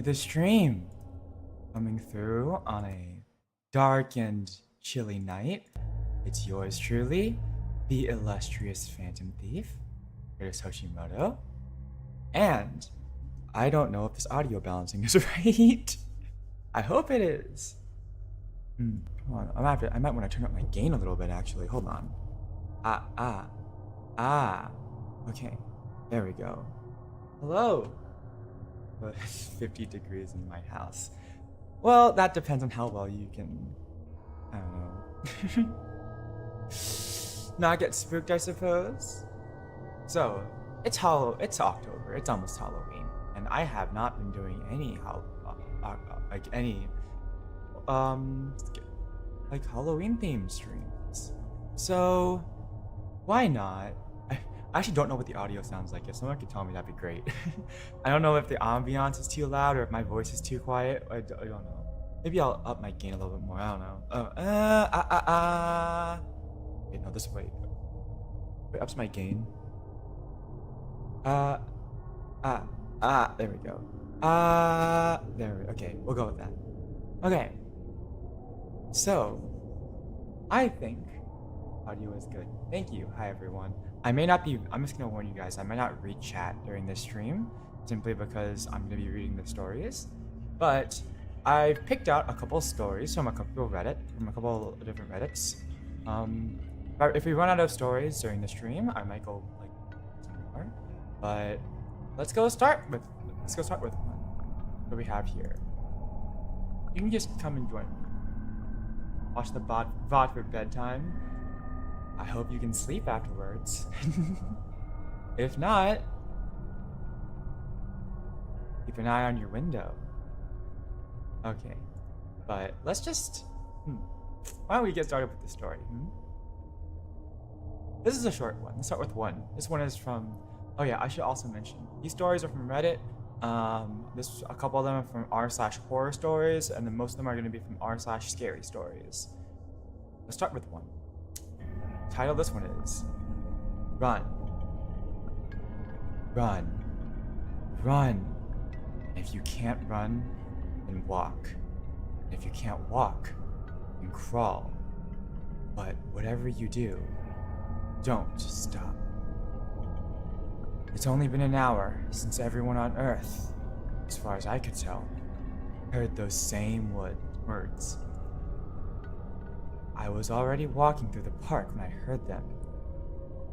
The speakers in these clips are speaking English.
to the stream. Coming through on a dark and chilly night. It's yours truly, the illustrious Phantom Thief, Kurtis Hoshimoto. And I don't know if this audio balancing is right. I hope it is. Come on, I might want to turn up my gain a little bit actually. Hold on. Okay, there we go. Hello. But it's 50 degrees in my house. Well, that depends on how well you can, I don't know, not get spooked, I suppose. So, it's October, it's almost Halloween, and I have not been doing any Halloween themed streams. So, why not? I actually don't know what the audio sounds like. If someone could tell me, that'd be great. I don't know if the ambiance is too loud or if my voice is too quiet. I don't know. Maybe I'll up my gain a little bit more. I don't know. Wait, no, this way. Wait, ups my gain. There we go. Okay, we'll go with that. Okay. So, I think audio is good. Thank you. Hi, everyone. I'm just gonna warn you guys, I might not read chat during this stream, simply because I'm gonna be reading the stories. But I've picked out a couple of stories from a couple different Reddits. But if we run out of stories during the stream, I might go like some more. But let's go start with one. What do we have here? You can just come and join me. Watch the VOD for bedtime. I hope you can sleep afterwards. If not, keep an eye on your window. Okay, but let's just... Why don't we get started with the story? This is a short one. Let's start with one. This one is from... Oh yeah, I should also mention, these stories are from Reddit. A couple of them are from r/horror stories, and then most of them are going to be from r/scary stories. Let's start with one. Title of this one is Run. Run. Run. If you can't run, then walk. And if you can't walk, then crawl. But whatever you do, don't stop. It's only been an hour since everyone on Earth, as far as I could tell, heard those same words. I was already walking through the park when I heard them.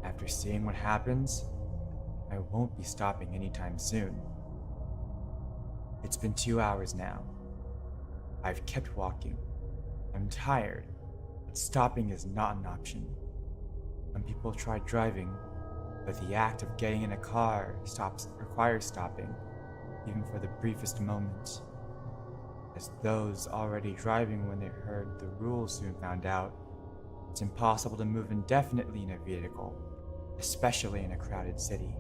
After seeing what happens, I won't be stopping anytime soon. It's been 2 hours now. I've kept walking. I'm tired, but stopping is not an option. Some people try driving, but the act of getting in a car requires stopping, even for the briefest moment. As those already driving when they heard the rules soon found out, it's impossible to move indefinitely in a vehicle, especially in a crowded city.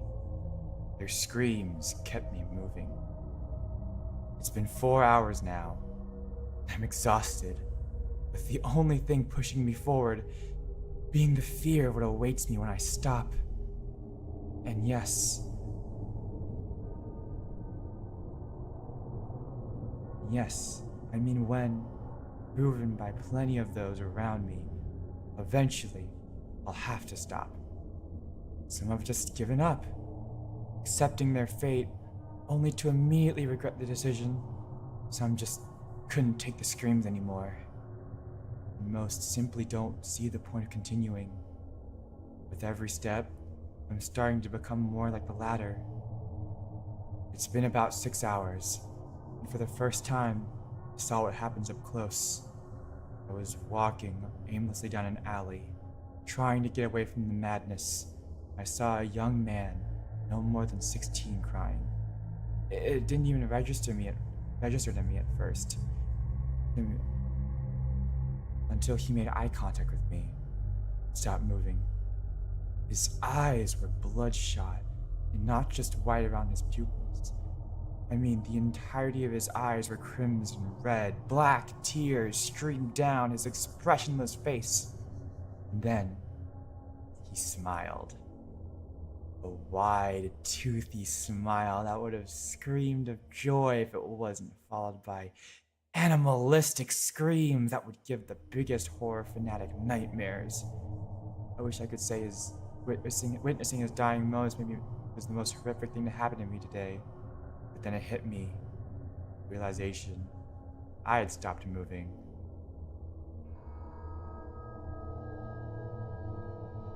Their screams kept me moving. It's been 4 hours now. I'm exhausted, with the only thing pushing me forward being the fear of what awaits me when I stop. And yes, I mean when, proven by plenty of those around me, eventually I'll have to stop. Some have just given up, accepting their fate only to immediately regret the decision. Some just couldn't take the screams anymore. And most simply don't see the point of continuing. With every step, I'm starting to become more like the latter. It's been about 6 hours, and for the first time, I saw what happens up close. I was walking aimlessly down an alley, trying to get away from the madness. I saw a young man, no more than 16, crying. It didn't even register to me at first. Until he made eye contact with me. Stopped moving. His eyes were bloodshot, and not just white around his pupils. I mean, the entirety of his eyes were crimson red. Black tears streamed down his expressionless face. And then, he smiled. A wide, toothy smile that would have screamed of joy if it wasn't followed by animalistic screams that would give the biggest horror fanatic nightmares. I wish I could say his witnessing his dying moments maybe was the most horrific thing to happen to me today. But then it hit me. Realization. I had stopped moving.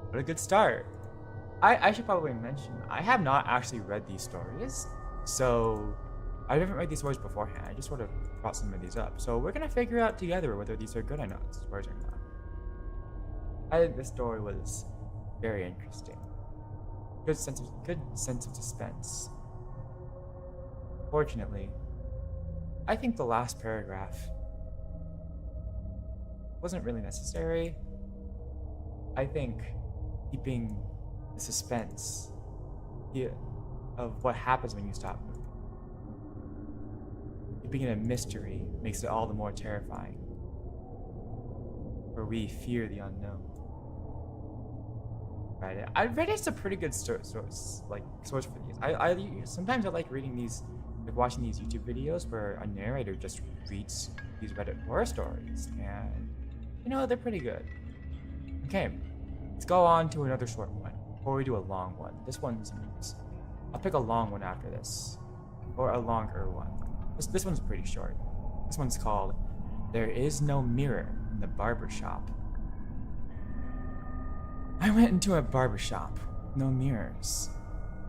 What a good start. I should probably mention, I have not actually read these stories, so I haven't read these stories beforehand. I just sort of brought some of these up. So we're gonna figure out together whether these are good or not, stories or not. I think this story was very interesting. Good sense of suspense. Fortunately, I think the last paragraph wasn't really necessary. I think keeping the suspense of what happens when you stop moving, keeping it a mystery, makes it all the more terrifying. For we fear the unknown. Right? I read it's a pretty good source for these. Sometimes I like reading these, like watching these YouTube videos where a narrator just reads these Reddit horror stories, and they're pretty good. Okay, let's go on to another short one before we do a long one. I'll pick a long one after this, or a longer one. This one's pretty short. This one's called "There Is No Mirror in the Barber Shop." I went into a barbershop. No mirrors.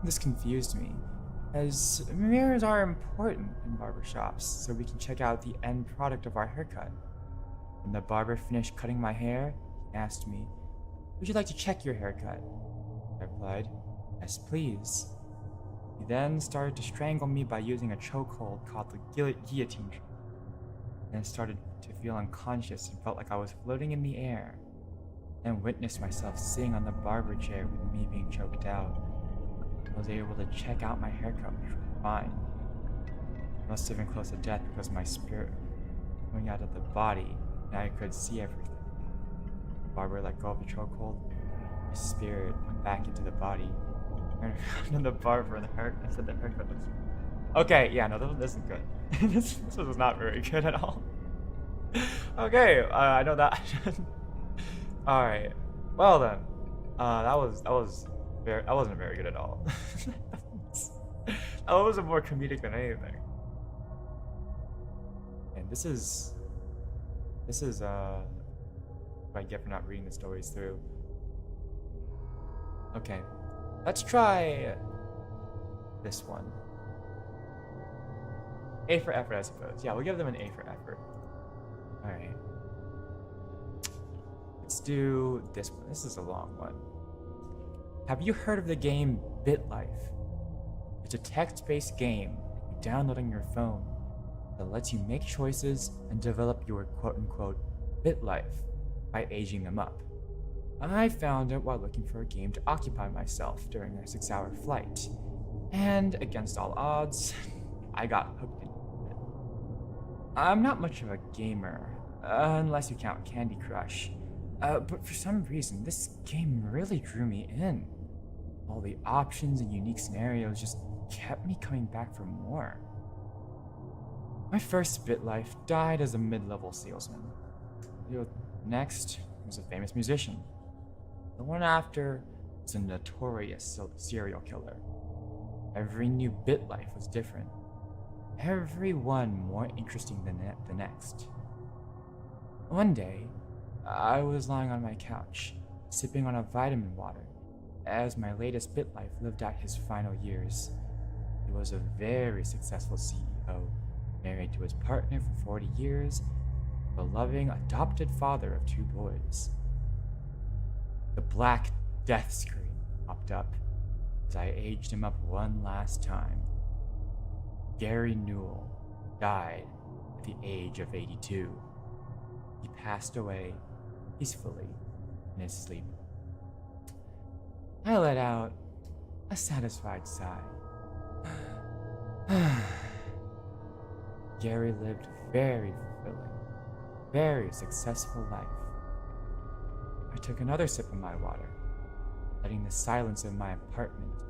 This confused me, as mirrors are important in barbershops so we can check out the end product of our haircut. When the barber finished cutting my hair, he asked me, "Would you like to check your haircut?" I replied, "Yes, please." He then started to strangle me by using a chokehold called the guillotine. Then I started to feel unconscious and felt like I was floating in the air. Then witnessed myself sitting on the barber chair with me being choked out. I was able to check out my haircut, which was fine. I must have been close to death because my spirit was coming out of the body and I could see everything. The barber let go of the chokehold. My spirit went back into the body. I turned around and the barber and the haircut said the haircut was... Okay, yeah, no, this isn't good. this was not very good at all. Okay, I know that. Alright. Well then. That wasn't very good at all. That wasn't more comedic than anything. And this is what I get for not reading the stories through. Okay. Let's try this one. A for effort, I suppose. Yeah, we'll give them an A for effort. Alright. Let's do this one. This is a long one. Have you heard of the game BitLife? It's a text-based game you download on your phone that lets you make choices and develop your quote-unquote BitLife by aging them up. I found it while looking for a game to occupy myself during our 6-hour flight, and against all odds, I got hooked into it. I'm not much of a gamer, unless you count Candy Crush. But for some reason, this game really drew me in. All the options and unique scenarios just kept me coming back for more. My first BitLife died as a mid-level salesman. Next was a famous musician. The one after was a notorious serial killer. Every new BitLife was different. Every one more interesting than the next. One day, I was lying on my couch, sipping on a vitamin water, as my latest BitLife lived out his final years. He was a very successful CEO, married to his partner for 40 years, a loving adopted father of 2 boys. The Black Death screen popped up as I aged him up one last time. Gary Newell died at the age of 82. He passed away peacefully in his sleep. I let out a satisfied sigh. Gary lived a very fulfilling, very successful life. I took another sip of my water. letting the silence of my apartment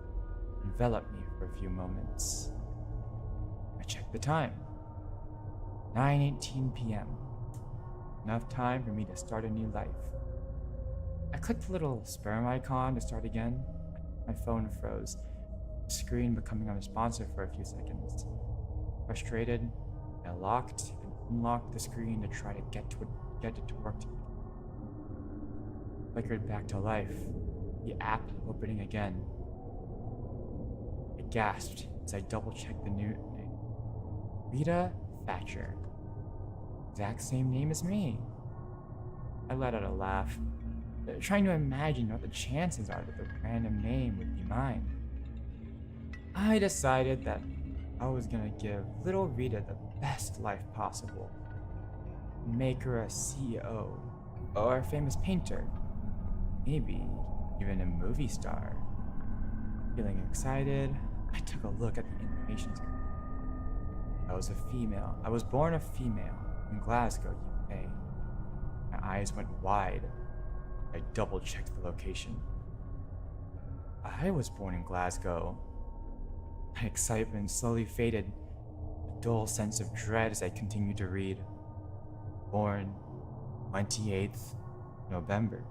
envelop me for a few moments. I checked the time. 9:18 p.m. Enough time for me to start a new life. I clicked the little sperm icon to start again. My phone froze, the screen becoming unresponsive for a few seconds. Frustrated, I locked and unlocked the screen to try to get it to work. Flickered back to life, the app opening again. I gasped as I double-checked the new name. Rita Thatcher. Exact same name as me. I let out a laugh, trying to imagine what the chances are that the random name would be mine. I decided that I was gonna give little Rita the best life possible. Make her a CEO, or a famous painter, maybe even a movie star. Feeling excited, I took a look at the information screen. I was a female. I was born a female in Glasgow, UK. My eyes went wide. I double-checked the location. I was born in Glasgow. My excitement slowly faded, a dull sense of dread as I continued to read. Born 28th November,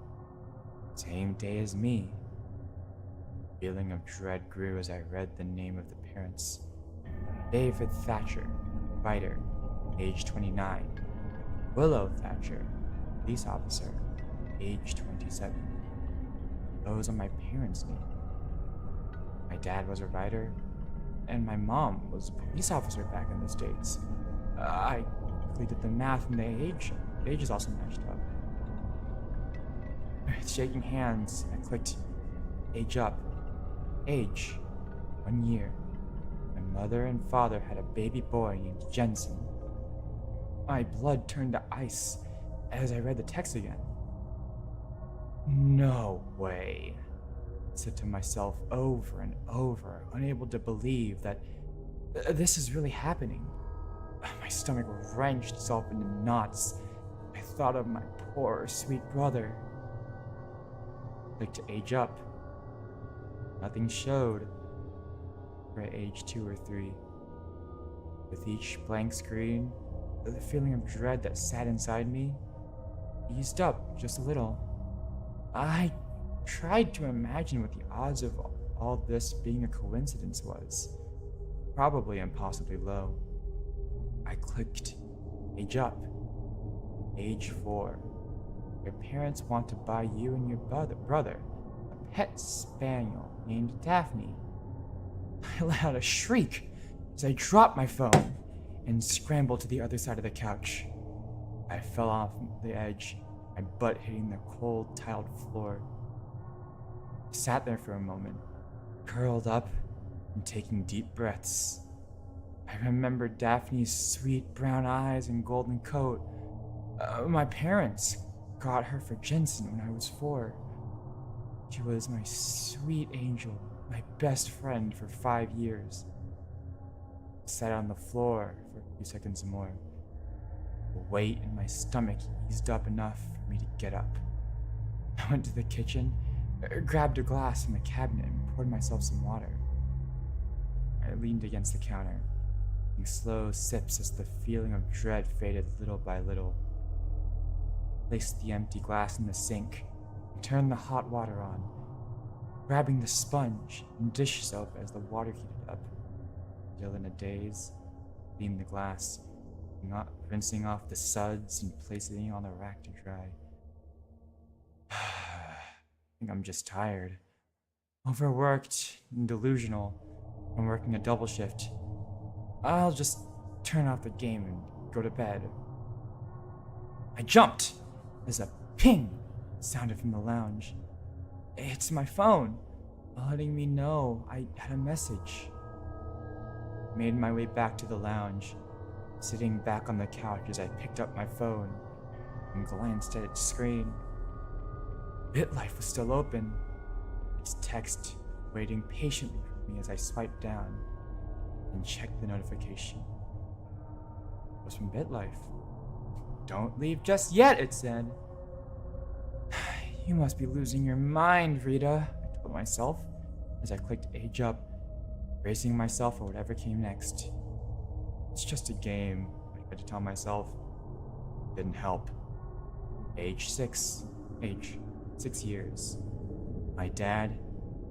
same day as me. The feeling of dread grew as I read the name of the parents. David Thatcher, writer, age 29. Willow Thatcher, police officer, age 27. Those are my parents' names. My dad was a writer, and my mom was a police officer back in the States. I quickly did the math, and the ages also matched up. With shaking hands, I clicked age up. Age, 1 year. My mother and father had a baby boy named Jensen. My blood turned to ice as I read the text again. No way, I said to myself over and over, unable to believe that this is really happening. My stomach wrenched itself into knots. I thought of my poor, sweet brother. Clicked to age up. Nothing showed for age 2 or 3. With each blank screen, the feeling of dread that sat inside me eased up just a little. I tried to imagine what the odds of all this being a coincidence was. Probably impossibly low. I clicked age up. Age 4. Your parents want to buy you and your brother a pet spaniel named Daphne. I let out a shriek as I dropped my phone and scrambled to the other side of the couch. I fell off the edge, my butt hitting the cold, tiled floor. I sat there for a moment, curled up and taking deep breaths. I remembered Daphne's sweet brown eyes and golden coat. My parents got her for Jensen when I was 4. She was my sweet angel, my best friend for 5 years. I sat on the floor for a few seconds more. The weight in my stomach eased up enough for me to get up. I went to the kitchen, grabbed a glass from the cabinet, and poured myself some water. I leaned against the counter, taking slow sips as the feeling of dread faded little by little. I placed the empty glass in the sink and turned the hot water on, grabbing the sponge and dish soap as the water heated up. Still in a daze, I cleaned the glass, not rinsing off the suds and placing it on the rack to dry. I think I'm just tired. Overworked and delusional from working a double shift. I'll just turn off the game and go to bed. I jumped as a ping sounded from the lounge. It's my phone, letting me know I had a message. I made my way back to the lounge, sitting back on the couch as I picked up my phone and glanced at its screen. BitLife was still open, its text waiting patiently for me as I swiped down and checked the notification. It was from BitLife. Don't leave just yet, it said. You must be losing your mind, Rita, I myself as I clicked age up, bracing myself for whatever came next. It's just a game, I tried to tell myself. Didn't help. Age 6 years. My dad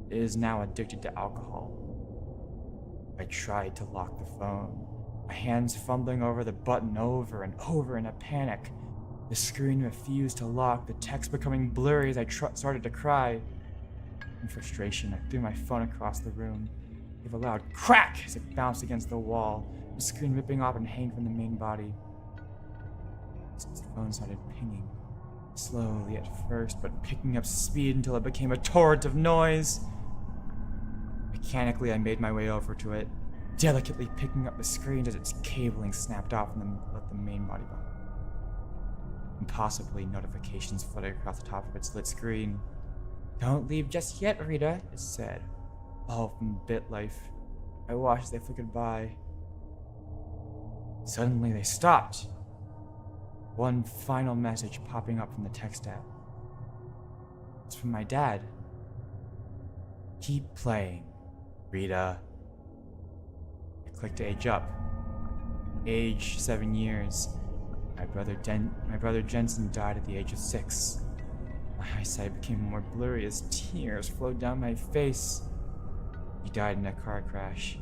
is now addicted to alcohol. I tried to lock the phone, my hands fumbling over the button over and over in a panic. The screen refused to lock, the text becoming blurry as I started to cry. In frustration, I threw my phone across the room, gave a loud crack as it bounced against the wall, the screen ripping off and hanging from the main body. The phone started pinging, slowly at first, but picking up speed until it became a torrent of noise. Mechanically, I made my way over to it, delicately picking up the screen as its cabling snapped off and then let the main body behind. Impossibly, notifications flooded across the top of its lit screen. "Don't leave just yet, Rita," it said, all from BitLife. I watched as they flickered by. Suddenly, they stopped. One final message popping up from the text app. It's from my dad. "Keep playing, Rita." I clicked age up. Age 7 years. My brother Jensen died at the age of 6. My eyesight became more blurry as tears flowed down my face. He died in a car crash.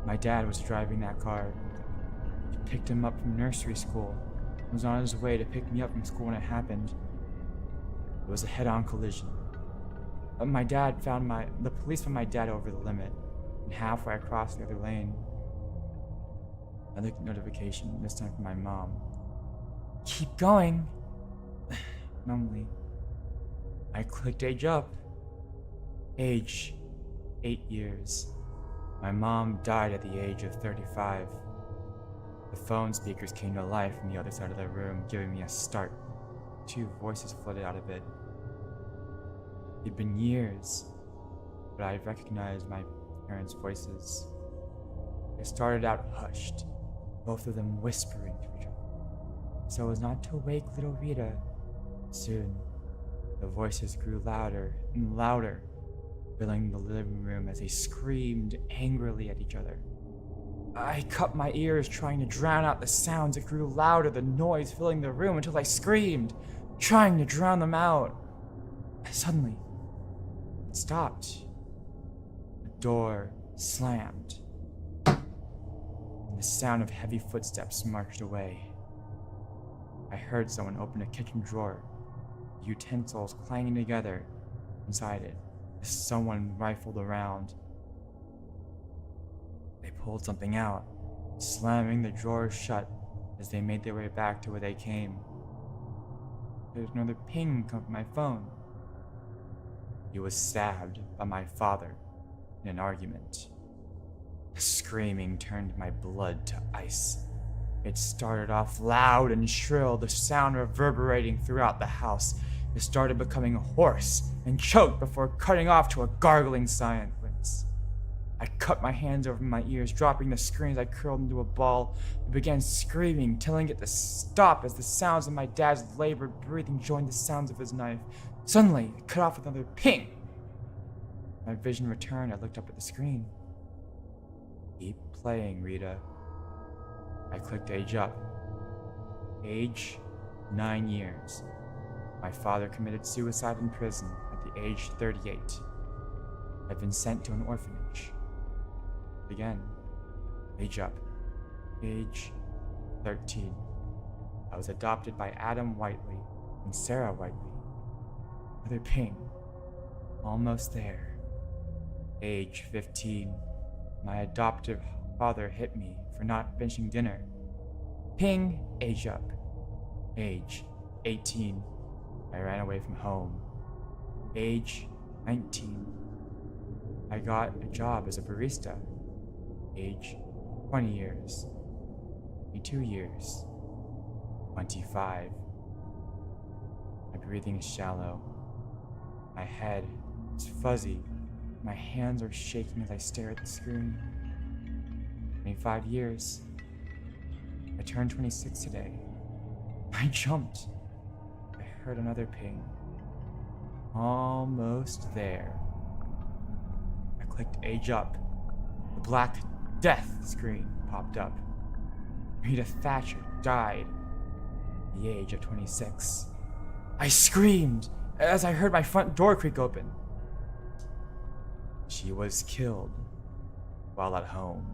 My dad was driving that car. He picked him up from nursery school and was on his way to pick me up from school when it happened. It was a head-on collision. But the police found my dad over the limit and halfway across the other lane. I looked at notification, this time from my mom. "Keep going." Numbly. I clicked age up. Age 8 years. My mom died at the age of 35. The phone speakers came to life from the other side of the room, giving me a start. 2 voices flooded out of it. It'd been years, but I recognized my parents' voices. They started out hushed, both of them whispering to each other, so as not to wake little Rita. Soon, the voices grew louder and louder, filling the living room as they screamed angrily at each other. I cupped my ears, trying to drown out the sounds. It grew louder, the noise filling the room, until I screamed, trying to drown them out. Suddenly, it stopped. The door slammed, and the sound of heavy footsteps marched away. I heard someone open a kitchen drawer, utensils clanging together inside it as someone rifled around. They pulled something out, slamming the drawer shut as they made their way back to where they came. There was another ping come from my phone. He was stabbed by my father in an argument. The screaming turned my blood to ice. It started off loud and shrill, the sound reverberating throughout the house. It started becoming hoarse and choked before cutting off to a gargling silence. I cut my hands over my ears, dropping the screen as I curled into a ball. I began screaming, telling it to stop as the sounds of my dad's labored breathing joined the sounds of his knife. Suddenly, it cut off with another ping. My vision returned. I looked up at the screen. "Keep playing, Rita." I clicked age up. Age 9 years. My father committed suicide in prison at the age 38. I've been sent to an orphanage. Again, age up. Age 13. I was adopted by Adam Whiteley and Sarah Whiteley. Another ping. Almost there. Age 15. My adoptive father hit me for not finishing dinner. Ping, age up. Age 18. I ran away from home. Age 19. I got a job as a barista. Age 20 years. 22 years. 25. My breathing is shallow. My head is fuzzy. My hands are shaking as I stare at the screen. 25 years. I turned 26 today. I jumped. I heard another ping. Almost there. I clicked age up. The black death screen popped up. Rita Thatcher died at the age of 26. I screamed as I heard my front door creak open. She was killed while at home.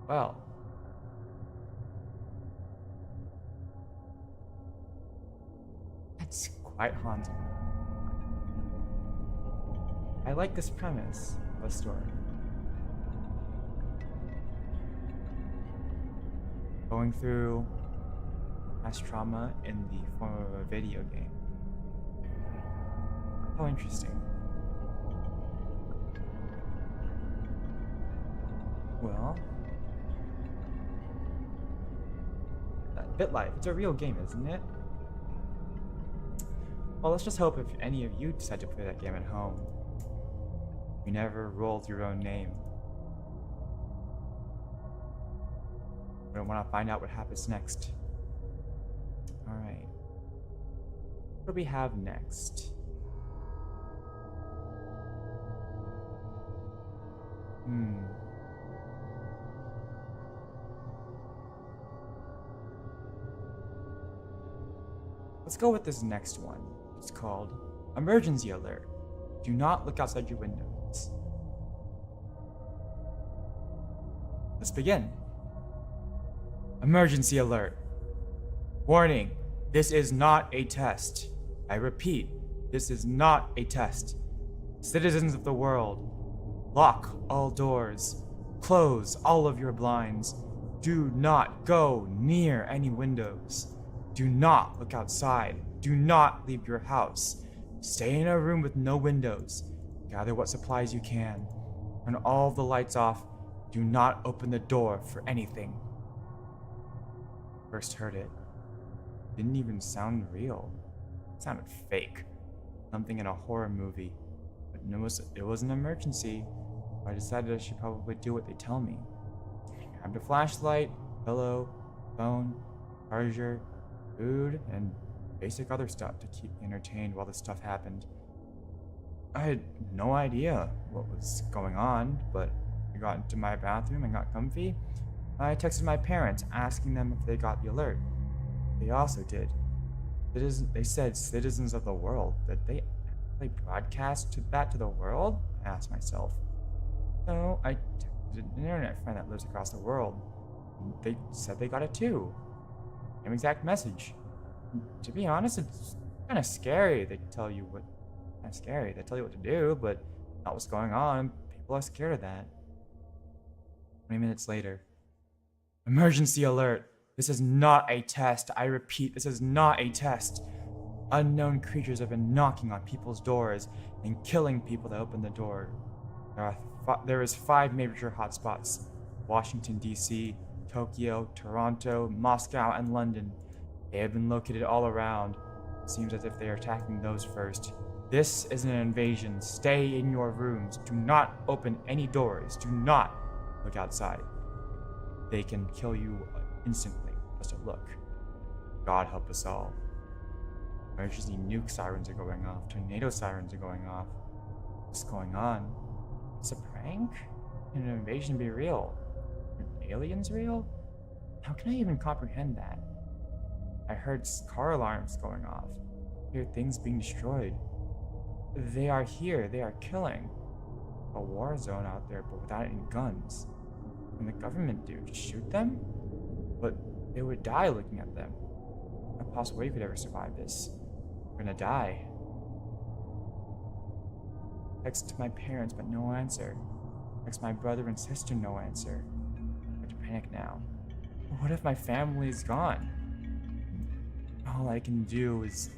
Well. That's quite haunting. I like this premise of a story. Going through past trauma in the form of a video game. How interesting. Well, BitLife, it's a real game, isn't it? Well, let's just hope if any of you decide to play that game at home, you never rolled your own name. We don't want to find out what happens next. Alright. What do we have next? Let's go with this next one. It's called Emergency Alert. Do not look outside your windows. Let's begin. Emergency alert. Warning, this is not a test. I repeat, this is not a test. Citizens of the world, lock all doors. Close all of your blinds. Do not go near any windows. Do not look outside. Do not leave your house. Stay in a room with no windows. Gather what supplies you can. Turn all the lights off. Do not open the door for anything. First heard it. Didn't even sound real. It sounded fake. Something in a horror movie. But it was an emergency. I decided I should probably do what they tell me. Grabbed a flashlight, pillow, phone, charger, food, and basic other stuff to keep me entertained while this stuff happened. I had no idea what was going on, but I got into my bathroom and got comfy. I texted my parents asking them if they got the alert. They also did. They said citizens of the world. Did they broadcast that to the world? I asked myself. So I texted an internet friend that lives across the world. They said they got it too. Same exact message. To be honest, it's kind of scary. They tell you what to do, but not what's going on. People are scared of that. 20 minutes later. Emergency alert. This is not a test. I repeat, this is not a test. Unknown creatures have been knocking on people's doors and killing people that open the door. There is 5 major hotspots. Washington, D.C., Tokyo, Toronto, Moscow, and London. They have been located all around. It seems as if they are attacking those first. This is an invasion. Stay in your rooms. Do not open any doors. Do not look outside. They can kill you instantly. Just a look. God help us all. Emergency nuke sirens are going off. Tornado sirens are going off. What's going on? It's a prank? Can an invasion be real? Are aliens real? How can I even comprehend that? I heard car alarms going off. I hear things being destroyed. They are here. They are killing. A war zone out there, but without any guns. What can the government do? Just shoot them? But they would die looking at them. No possible way you could ever survive this. We're gonna die. Text my parents, but no answer. Text my brother and sister, no answer. I have to panic now. What if my family's gone? All I can do is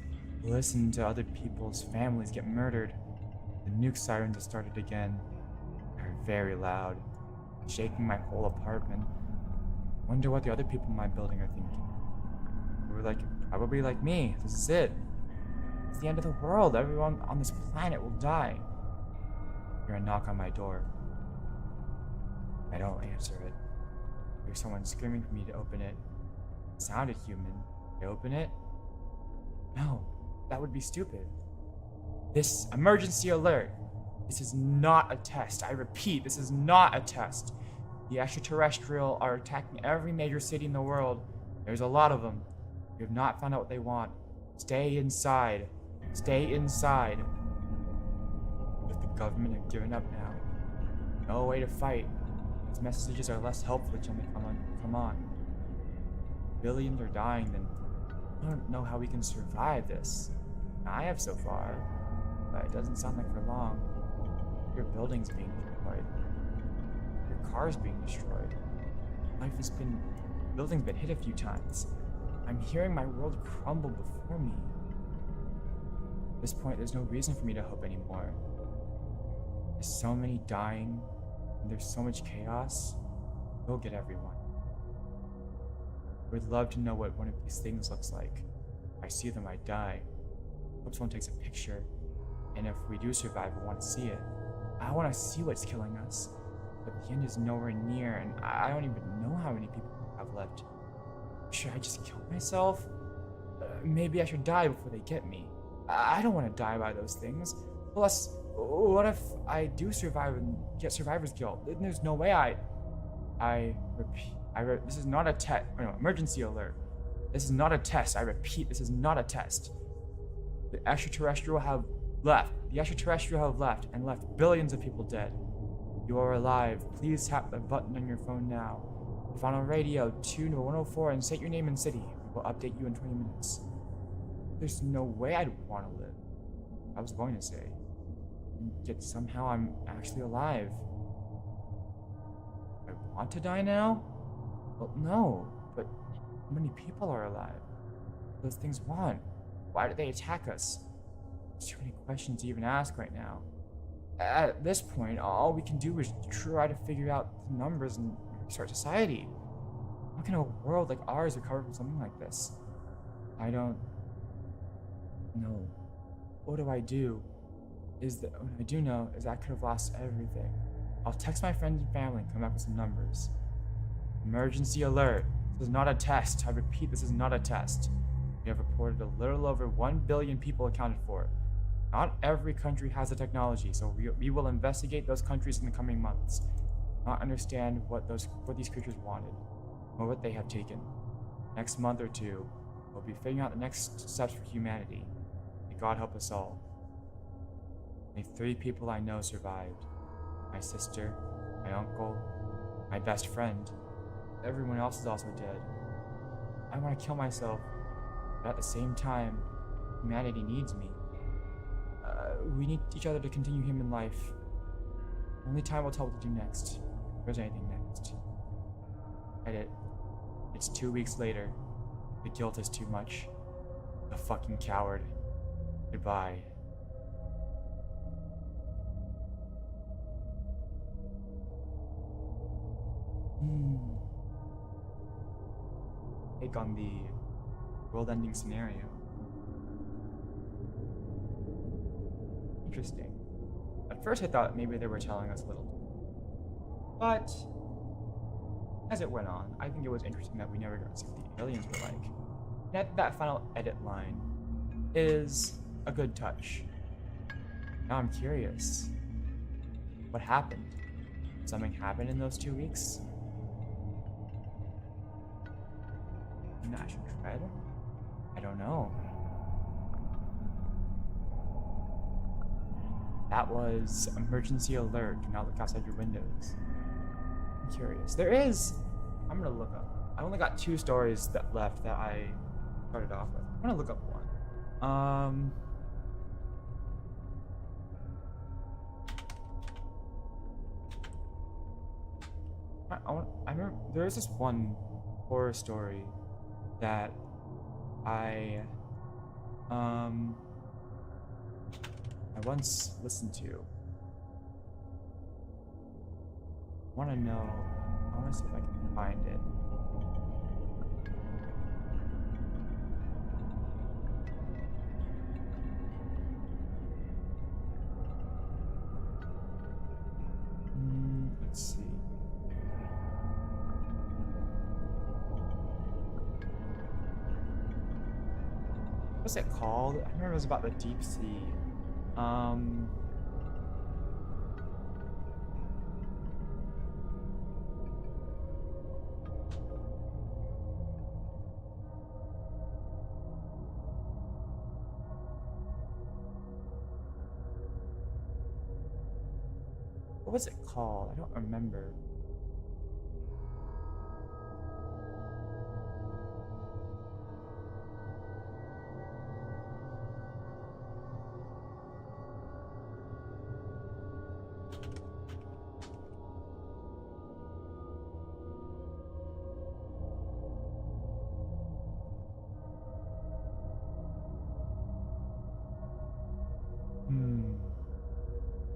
listen to other people's families get murdered. The nuke sirens have started again. They're very loud, shaking my whole apartment. Wonder what the other people in my building are thinking. They were probably like me. This is it. It's the end of the world. Everyone on this planet will die. hear a knock on my door. I don't answer it. There's someone screaming for me to open it. It sounded human. I open it? No, that would be stupid. This emergency alert. This is not a test. I repeat, this is not a test. The extraterrestrial are attacking every major city in the world. There's a lot of them. You have not found out what they want. Stay inside. Stay inside. But the government have given up now. No way to fight. These messages are less helpful each time they come on. Billions are dying, then I don't know how we can survive this. I have so far, but it doesn't sound like for long. Your building's being destroyed. Your car's being destroyed. Building's been hit a few times. I'm hearing my world crumble before me. At this point, there's no reason for me to hope anymore. There's so many dying, and there's so much chaos. We'll get everyone. I would love to know what one of these things looks like. If I see them, I die. Hope someone takes a picture. And if we do survive, I want to see it. I want to see what's killing us. But the end is nowhere near, and I don't even know how many people I have left. Should I just kill myself? Maybe I should die before they get me. I don't want to die by those things. Plus, what if I do survive and get survivor's guilt? There's no way this is not a test. No, emergency alert. This is not a test. I repeat, this is not a test. The extraterrestrial have left. The extraterrestrial have left and left billions of people dead. You are alive. Please tap the button on your phone now. If on a radio, tune to 104 and state your name and city. We will update you in 20 minutes. There's no way I'd want to live. I was going to say. Yet somehow I'm actually alive. I want to die now? Well, no. But how many people are alive? What do those things want? Why did they attack us? There's too many questions to even ask right now. At this point, all we can do is try to figure out the numbers and restart society. How can a world like ours recover from something like this? I don't know. What do I do? What I do know is I could have lost everything. I'll text my friends and family and come back with some numbers. Emergency alert. This is not a test. I repeat, this is not a test. We have reported a little over 1 billion people accounted for. Not every country has the technology, so we will investigate those countries in the coming months. Not understand what these creatures wanted, or what they have taken. Next month or two, we'll be figuring out the next steps for humanity. May God help us all. Only 3 people I know survived. My sister, my uncle, my best friend. Everyone else is also dead. I want to kill myself, but at the same time, humanity needs me. We need each other to continue human life. Only time will tell what to do next. If there's anything next. Edit. It's 2 weeks later. The guilt is too much. A fucking coward. Goodbye. Take on the world-ending scenario. Interesting. At first I thought maybe they were telling us a little. But as it went on, I think it was interesting that we never got to see what the aliens were like. That final edit line is a good touch. Now I'm curious. What happened? Did something happen in those 2 weeks? Something I should tread? I don't know. That was emergency alert. Do not look outside your windows. I'm curious. I'm gonna look up. I only got 2 stories left that I started off with. I'm gonna look up one. I remember there was this one horror story that I once listened to. I want to see if I can find it. What's it called? I remember it was about the deep sea. Um, what was it called? I don't remember.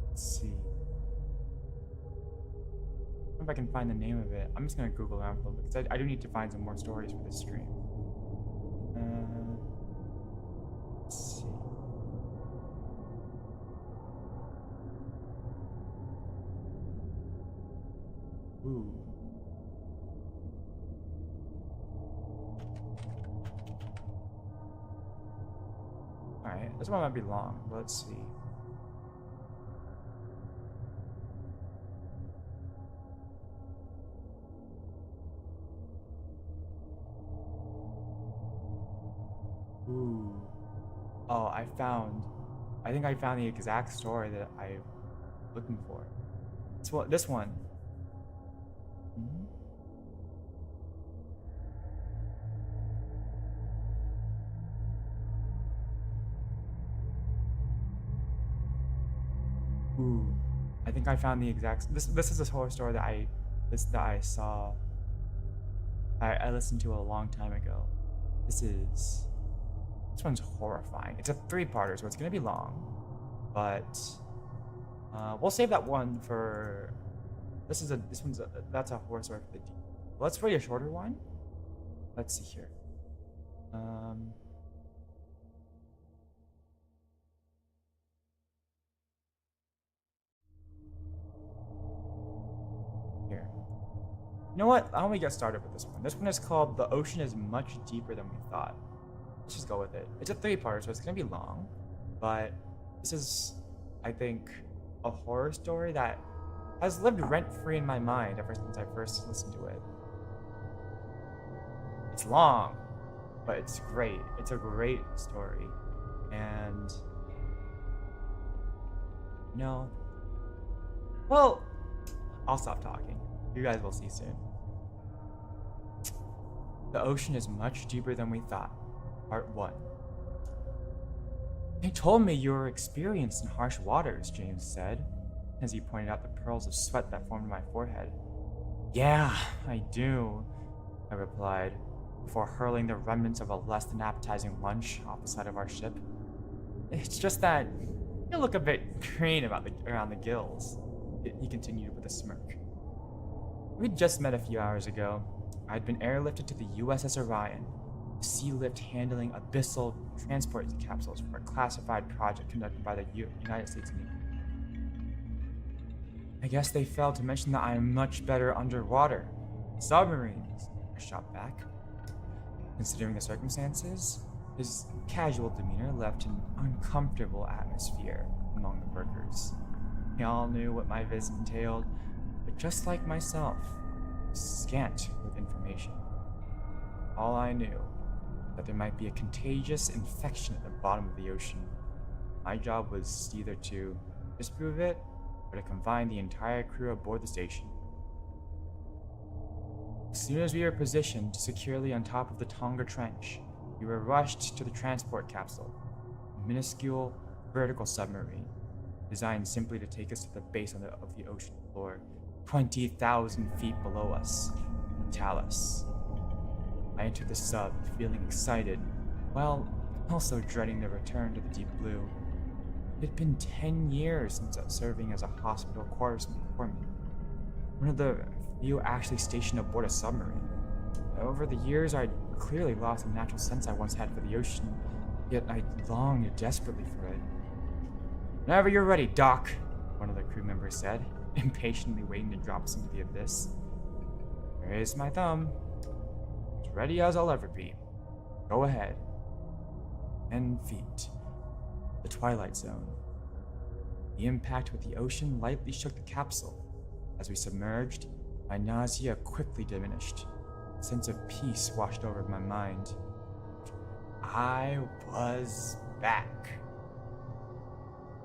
Let's see. If I can find the name of it. I'm just gonna Google around a little bit because I do need to find some more stories for this stream. Let's see. Ooh. Alright, this one might be long, but let's see. Ooh. Oh, I think I found the exact story that I'm looking for. This one. Ooh. I think I found the exact, this is a horror story that I saw. I listened to a long time ago. This one's horrifying. It's a 3-parter, so it's gonna be long, but we'll save that one for. That's a horror story for the deep. Let's read a shorter one. Let's see here. Here. You know what? Why don't we get started with this one? This one is called "The Ocean is Much Deeper Than We Thought." Let's just go with it. It's a 3-parter, so it's gonna be long, but this is, I think, a horror story that has lived rent-free in my mind ever since I first listened to it. It's long, but it's great. It's a great story, and well, I'll stop talking. You guys will see soon. The ocean is much deeper than we thought. Part 1. They told me you were experienced in harsh waters, James said, as he pointed out the pearls of sweat that formed my forehead. Yeah, I do, I replied, before hurling the remnants of a less than appetizing lunch off the side of our ship. It's just that you look a bit green around the gills, he continued with a smirk. We'd just met a few hours ago. I'd been airlifted to the USS Orion, a sea lift handling abyssal transport capsules for a classified project conducted by the United States Navy. I guess they failed to mention that I am much better underwater. Submarines, I shot back. Considering the circumstances, his casual demeanor left an uncomfortable atmosphere among the workers. They all knew what my visit entailed, but just like myself, scant with information. All I knew, that there might be a contagious infection at the bottom of the ocean. My job was either to disprove it, or to confine the entire crew aboard the station. As soon as we were positioned securely on top of the Tonga Trench, we were rushed to the transport capsule, a minuscule vertical submarine, designed simply to take us to the base of the ocean floor, 20,000 feet below us, Talus. I entered the sub, feeling excited, while also dreading the return to the deep blue. It had been 10 years since serving as a hospital corpsman, one of the few actually stationed aboard a submarine. Over the years, I'd clearly lost the natural sense I once had for the ocean, yet I longed desperately for it. Whenever you're ready, Doc, one of the crew members said, impatiently waiting to drop us into the abyss. Raised my thumb. As ready as I'll ever be. Go ahead. 10 feet. The Twilight Zone. The impact with the ocean lightly shook the capsule. As we submerged, my nausea quickly diminished. A sense of peace washed over my mind. I was back.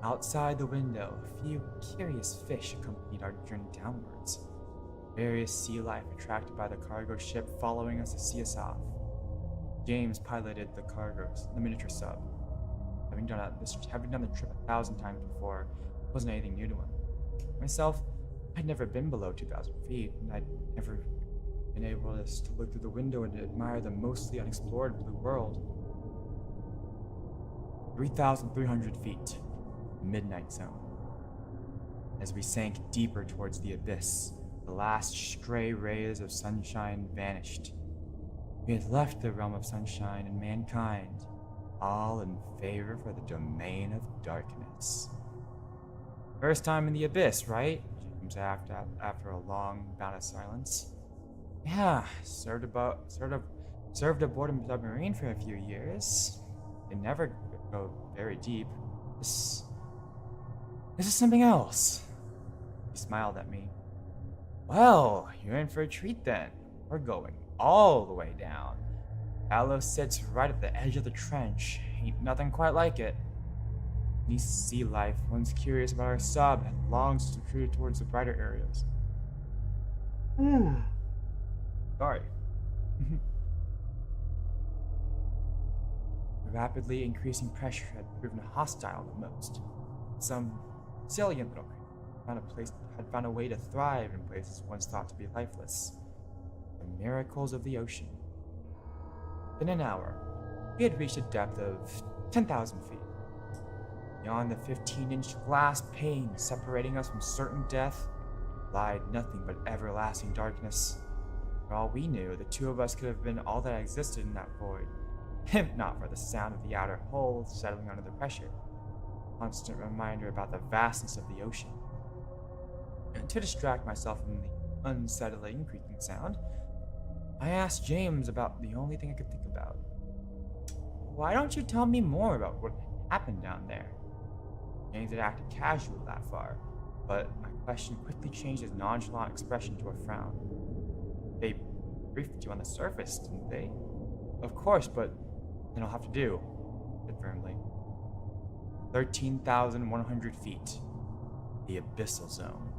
Outside the window, a few curious fish accompanied our journey downwards. Various sea life attracted by the cargo ship following us to see us off. James piloted the miniature sub. Having done the trip 1,000 times before, it wasn't anything new to him. Myself, I'd never been below 2,000 feet, and I'd never been able to look through the window and admire the mostly unexplored blue world. 3,300 feet, midnight zone. As we sank deeper towards the abyss, the last stray rays of sunshine vanished. We had left the realm of sunshine and mankind, all in favor for the domain of darkness. First time in the abyss, right? James asked after a long bout of silence. Yeah, served aboard a submarine for a few years. They never go very deep. This is something else. He smiled at me. Well, you're in for a treat then. We're going all the way down. Aloe sits right at the edge of the trench. Ain't nothing quite like it. Any sea life, once curious about our sub, had long retreated towards the brighter areas. Sorry. The rapidly increasing pressure had proven hostile at most. Some salient little creature had found a way to thrive in places once thought to be lifeless. The miracles of the ocean. In an hour, we had reached a depth of 10,000 feet. Beyond the 15-inch glass pane separating us from certain death lied nothing but everlasting darkness. For all we knew, the two of us could have been all that existed in that void, if not for the sound of the outer hull settling under the pressure. Constant reminder about the vastness of the ocean. And to distract myself from the unsettling creaking sound, I asked James about the only thing I could think about. Why don't you tell me more about what happened down there? James had acted casual that far, but my question quickly changed his nonchalant expression to a frown. They briefed you on the surface, didn't they? Of course, but then I'll have to do, I said firmly. 13,100 feet. The abyssal zone.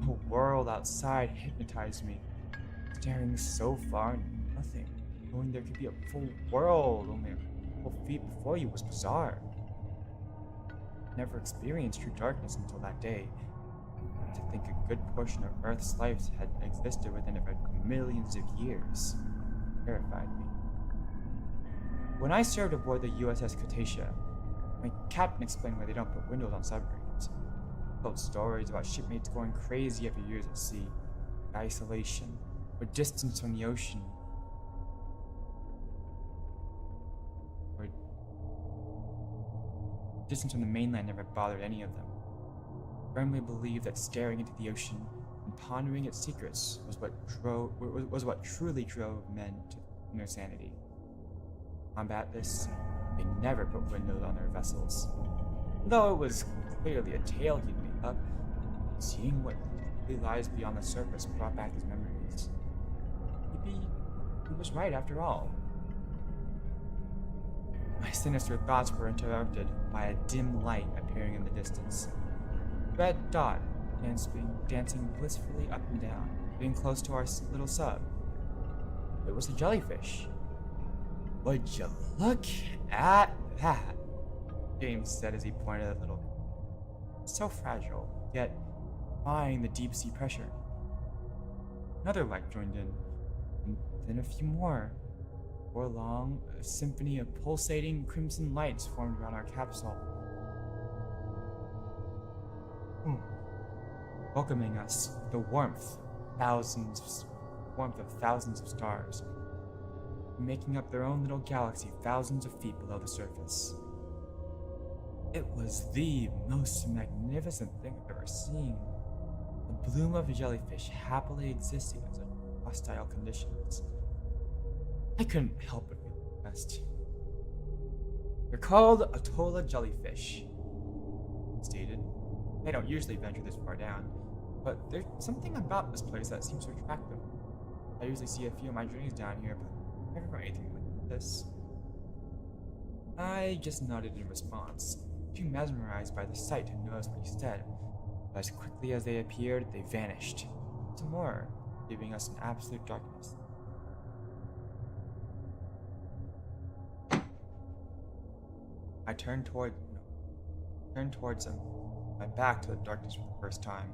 A world outside hypnotized me. Staring so far into nothing, knowing there could be a full world only a couple feet before you was bizarre. Never experienced true darkness until that day. To think a good portion of Earth's life had existed within it for millions of years terrified me. When I served aboard the USS Kurtis, my captain explained why they don't put windows on submarines. He told stories about shipmates going crazy after years at sea, isolation, or distance from the ocean, or distance from the mainland never bothered any of them. I firmly believed that staring into the ocean and pondering its secrets was what truly drove men to their sanity. To combat this, they never put windows on their vessels. Though it was clearly a tale he'd made up, seeing what really lies beyond the surface brought back his memories. Maybe he was right after all. My sinister thoughts were interrupted by a dim light appearing in the distance. A red dot dancing blissfully up and down, getting close to our little sub. It was a jellyfish. Would you look at that? James said as he pointed at the little. So fragile, yet defying the deep sea pressure. Another light joined in, and then a few more. Before long, a symphony of pulsating crimson lights formed around our capsule, welcoming us with the warmth of thousands of stars, making up their own little galaxy thousands of feet below the surface. It was the most magnificent thing I've ever seen. The bloom of a jellyfish happily existing in such hostile conditions. I couldn't help but feel impressed. They're called Atola jellyfish, he stated. They don't usually venture this far down, but there's something about this place that seems so attractive. I usually see a few of my journeys down here, but never found anything like this. I just nodded in response, too mesmerized by the sight to notice what he said. But as quickly as they appeared, they vanished. Some more, leaving us in absolute darkness. I turned towards him, my back to the darkness for the first time.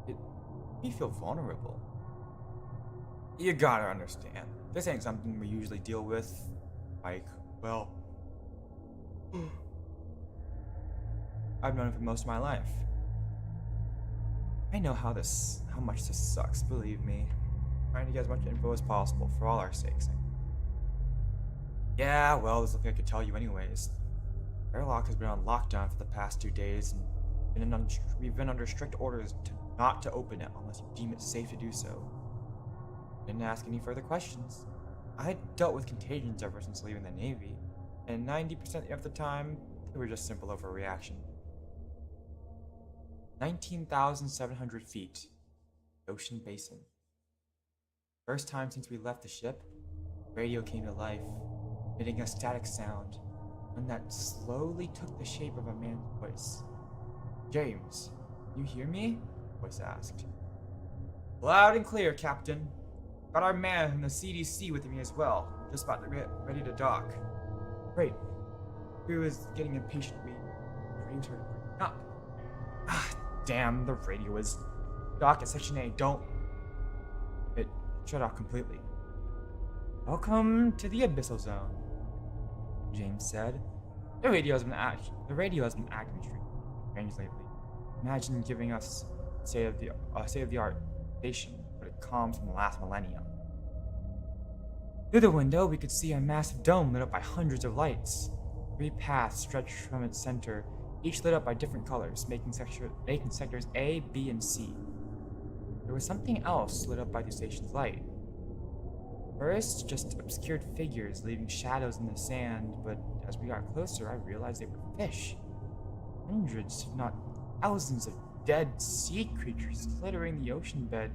It made me feel vulnerable. You gotta understand, this ain't something we usually deal with, like, well, I've known him for most of my life. I know how much this sucks, believe me. I'm trying to get as much info as possible for all our sakes. Yeah, well, there's nothing I could tell you anyways. Airlock has been on lockdown for the past 2 days, and we've been under strict orders not to open it unless you deem it safe to do so. Didn't ask any further questions. I had dealt with contagions ever since leaving the Navy, and 90% of the time, they were just simple overreaction. 19,700 feet. Ocean basin. First time since we left the ship, radio came to life, emitting a static sound, one that slowly took the shape of a man's voice. "James, you hear me?" the voice asked. "Loud and clear, Captain. Got our man from the CDC with me as well. Just about to get ready to dock." Great. Crew is getting impatient. The radio started breaking up. Damn, the radio is... Dock at Section A, don't... It shut off completely. "Welcome to the Abyssal Zone," James said. The radio has been acting strange lately. Imagine giving us state-of-the-art station, but it comes from the last millennium. Through the window, we could see a massive dome lit up by hundreds of lights. 3 paths stretched from its center, each lit up by different colors, making sectors A, B, and C. There was something else lit up by the station's light. First, just obscured figures leaving shadows in the sand, but as we got closer, I realized they were fish. Hundreds, if not thousands, of dead sea creatures littering the ocean bed,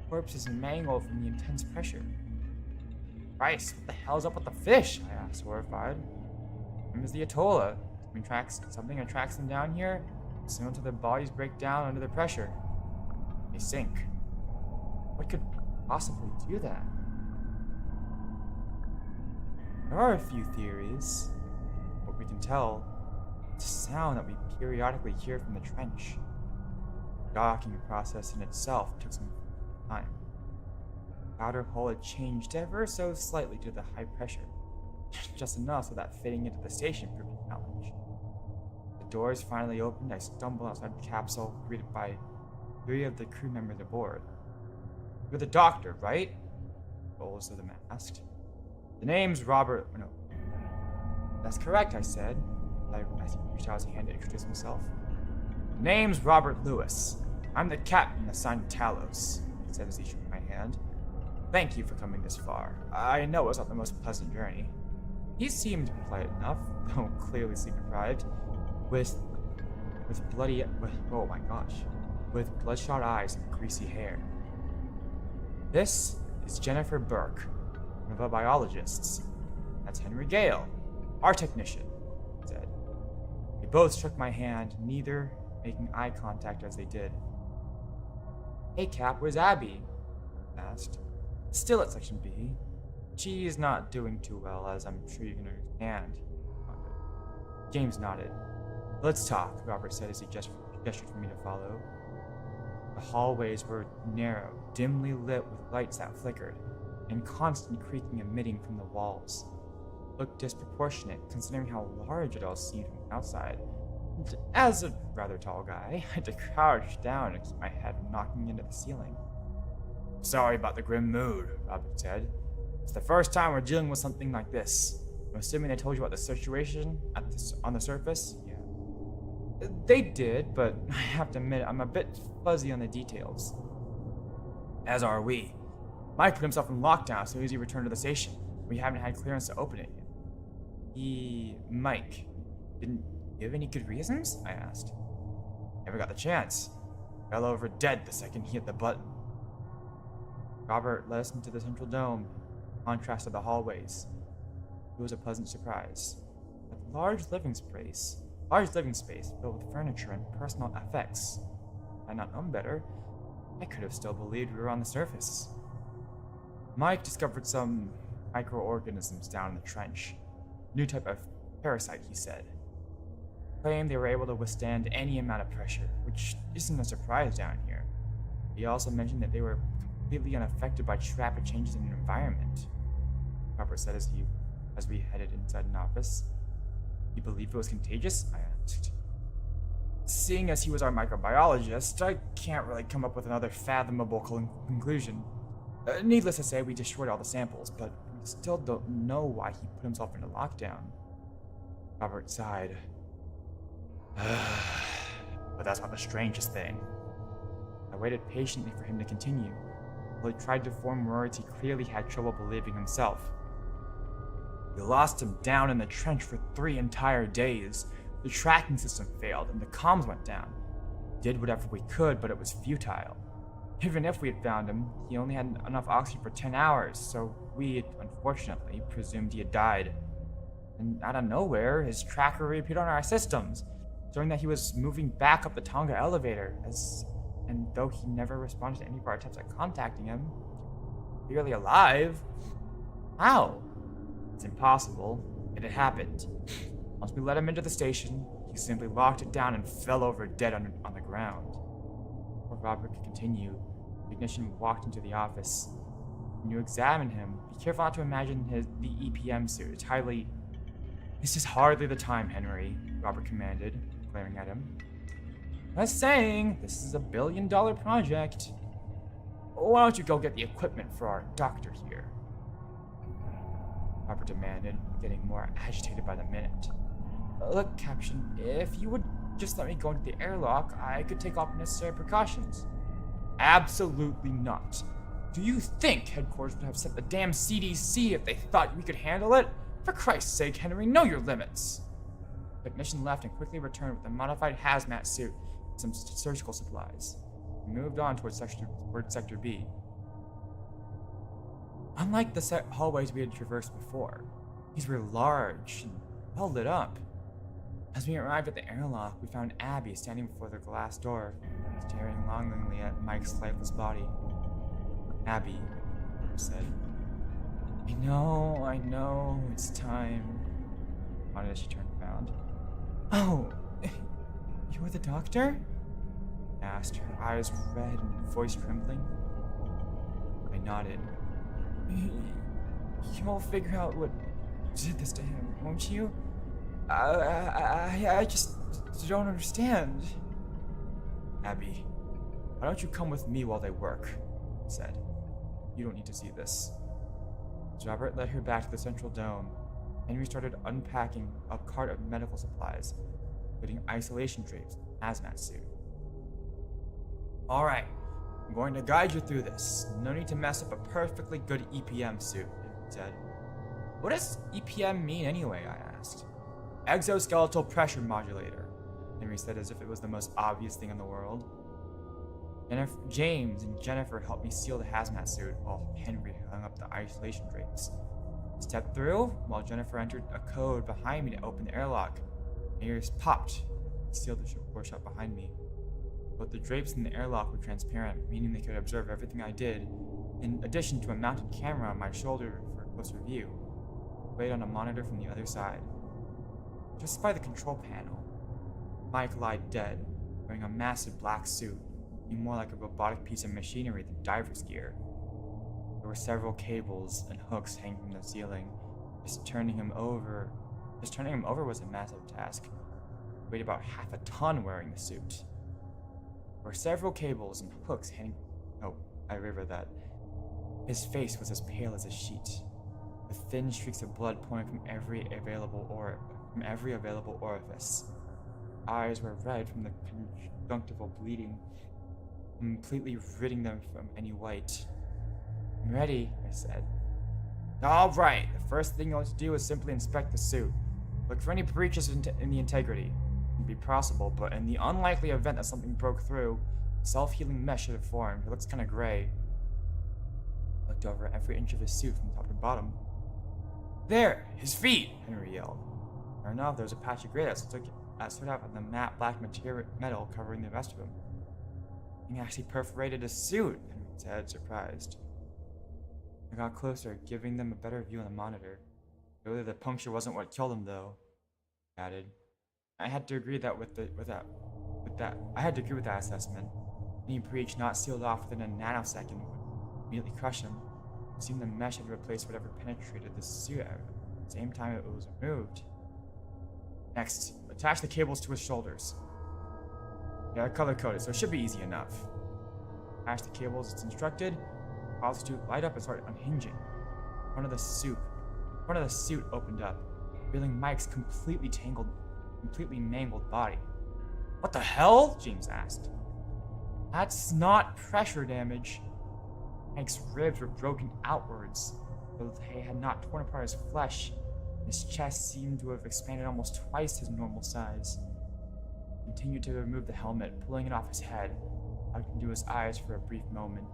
corpses mangled from the intense pressure. "Christ, what the hell's up with the fish?" I asked, horrified. "Same as the Atola. Something attracts them down here, similar to their bodies break down under the pressure. They sink. What could possibly do that?" There are a few theories. What we can tell, it's a sound that we periodically hear from the trench. The docking process in itself took some time. The outer hull had changed ever so slightly due to the high pressure, just enough so that fitting into the station proved a challenge. The doors finally opened. I stumbled outside the capsule, greeted by 3 of the crew members aboard. "You're the doctor, right?" the oldest of them asked. "The name's Robert..." No. "That's correct," I said, as he reached out his hand to introduce himself. "The name's Robert Lewis. I'm the captain assigned to Talos," he said as he shook my hand. "Thank you for coming this far. I know it was not the most pleasant journey." He seemed polite enough, though clearly sleep-deprived, with bloodshot eyes and greasy hair. "This is Jennifer Burke, one of our biologists. That's Henry Gale, our technician," he said. They both shook my hand, neither making eye contact as they did. "Hey Cap, where's Abby?" I asked. "Still at Section B. She's not doing too well, as I'm sure you can understand." James nodded. "Let's talk," Robert said as he gestured for me to follow. The hallways were narrow, dimly lit with lights that flickered, and constant creaking emitting from the walls. It looked disproportionate, considering how large it all seemed from the outside. And as a rather tall guy, I had to crouch down to keep my head from knocking into the ceiling. "Sorry about the grim mood," Robert said. "It's the first time we're dealing with something like this. I'm assuming they told you about the situation on the surface?" "Yeah." "They did, but I have to admit I'm a bit fuzzy on the details." "As are we. Mike put himself in lockdown as soon as he returned to the station. We haven't had clearance to open it yet." Mike, didn't give any good reasons? I asked. Never got the chance. Fell over dead the second he hit the button. Robert led us into the central dome, contrast to the hallways. It was a pleasant surprise. A large living space filled with furniture and personal effects. Had I not known better, I could have still believed we were on the surface. Mike discovered some microorganisms down in the trench. New type of parasite, he said. Claimed they were able to withstand any amount of pressure, which isn't a surprise down here. He also mentioned that they were completely unaffected by rapid changes in the environment. Robert said as we headed inside an office. You believe it was contagious? I asked. Seeing as he was our microbiologist, I can't really come up with another fathomable conclusion. Needless to say, we destroyed all the samples, but we still don't know why he put himself into lockdown. Robert sighed. But that's not the strangest thing. I waited patiently for him to continue, while he tried to form words he clearly had trouble believing himself. We lost him down in the trench for 3 entire days. The tracking system failed and the comms went down. We did whatever we could, but it was futile. Even if we had found him, he only had enough oxygen for 10 hours, so we, unfortunately, presumed he had died. And out of nowhere, his tracker reappeared on our systems, showing that he was moving back up the Tonga elevator, and though he never responded to any of our attempts at contacting him, clearly alive. How? It's impossible. It had happened. Once we let him into the station, he simply locked it down and fell over dead on the ground. Before Robert could continue, the technician walked into the office. When you examine him, be careful not to imagine the EPM suit. It's highly... This is hardly the time, Henry, Robert commanded, glaring at him. I was saying, this is a $1 billion project. Why don't you go get the equipment for our doctor here? Robert demanded, getting more agitated by the minute. Look, Captain, if you would just let me go into the airlock, I could take all necessary precautions. Absolutely not. Do you think headquarters would have sent the damn CDC if they thought we could handle it? For Christ's sake, Henry, know your limits. The technician left and quickly returned with a modified hazmat suit and some surgical supplies. We moved on towards Sector B. Unlike the hallways we had traversed before, these were large and well lit up. As we arrived at the airlock, we found Abby standing before the glass door, staring longingly at Mike's lifeless body. Abby said, I know, it's time. Why did she turn around? Oh, you're the doctor? I asked, her eyes red and voice trembling. I nodded. You'll figure out what did this to him, won't you? I just don't understand. Abby, why don't you come with me while they work? He said. You don't need to see this. Robert led her back to the central dome. Henry started unpacking a cart of medical supplies, including isolation drapes and hazmat suit. Alright, I'm going to guide you through this. No need to mess up a perfectly good EPM suit, he said. What does EPM mean anyway, I asked. Exoskeletal pressure modulator, Henry said as if it was the most obvious thing in the world. James and Jennifer helped me seal the hazmat suit while Henry hung up the isolation drapes. I stepped through while Jennifer entered a code behind me to open the airlock. My ears popped and sealed the door shut behind me. Both the drapes in the airlock were transparent, meaning they could observe everything I did, in addition to a mounted camera on my shoulder for a closer view, laid on a monitor from the other side. Just by the control panel, Mike lied dead, wearing a massive black suit, looking more like a robotic piece of machinery than diver's gear. There were several cables and hooks hanging from the ceiling. Just turning him over was a massive task. He weighed about half a ton wearing the suit. There were several cables and hooks hanging. Oh, I remember that. His face was as pale as a sheet, with thin streaks of blood pouring from every available orifice. Eyes were red from the conjunctival bleeding, completely ridding them from any white. I'm ready, I said. All right, the first thing you'll have to do is simply inspect the suit. Look for any breaches in the integrity. It would be possible, but in the unlikely event that something broke through, a self-healing mesh should have formed. It looks kind of gray. I looked over every inch of his suit from top to bottom. There! His feet! Henry yelled. Sure enough, there was a patch of gray that stood out from the matte black metal covering the rest of him. He actually perforated his suit, Henry said, surprised. I got closer, giving them a better view on the monitor. Really, the puncture wasn't what killed him, though, he added. I had to agree with that assessment. Any breach not sealed off within a nanosecond would immediately crush him. It seemed the mesh had replaced whatever penetrated the suit at the same time it was removed. Next, attach the cables to his shoulders. Yeah, color-coded, so it should be easy enough. Attach the cables as instructed. Cause the suit light up and started unhinging. One of the suit opened up, revealing Mike's completely mangled body. What the hell? James asked. That's not pressure damage. Mike's ribs were broken outwards, though they had not torn apart his flesh. His chest seemed to have expanded almost twice his normal size. He continued to remove the helmet, pulling it off his head, looking into his eyes for a brief moment,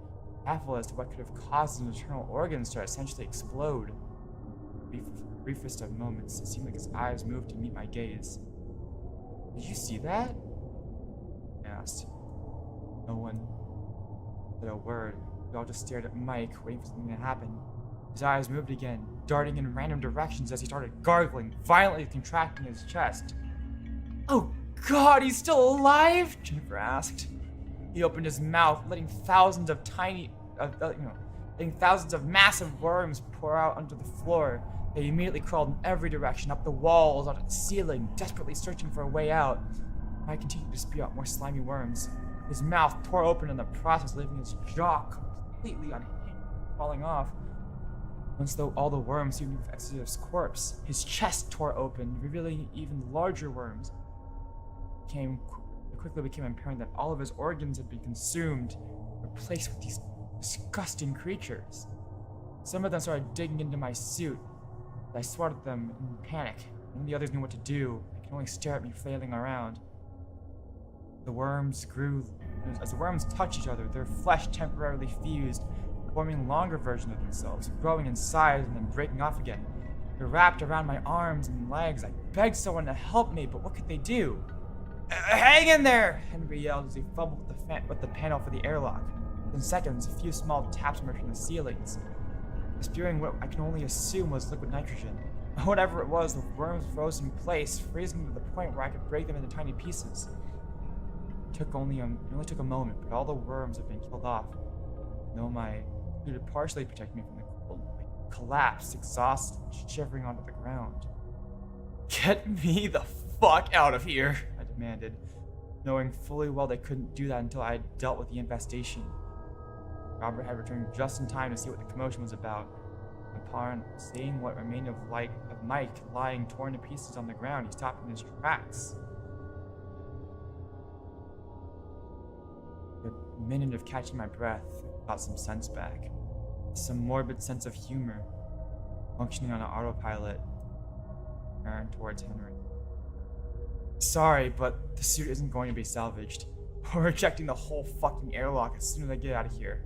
baffled as to what could have caused his internal organs to essentially explode. The briefest of moments, it seemed like his eyes moved to meet my gaze. Did you see that? I asked. No one said a word. We all just stared at Mike, waiting for something to happen. His eyes moved again, darting in random directions as he started gargling, violently contracting his chest. Oh God, he's still alive? Jennifer asked. He opened his mouth, letting thousands of massive worms pour out onto the floor. They immediately crawled in every direction, up the walls, onto the ceiling, desperately searching for a way out. Mike continued to spew out more slimy worms. His mouth tore open in the process, leaving his jaw completely unhinged, falling off. Once all the worms seemed to have exited his corpse, his chest tore open, revealing even larger worms. It quickly became apparent that all of his organs had been consumed, replaced with these disgusting creatures. Some of them started digging into my suit. I swatted them in panic. None of the others knew what to do. They could only stare at me flailing around. The worms grew. As the worms touched each other, their flesh temporarily fused, forming longer versions of themselves, growing in size and then breaking off again. They wrapped around my arms and legs. I begged someone to help me, but what could they do? Hang in there! Henry yelled as he fumbled with the panel for the airlock. Within seconds, a few small taps emerged from the ceilings, spewing what I can only assume was liquid nitrogen. Whatever it was, the worms froze in place, freezing to the point where I could break them into tiny pieces. It only took a moment, but all the worms had been killed off. Though my suit had partially protected me from the cold, I collapsed, exhausted, shivering onto the ground. Get me the fuck out of here, I demanded, knowing fully well they couldn't do that until I had dealt with the infestation. Robert had returned just in time to see what the commotion was about. Upon seeing what remained of Mike lying torn to pieces on the ground, he stopped in his tracks. A minute of catching my breath got some sense back. Some morbid sense of humor, functioning on an autopilot, turned towards Henry. Sorry, but the suit isn't going to be salvaged. We're rejecting the whole fucking airlock as soon as I get out of here.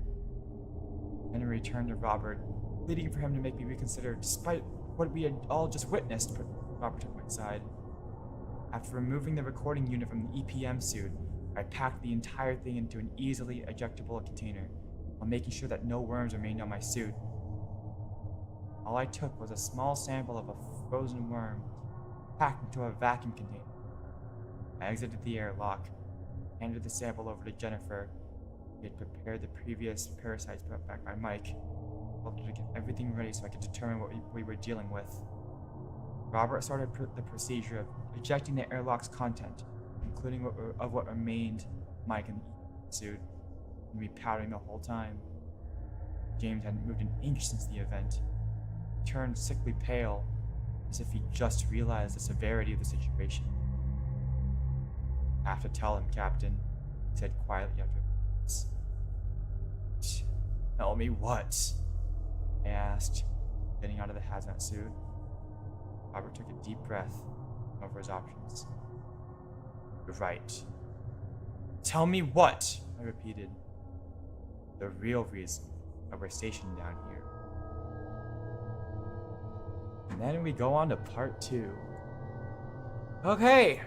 Henry turned to Robert, pleading for him to make me reconsider despite what we had all just witnessed, but Robert took my side. After removing the recording unit from the EPM suit, I packed the entire thing into an easily ejectable container, while making sure that no worms remained on my suit. All I took was a small sample of a frozen worm, packed into a vacuum container. I exited the airlock, handed the sample over to Jennifer. We had prepared the previous parasites brought back by Mike, helped her to get everything ready so I could determine what we were dealing with. Robert started the procedure of ejecting the airlock's content, including what remained of Mike in the suit, and me powdering the whole time. James hadn't moved an inch since the event. He turned sickly pale, as if he just realized the severity of the situation. I have to tell him, Captain, he said quietly after this. Tell me what? I asked, getting out of the hazmat suit. Robert took a deep breath over his options. You're right. Tell me what? I repeated. The real reason that we're stationed down here. And then we go on to part 2. Okay.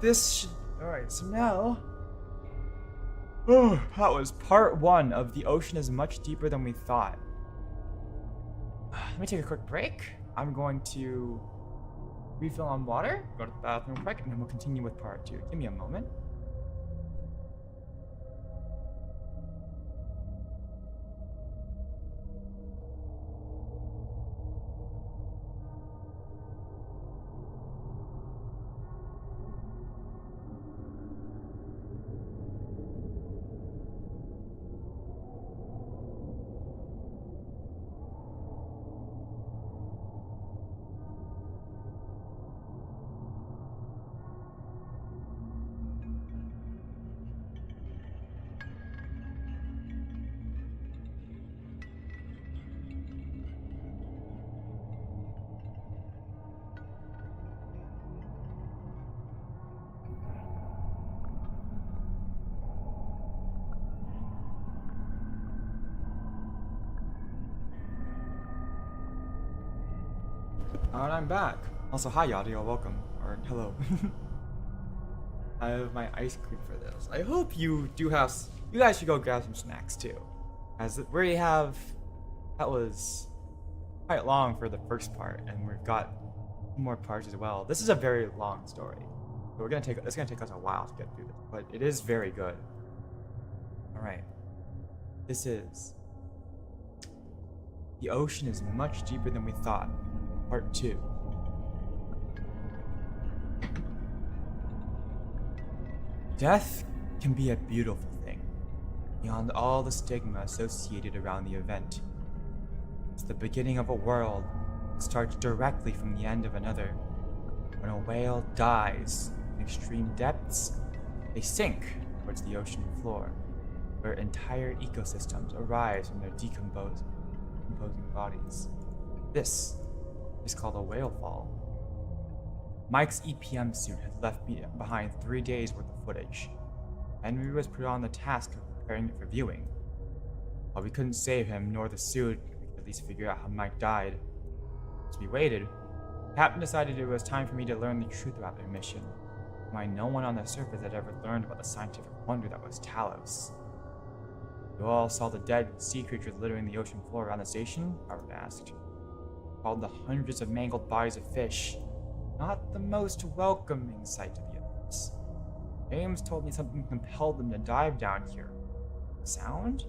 This should... Alright, so now... that was part 1 of The Ocean is Much Deeper Than We Thought. Let me take a quick break. I'm going to refill on water, go to the bathroom quick, and then we'll continue with part 2. Give me a moment. Alright, I'm back. Also, hi, Yadi, welcome. Or, hello. I have my ice cream for this. I hope you do have... You guys should go grab some snacks, too. As we have... That was quite long for the first part, and we've got more parts as well. This is a very long story. So it's gonna take us a while to get through this, but it is very good. Alright. This is... The ocean is much deeper than we thought. Part 2. Death can be a beautiful thing, beyond all the stigma associated around the event. It's the beginning of a world that starts directly from the end of another. When a whale dies in extreme depths, they sink towards the ocean floor, where entire ecosystems arise from their decomposing bodies. This is called a whale fall. Mike's EPM suit had left behind 3 days worth of footage. Henry was put on the task of preparing it for viewing. While we couldn't save him nor the suit, we could at least figure out how Mike died. As we waited, the captain decided it was time for me to learn the truth about their mission. Why no one on the surface had ever learned about the scientific wonder that was Talos. You all saw the dead sea creatures littering the ocean floor around the station? Robert asked. Called the hundreds of mangled bodies of fish. Not the most welcoming sight to the others. James told me something compelled them to dive down here. Sound?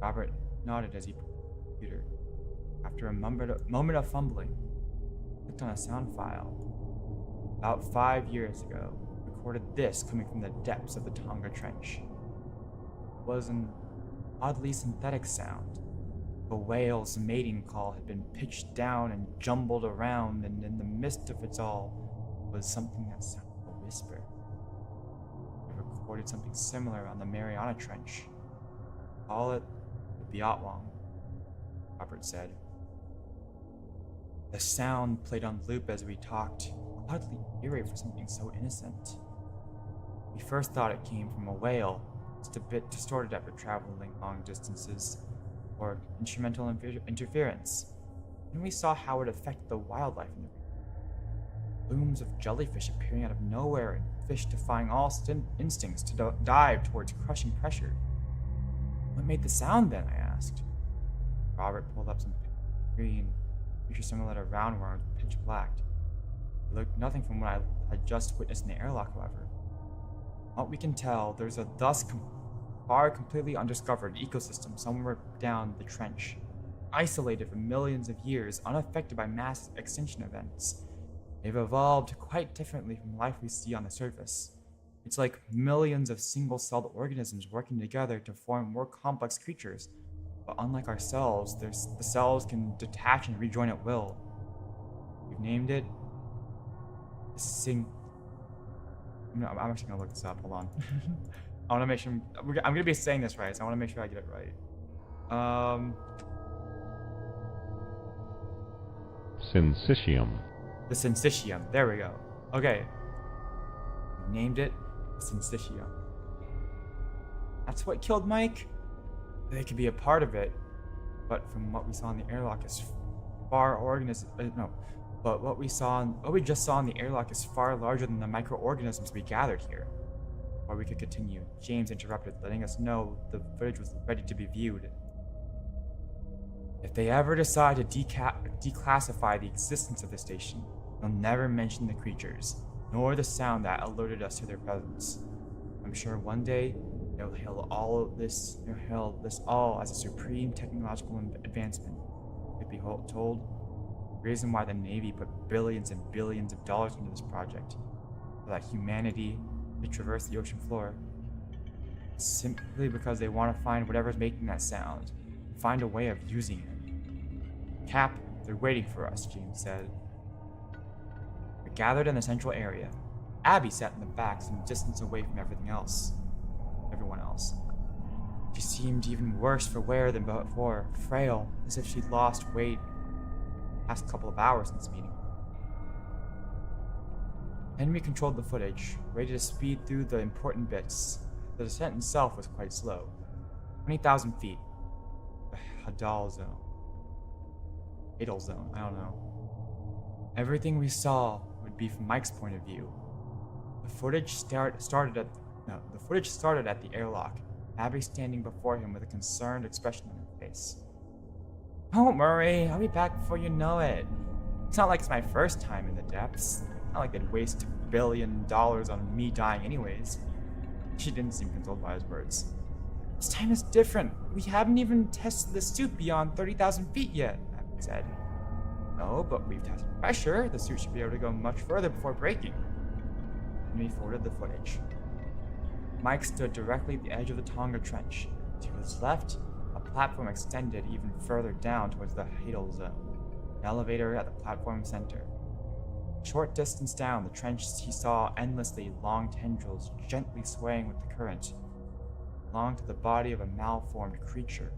Robert nodded as he put the computer. After a moment of fumbling, he clicked on a sound file. About 5 years ago, he recorded this coming from the depths of the Tonga Trench. It was an oddly synthetic sound. A whale's mating call had been pitched down and jumbled around, and in the midst of it all was something that sounded like a whisper. It recorded something similar on the Mariana Trench. Call it the Biatwang, Robert said. The sound played on loop as we talked, oddly eerie for something so innocent. We first thought it came from a whale, just a bit distorted after traveling long distances, or instrumental interference. And we saw how it affected the wildlife in the region. Blooms of jellyfish appearing out of nowhere and fish defying all instincts to dive towards crushing pressure. What made the sound then? I asked. Robert pulled up some green, creatures similar to roundworms, pitch black. It looked nothing from what I had just witnessed in the airlock, however. What we can tell, there's a thus far completely undiscovered ecosystem somewhere down the trench, isolated for millions of years, unaffected by mass extinction events. They've evolved quite differently from life we see on the surface. It's like millions of single-celled organisms working together to form more complex creatures. But unlike ourselves, the cells can detach and rejoin at will. We've named it I'm actually gonna look this up. Hold on. I want to make sure I'm gonna be saying this right, so I want to make sure I get it right. Syncytium. The Syncytium. There we go. Okay. We named it the Syncytium. That's what killed Mike? They could be a part of it, but from what we saw in the airlock is but what we just saw in the airlock is far larger than the microorganisms we gathered here. Before we could continue, James interrupted, letting us know the footage was ready to be viewed. If they ever decide to declassify the existence of the station, they'll never mention the creatures, nor the sound that alerted us to their presence. I'm sure one day they'll hail this all as a supreme technological advancement. If be told, the reason why the Navy put billions and billions of dollars into this project, so that humanity could traverse the ocean floor, simply because they want to find whatever's making that sound, and find a way of using it. Cap, they're waiting for us, James said. We gathered in the central area. Abby sat in the back, some distance away from everyone else. She seemed even worse for wear than before, frail, as if she'd lost weight the past couple of hours in this meeting. Henry controlled the footage, ready to speed through the important bits. The descent itself was quite slow. 20,000 feet. The Hadal zone. Hadal zone, I don't know. Everything we saw would be from Mike's point of view. The footage started at the airlock, Abby standing before him with a concerned expression on her face. Don't worry, I'll be back before you know it. It's not like it's my first time in the depths. Not like they'd waste $1 billion on me dying anyways. She didn't seem consoled by his words. This time is different. We haven't even tested the suit beyond 30,000 feet yet, Abby said. No, but we've tested pressure. The suit should be able to go much further before breaking. Henry forwarded the footage. Mike stood directly at the edge of the Tonga Trench. To his left, a platform extended even further down towards the Hadal zone, an elevator at the platform center. A short distance down the trench, he saw endlessly long tendrils gently swaying with the current, belonged to the body of a malformed creature,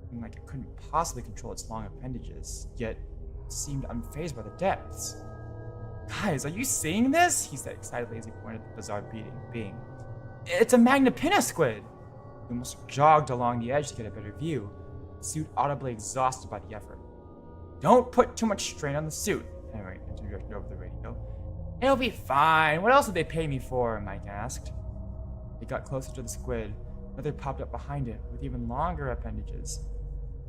looking like it couldn't possibly control its long appendages, yet seemed unfazed by the depths. Guys, are you seeing this? He said excitedly as he pointed at the bizarre being. It's a Magnapinna squid! He almost jogged along the edge to get a better view, the suit audibly exhausted by the effort. Don't put too much strain on the suit, Henry interjected over the radio. It'll be fine. What else would they pay me for? Mike asked. He got closer to the squid. Another popped up behind it, with even longer appendages.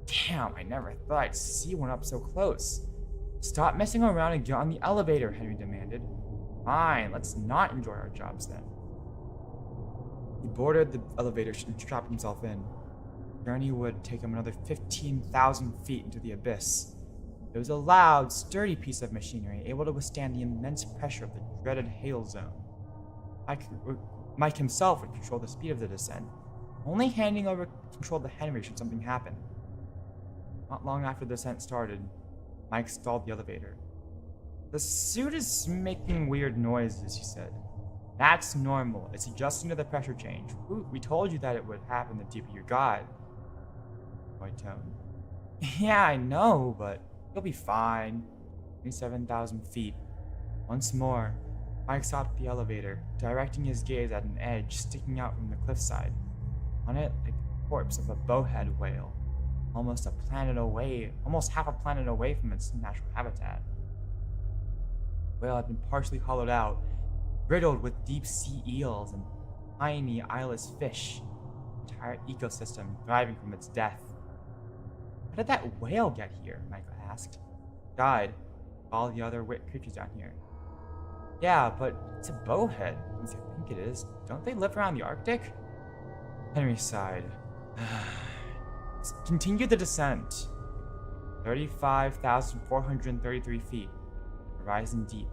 Damn, I never thought I'd see one up so close. Stop messing around and get on the elevator, Henry demanded. Fine, let's not enjoy our jobs then. He boarded the elevator and strapped himself in. The journey would take him another 15,000 feet into the abyss. It was a loud, sturdy piece of machinery, able to withstand the immense pressure of the dreaded hail zone. Mike himself would control the speed of the descent, only handing over control to Henry should something happen. Not long after the descent started, Mike stalled the elevator. The suit is making weird noises, he said. That's normal. It's adjusting to the pressure change. We told you that it would happen the deeper you got. White tone. Yeah, I know, but you'll be fine. 27,000 feet. Once more, Mike stopped the elevator, directing his gaze at an edge sticking out from the cliffside. On it, like the corpse of a bowhead whale, almost half a planet away from its natural habitat. The whale had been partially hollowed out, riddled with deep-sea eels and tiny eyeless fish, the entire ecosystem thriving from its death. How did that whale get here? Michael asked. Died, like all the other creatures down here. Yeah, but it's a bowhead, at least I think it is. Don't they live around the Arctic? Henry sighed. Continue the descent. 35,433 feet, horizon deep.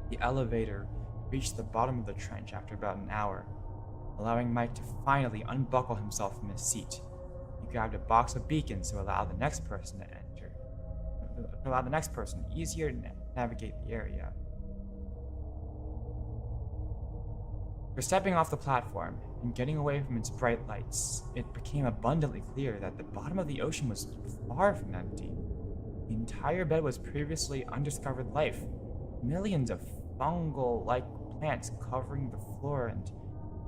The elevator reached the bottom of the trench after about an hour, allowing Mike to finally unbuckle himself from his seat. He grabbed a box of beacons to allow the next person easier to navigate the area. For stepping off the platform and getting away from its bright lights, it became abundantly clear that the bottom of the ocean was far from empty. The entire bed was previously undiscovered life. Millions of fungal-like plants covering the floor and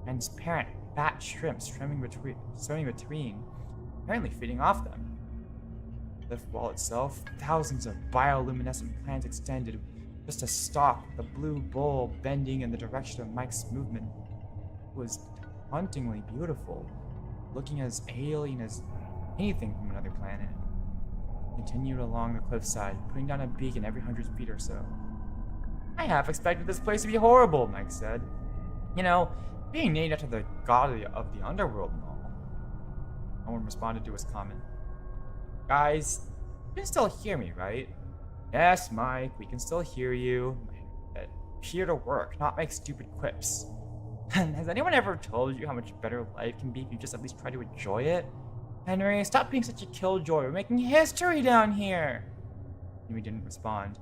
transparent fat shrimp swimming between, apparently feeding off them. The cliff wall itself, thousands of bioluminescent plants extended, just a stalk with a blue bowl bending in the direction of Mike's movement. It was hauntingly beautiful, looking as alien as anything from another planet. Continued along the cliffside, putting down a beacon every 100 feet or so. I half expected this place to be horrible, Mike said. You know, being named after the god of the underworld and all. No one responded to his comment. Guys, you can still hear me, right? Yes, Mike, we can still hear you. But here to work, not make stupid quips. Has anyone ever told you how much better life can be if you just at least try to enjoy it? Henry, stop being such a killjoy. We're making history down here. Henry didn't respond.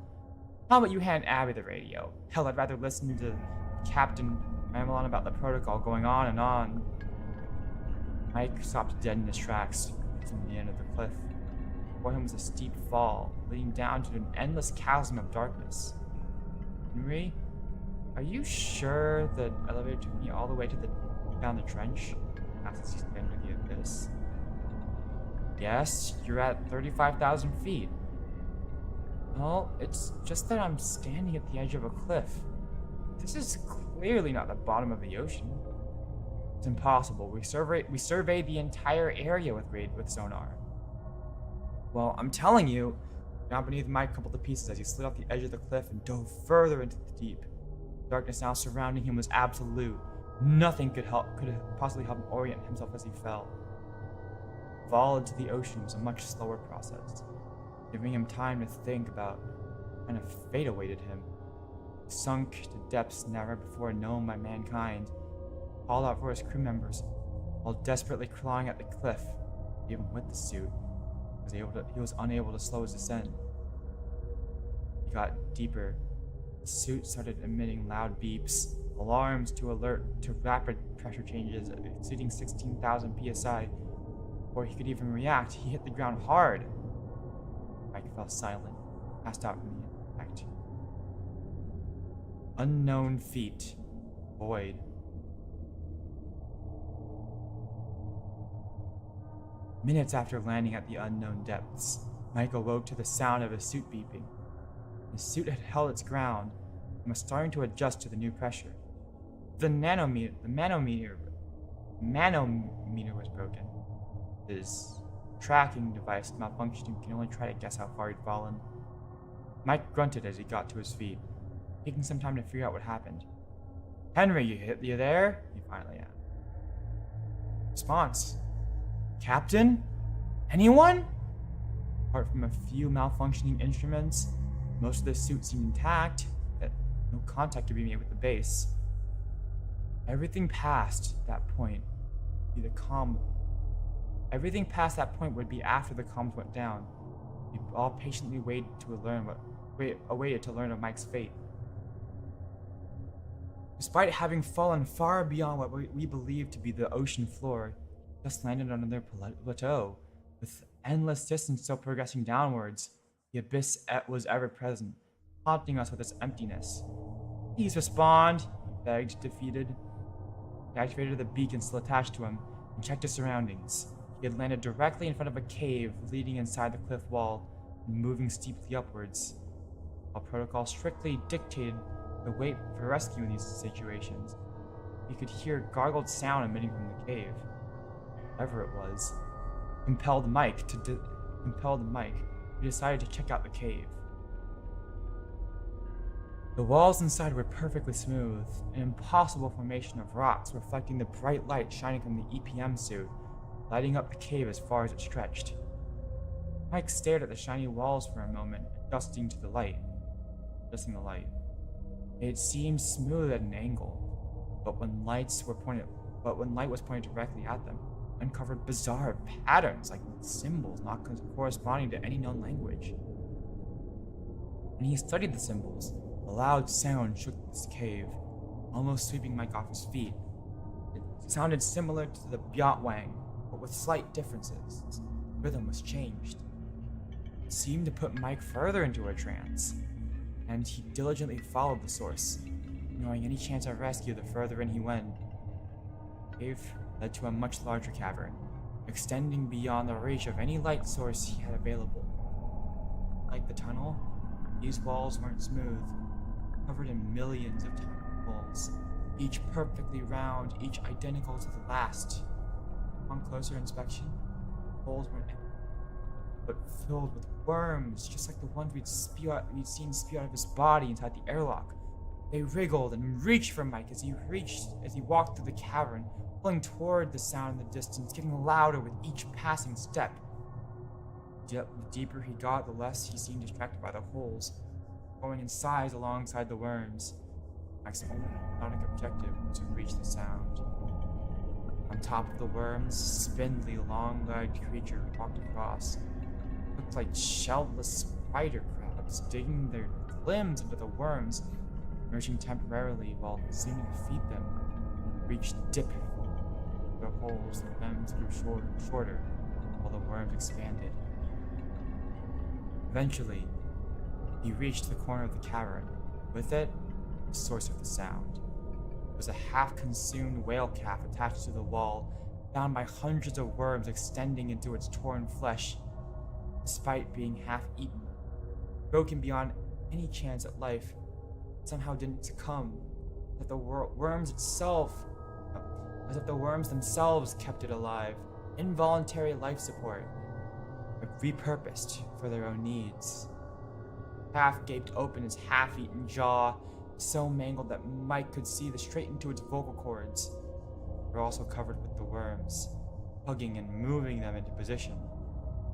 How about you hand Abby the radio? Hell, I'd rather listen to Captain ramble on about the protocol going on and on. Mike stopped dead in his tracks from the end of the cliff. Before him was a steep fall, leading down to an endless chasm of darkness. Henry, are you sure the elevator took me all the way down the trench? Asked as he stared into the abyss. Yes, you're at 35,000 feet. Well, it's just that I'm standing at the edge of a cliff. This is clearly not the bottom of the ocean. It's impossible. We surveyed the entire area with sonar. Well, I'm telling you, down beneath Mike crumpled to pieces as he slid off the edge of the cliff and dove further into the deep. The darkness now surrounding him was absolute. Nothing could possibly help him orient himself as he fell. Fall into the ocean was a much slower process, giving him time to think about what kind of fate awaited him. He sunk to depths never before known by mankind, called out for his crew members, while desperately clawing at the cliff. Even with the suit, he was unable to slow his descent. He got deeper. The suit started emitting loud beeps, alarms to alert to rapid pressure changes exceeding 16,000 psi. Before he could even react, he hit the ground hard. Mike fell silent, passed out from the impact. Unknown feet. Void. Minutes after landing at the unknown depths, Mike awoke to the sound of his suit beeping. His suit had held its ground and was starting to adjust to the new pressure. The manometer was broken. His tracking device malfunctioning. Can only try to guess how far he'd fallen. Mike grunted as he got to his feet, taking some time to figure out what happened. Henry, you there? He finally asked. Response. Captain? Anyone? Apart from a few malfunctioning instruments, most of the suit seemed intact, yet no contact could be made with the base. Everything past that point would be after the comms went down. We all patiently awaited to learn of Mike's fate. Despite having fallen far beyond what we believed to be the ocean floor, he just landed on another plateau. With endless distance still progressing downwards, the abyss was ever present, haunting us with its emptiness. Please respond, he begged, defeated. He activated the beacon still attached to him and checked his surroundings. He had landed directly in front of a cave leading inside the cliff wall and moving steeply upwards. While protocol strictly dictated the wait for rescue in these situations, he could hear gargled sound emitting from the cave. Whatever it was, compelled Mike, who decided to check out the cave. The walls inside were perfectly smooth, an impossible formation of rocks reflecting the bright light shining from the EPM suit, lighting up the cave as far as it stretched. Mike stared at the shiny walls for a moment, adjusting the light. It seemed smooth at an angle, but when light was pointed directly at them, uncovered bizarre patterns like symbols not corresponding to any known language. When he studied the symbols, a loud sound shook this cave, almost sweeping Mike off his feet. It sounded similar to the Biatwang, but with slight differences. Its rhythm was changed. seemed to put Mike further into a trance, and he diligently followed the source, knowing any chance of rescue the further in he went. The cave led to a much larger cavern, extending beyond the reach of any light source he had available. Like the tunnel, these walls weren't smooth, covered in millions of tiny holes, each perfectly round, each identical to the last. On closer inspection, the holes weren't empty, but filled with worms, just like the ones we'd seen spew out of his body inside the airlock. They wriggled and reached for Mike as he walked through the cavern, pulling toward the sound in the distance, getting louder with each passing step. The deeper he got, the less he seemed distracted by the holes, growing in size alongside the worms. Mike's only hypnotic objective was to reach the sound. On top of the worms, spindly, long-legged creature walked across. Looked like shellless spider crabs, digging their limbs into the worms, emerging temporarily while seeming to feed them. Reached dip the holes, the limbs grew shorter, while the worms expanded. Eventually, he reached the corner of the cavern. With it, the source of the sound. It was a half-consumed whale calf attached to the wall, bound by hundreds of worms extending into its torn flesh. Despite being half-eaten, broken beyond any chance at life, somehow didn't succumb. That the worms as if the worms themselves kept it alive, involuntary life support, but repurposed for their own needs. Half gaped open its half-eaten jaw, so mangled that Mike could see straight into its vocal cords. They were also covered with the worms, hugging and moving them into position.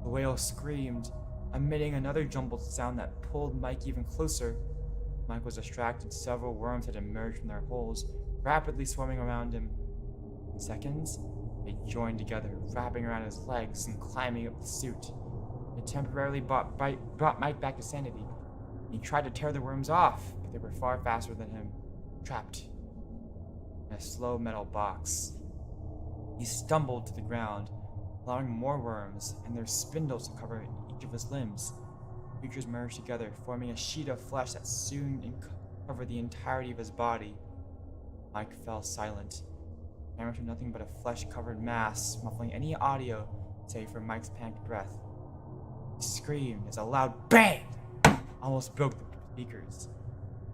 The whale screamed, emitting another jumbled sound that pulled Mike even closer. Mike was distracted. Several worms had emerged from their holes, rapidly swarming around him. In seconds, they joined together, wrapping around his legs and climbing up the suit. It temporarily brought Mike back to sanity. He tried to tear the worms off, but they were far faster than him, trapped in a slow metal box. He stumbled to the ground, allowing more worms and their spindles to cover each of his limbs. Creatures merged together, forming a sheet of flesh that soon covered the entirety of his body. Mike fell silent, hammered to nothing but a flesh-covered mass, muffling any audio save for Mike's panicked breath. He screamed as a loud bang almost broke the speakers.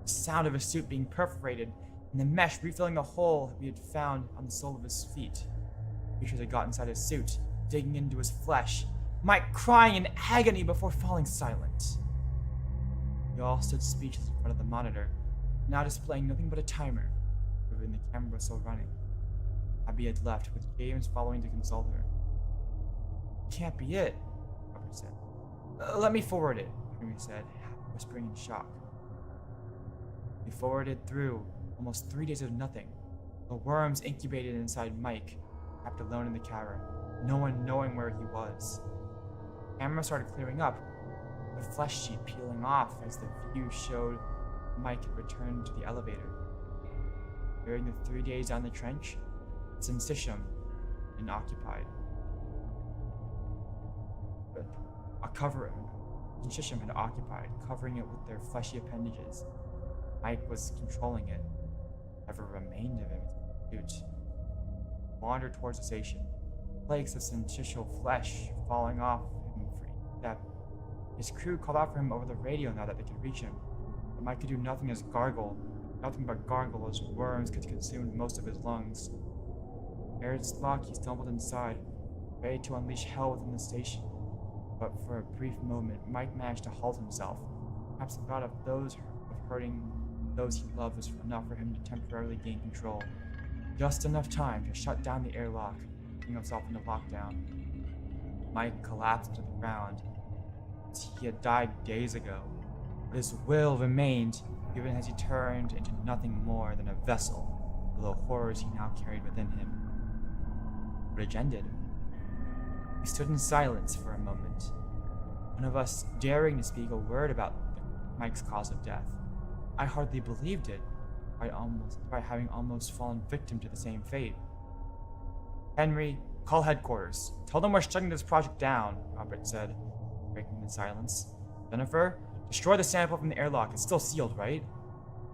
The sound of his suit being perforated and the mesh refilling the hole we had found on the sole of his feet. Creatures had got inside his suit, digging into his flesh, Mike crying in agony before falling silent. We all stood speechless in front of the monitor, now displaying nothing but a timer, proving the camera was still running. Abby had left, with James following to console her. "Can't be it," Robert said. "Let me forward it," Henry said, whispering in shock. He forwarded through almost 3 days of nothing. The worms incubated inside Mike, trapped alone in the cavern, no one knowing where he was. The camera started clearing up, the flesh sheet peeling off as the view showed Mike had returned to the elevator. During the 3 days down the trench, Syncytium had been occupied. Syncytium had occupied, covering it with their fleshy appendages. Mike was controlling it. Whatever remained of him in his suit wandered towards the station, flakes of syncytial flesh falling off him for each step. His crew called out for him over the radio now that they could reach him, but Mike could do nothing but gargle as worms could consume most of his lungs. Ere lock, he stumbled inside, ready to unleash hell within the station. But for a brief moment, Mike managed to halt himself. Perhaps the thought of hurting those he loved was enough for him to temporarily gain control. Just enough time to shut down the airlock, putting himself into lockdown. Mike collapsed to the ground, as he had died days ago, but his will remained, even as he turned into nothing more than a vessel for the horrors he now carried within him. Bridge ended. We stood in silence for a moment, none of us daring to speak a word about Mike's cause of death. I hardly believed it, by having almost fallen victim to the same fate. "Henry, call headquarters. Tell them we're shutting this project down," Robert said, breaking the silence. Jennifer, destroy the sample from the airlock. It's still sealed, right?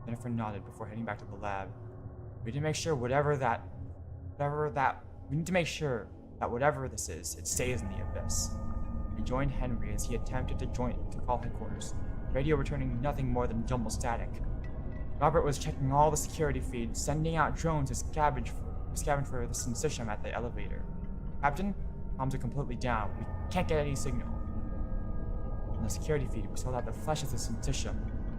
Jennifer nodded before heading back to the lab. We need to make sure whatever this is, it stays in the abyss. We joined Henry as he attempted to call headquarters, radio returning nothing more than jumbled static. Robert was checking all the security feeds, sending out drones to scavenge for the syncytium at the elevator. Captain, comms are completely down. We can't get any signal. On the security feed, we saw that the flesh of the syncytium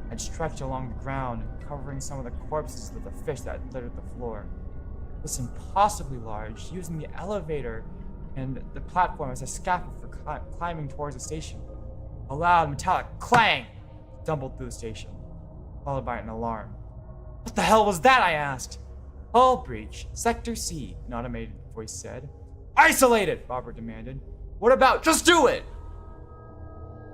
had stretched along the ground, covering some of the corpses of the fish that littered the floor. It was impossibly large, using the elevator and the platform as a scaffold for climbing towards the station. A loud metallic clang stumbled through the station, followed by an alarm. What the hell was that? I asked. Hull breach, Sector C, an automated voice said. Isolated, Robert demanded. What about? Just do it!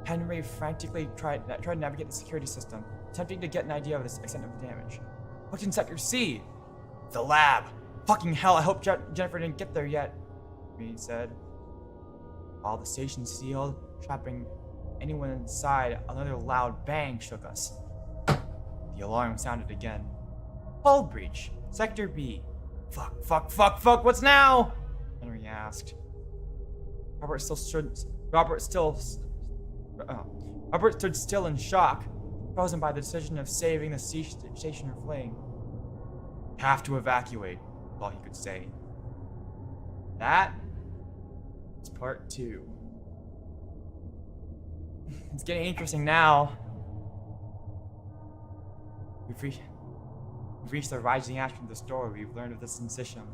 Henry frantically tried to navigate the security system, attempting to get an idea of the extent of the damage. What's in Sector C? The lab. Fucking hell, I hope Jennifer didn't get there yet, Reed said. While the station sealed, trapping anyone inside, another loud bang shook us. The alarm sounded again. Hull breach, Sector B. Fuck, what's now? Henry asked. Robert stood still in shock, frozen by the decision of saving the station or fleeing. Have to evacuate, was all he could say. That is part 2. It's getting interesting now. We've reached the rising action of the story. We've learned of the syncytium.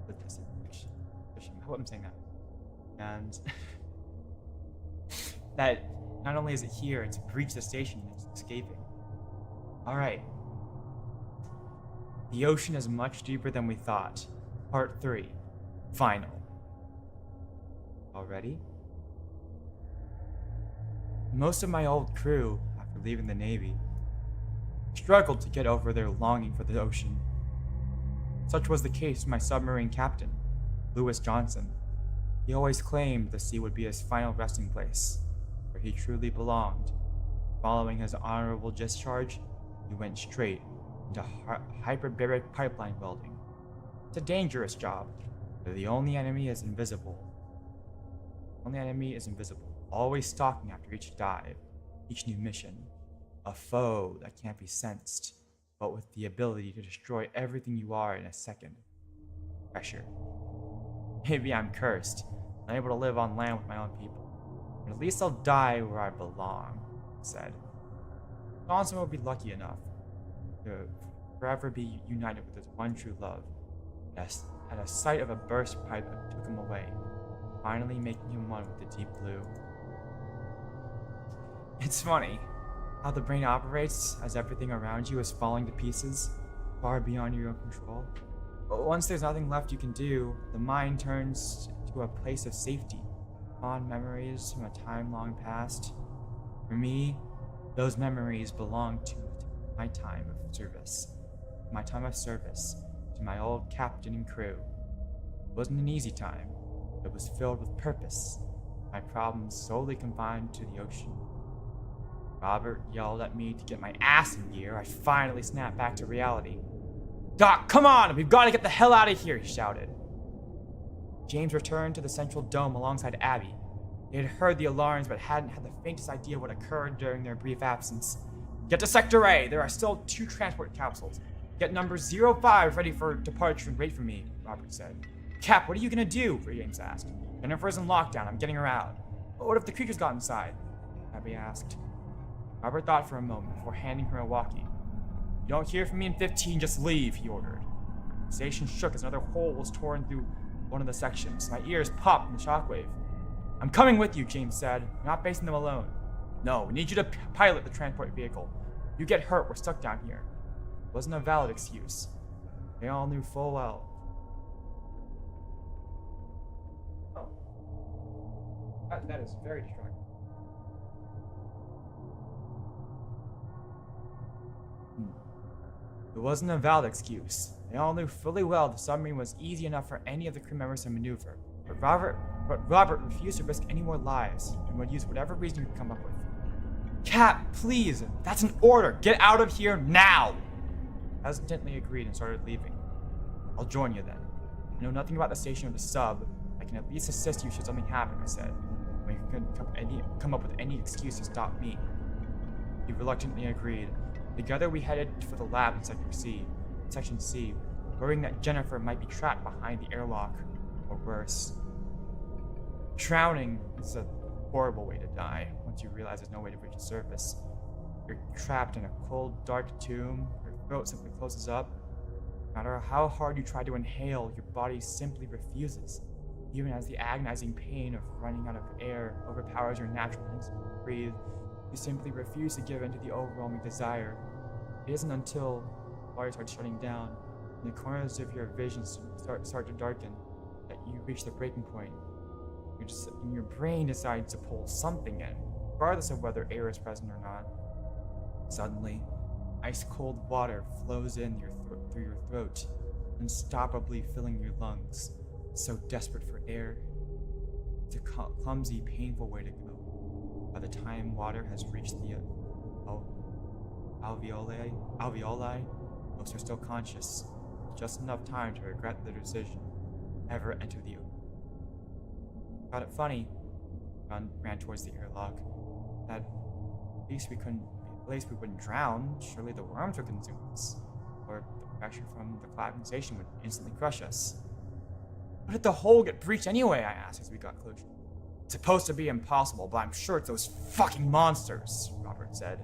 I hope I'm saying that. And that not only is it here, it's breached the station and it's escaping. Alright. The ocean is much deeper than we thought. Part 3. Final. Already? Most of my old crew, after leaving the Navy, struggled to get over their longing for the ocean. Such was the case with my submarine captain, Lewis Johnson. He always claimed the sea would be his final resting place, where he truly belonged. Following his honorable discharge, he went straight into hyperbaric pipeline welding. It's a dangerous job, but the only enemy is invisible. Always stalking after each dive, each new mission. A foe that can't be sensed, but with the ability to destroy everything you are in a second. Pressure. Maybe I'm cursed, unable to live on land with my own people. But at least I'll die where I belong, he said. Johnson will be lucky enough to forever be united with his one true love. At a sight of a burst pipe that took him away, finally making him one with the deep blue. It's funny how the brain operates as everything around you is falling to pieces, far beyond your own control. But once there's nothing left you can do, the mind turns to a place of safety, fond memories from a time long past. For me, those memories belong to my time of service. To my old captain and crew. It wasn't an easy time, but it was filled with purpose. My problems solely confined to the ocean. Robert yelled at me to get my ass in gear. I finally snapped back to reality. Doc, come on! We've got to get the hell out of here, he shouted. James returned to the central dome alongside Abby. They had heard the alarms but hadn't had the faintest idea what occurred during their brief absence. Get to Sector A. There are still 2 transport capsules. Get number 05 ready for departure and wait for me, Robert said. Cap, what are you gonna do? James asked. Jennifer's in lockdown. I'm getting her out. But what if the creatures got inside? Abby asked. Robert thought for a moment before handing her a walkie. You don't hear from me in 15, just leave, he ordered. The station shook as another hole was torn through one of the sections. My ears popped in the shockwave. I'm coming with you, James said. You're not facing them alone. No, we need you to pilot the transport vehicle. You get hurt, we're stuck down here. It wasn't a valid excuse. They all knew full well. Oh. That is very distracting. It wasn't a valid excuse. They all knew fully well the submarine was easy enough for any of the crew members to maneuver. But But Robert refused to risk any more lives and would use whatever reason he could come up with. Cap, please! That's an order! Get out of here now! I hesitantly agreed and started leaving. I'll join you then. I know nothing about the station or the sub. I can at least assist you should something happen, I said. When you couldn't come up with any excuse to stop me. He reluctantly agreed. Together we headed for the lab in Section C, worrying that Jennifer might be trapped behind the airlock, or worse. Drowning is a horrible way to die once you realize there's no way to reach the surface. You're trapped in a cold, dark tomb, your throat simply closes up. No matter how hard you try to inhale, your body simply refuses. Even as the agonizing pain of running out of air overpowers your natural instinct to breathe, you simply refuse to give in to the overwhelming desire. It isn't until the body starts shutting down and the corners of your vision start to darken that you reach the breaking point. Your brain decides to pull something in, regardless of whether air is present or not. Suddenly, ice-cold water flows in through your throat, unstoppably filling your lungs. So desperate for air, it's a clumsy, painful way to go. By the time water has reached the alveoli, most are still conscious, just enough time to regret the decision ever enter the ocean. Found it funny, ran towards the airlock, that at least we wouldn't drown. Surely the worms would consume us, or the pressure from the collapsing station would instantly crush us. How did the hole get breached anyway? I asked as we got closer. It's supposed to be impossible, but I'm sure it's those fucking monsters, Robert said.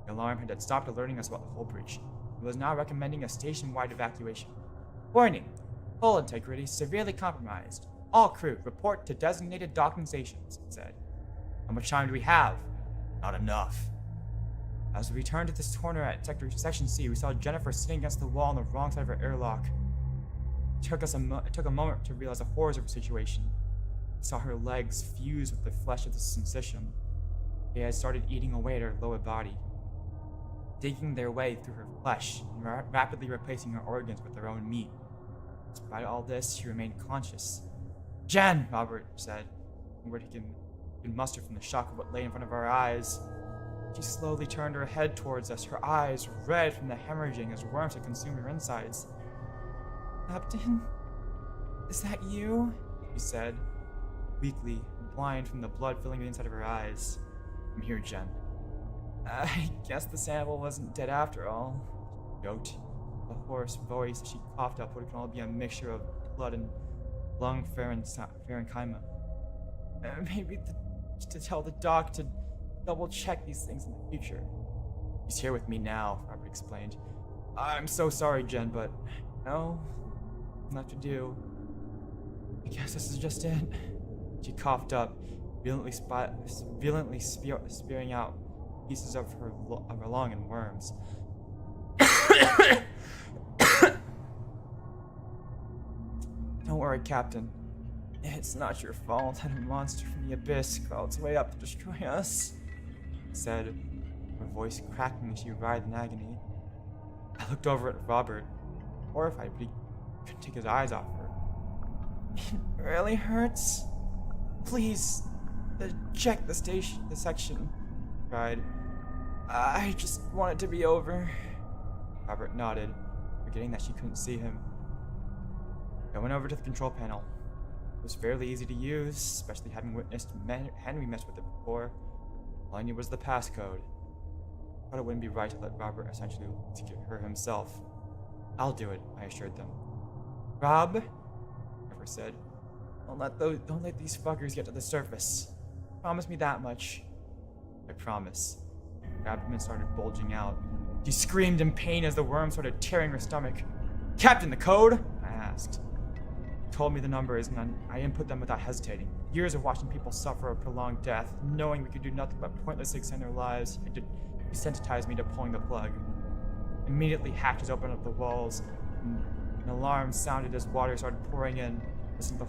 The alarm had stopped alerting us about the hole breach. It was now recommending a station-wide evacuation. Warning, hull integrity severely compromised. All crew, report to designated docking stations, it said. How much time do we have? Not enough. As we returned to this corner at Section C, we saw Jennifer sitting against the wall on the wrong side of her airlock. It took a moment to realize the horrors of her situation. We saw her legs fuse with the flesh of the syncytium. They had started eating away at her lower body, digging their way through her flesh and rapidly replacing her organs with their own meat. Despite all this, she remained conscious. Jen, Robert said, where he could muster from the shock of what lay in front of our eyes. She slowly turned her head towards us, her eyes red from the hemorrhaging as worms had consumed her insides. Captain, is that you? She said, weakly, blind from the blood filling the inside of her eyes. I'm here, Jen. I guess the sample wasn't dead after all, she joked. The hoarse voice she coughed up would can all be a mixture of blood and lung parenchyma. Maybe to tell the doc to double-check these things in the future. He's here with me now, Robert explained. I'm so sorry, Jen, but no, not to do. I guess this is just it. She coughed up, violently spewing out pieces of her lung and worms. Don't worry, Captain. It's not your fault that a monster from the abyss crawled its way up to destroy us, said, her voice cracking as she writhed in agony. I looked over at Robert, horrified, but he couldn't take his eyes off her. It really hurts? Please, check the section, he cried. I just want it to be over. Robert nodded, forgetting that she couldn't see him. I went over to the control panel. It was fairly easy to use, especially having witnessed Henry mess with it before. All I knew was the passcode. I thought it wouldn't be right to let Robert essentially execute her himself. I'll do it, I assured them. Rob, Trevor said, don't let these fuckers get to the surface. Promise me that much. I promise. Her abdomen started bulging out. She screamed in pain as the worm started tearing her stomach. Captain, the code? I asked. He told me the numbers, and I input them without hesitating. Years of watching people suffer a prolonged death, knowing we could do nothing but pointlessly extend their lives, it desensitized me to pulling the plug. Immediately, hatches opened up the walls, and an alarm sounded as water started pouring in. But since the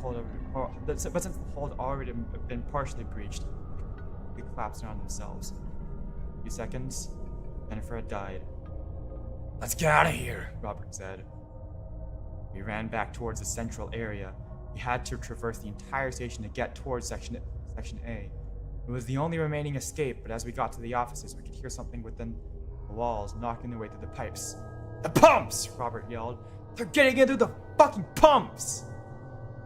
hold had already been partially breached, they collapsed in on themselves. In a few seconds, Jennifer had died. Let's get out of here, Robert said. We ran back towards the central area, We had to traverse the entire station to get towards Section A. It was the only remaining escape, but as we got to the offices, we could hear something within the walls knocking their way through the pipes. "The pumps!" Robert yelled. "They're getting in through the fucking pumps!"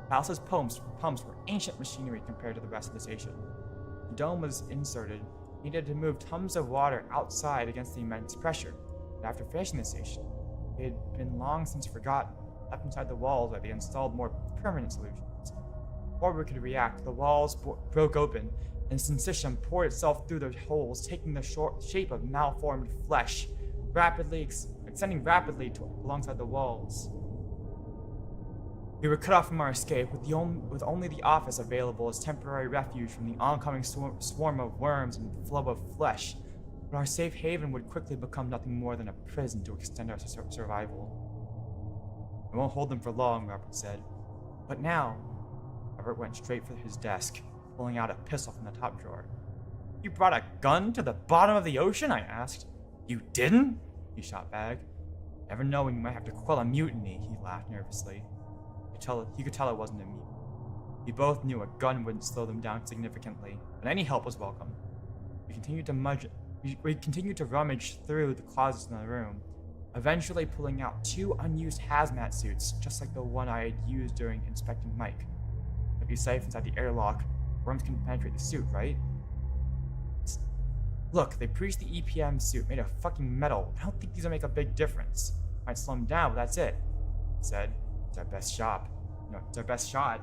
Palace's pumps were ancient machinery compared to the rest of the station. The dome was inserted, needed to move tons of water outside against the immense pressure. But after finishing the station, it had been long since forgotten, left inside the walls where they installed more permanent solutions. Before we could react, the walls broke open, and sensation poured itself through the holes, taking the shape of malformed flesh, extending rapidly alongside the walls. We were cut off from our escape, with only the office available as temporary refuge from the oncoming swarm of worms and flow of flesh. But our safe haven would quickly become nothing more than a prison to extend our survival. "I won't hold them for long," Robert said. "But now..." Robert went straight for his desk, pulling out a pistol from the top drawer. "You brought a gun to the bottom of the ocean?" I asked. "You didn't?" he shot back. "Never know when you might have to quell a mutiny," he laughed nervously. He could tell it wasn't a mutiny. We both knew a gun wouldn't slow them down significantly, but any help was welcome. We continued to rummage through the closets in the room, eventually pulling out 2 unused hazmat suits, just like the one I had used during inspecting Mike. If you safe inside the airlock, worms can penetrate the suit, right? "Look, they preached the EPM suit made of fucking metal. I don't think these will make a big difference. Might slow them down, but that's it," he said. It's our best shot.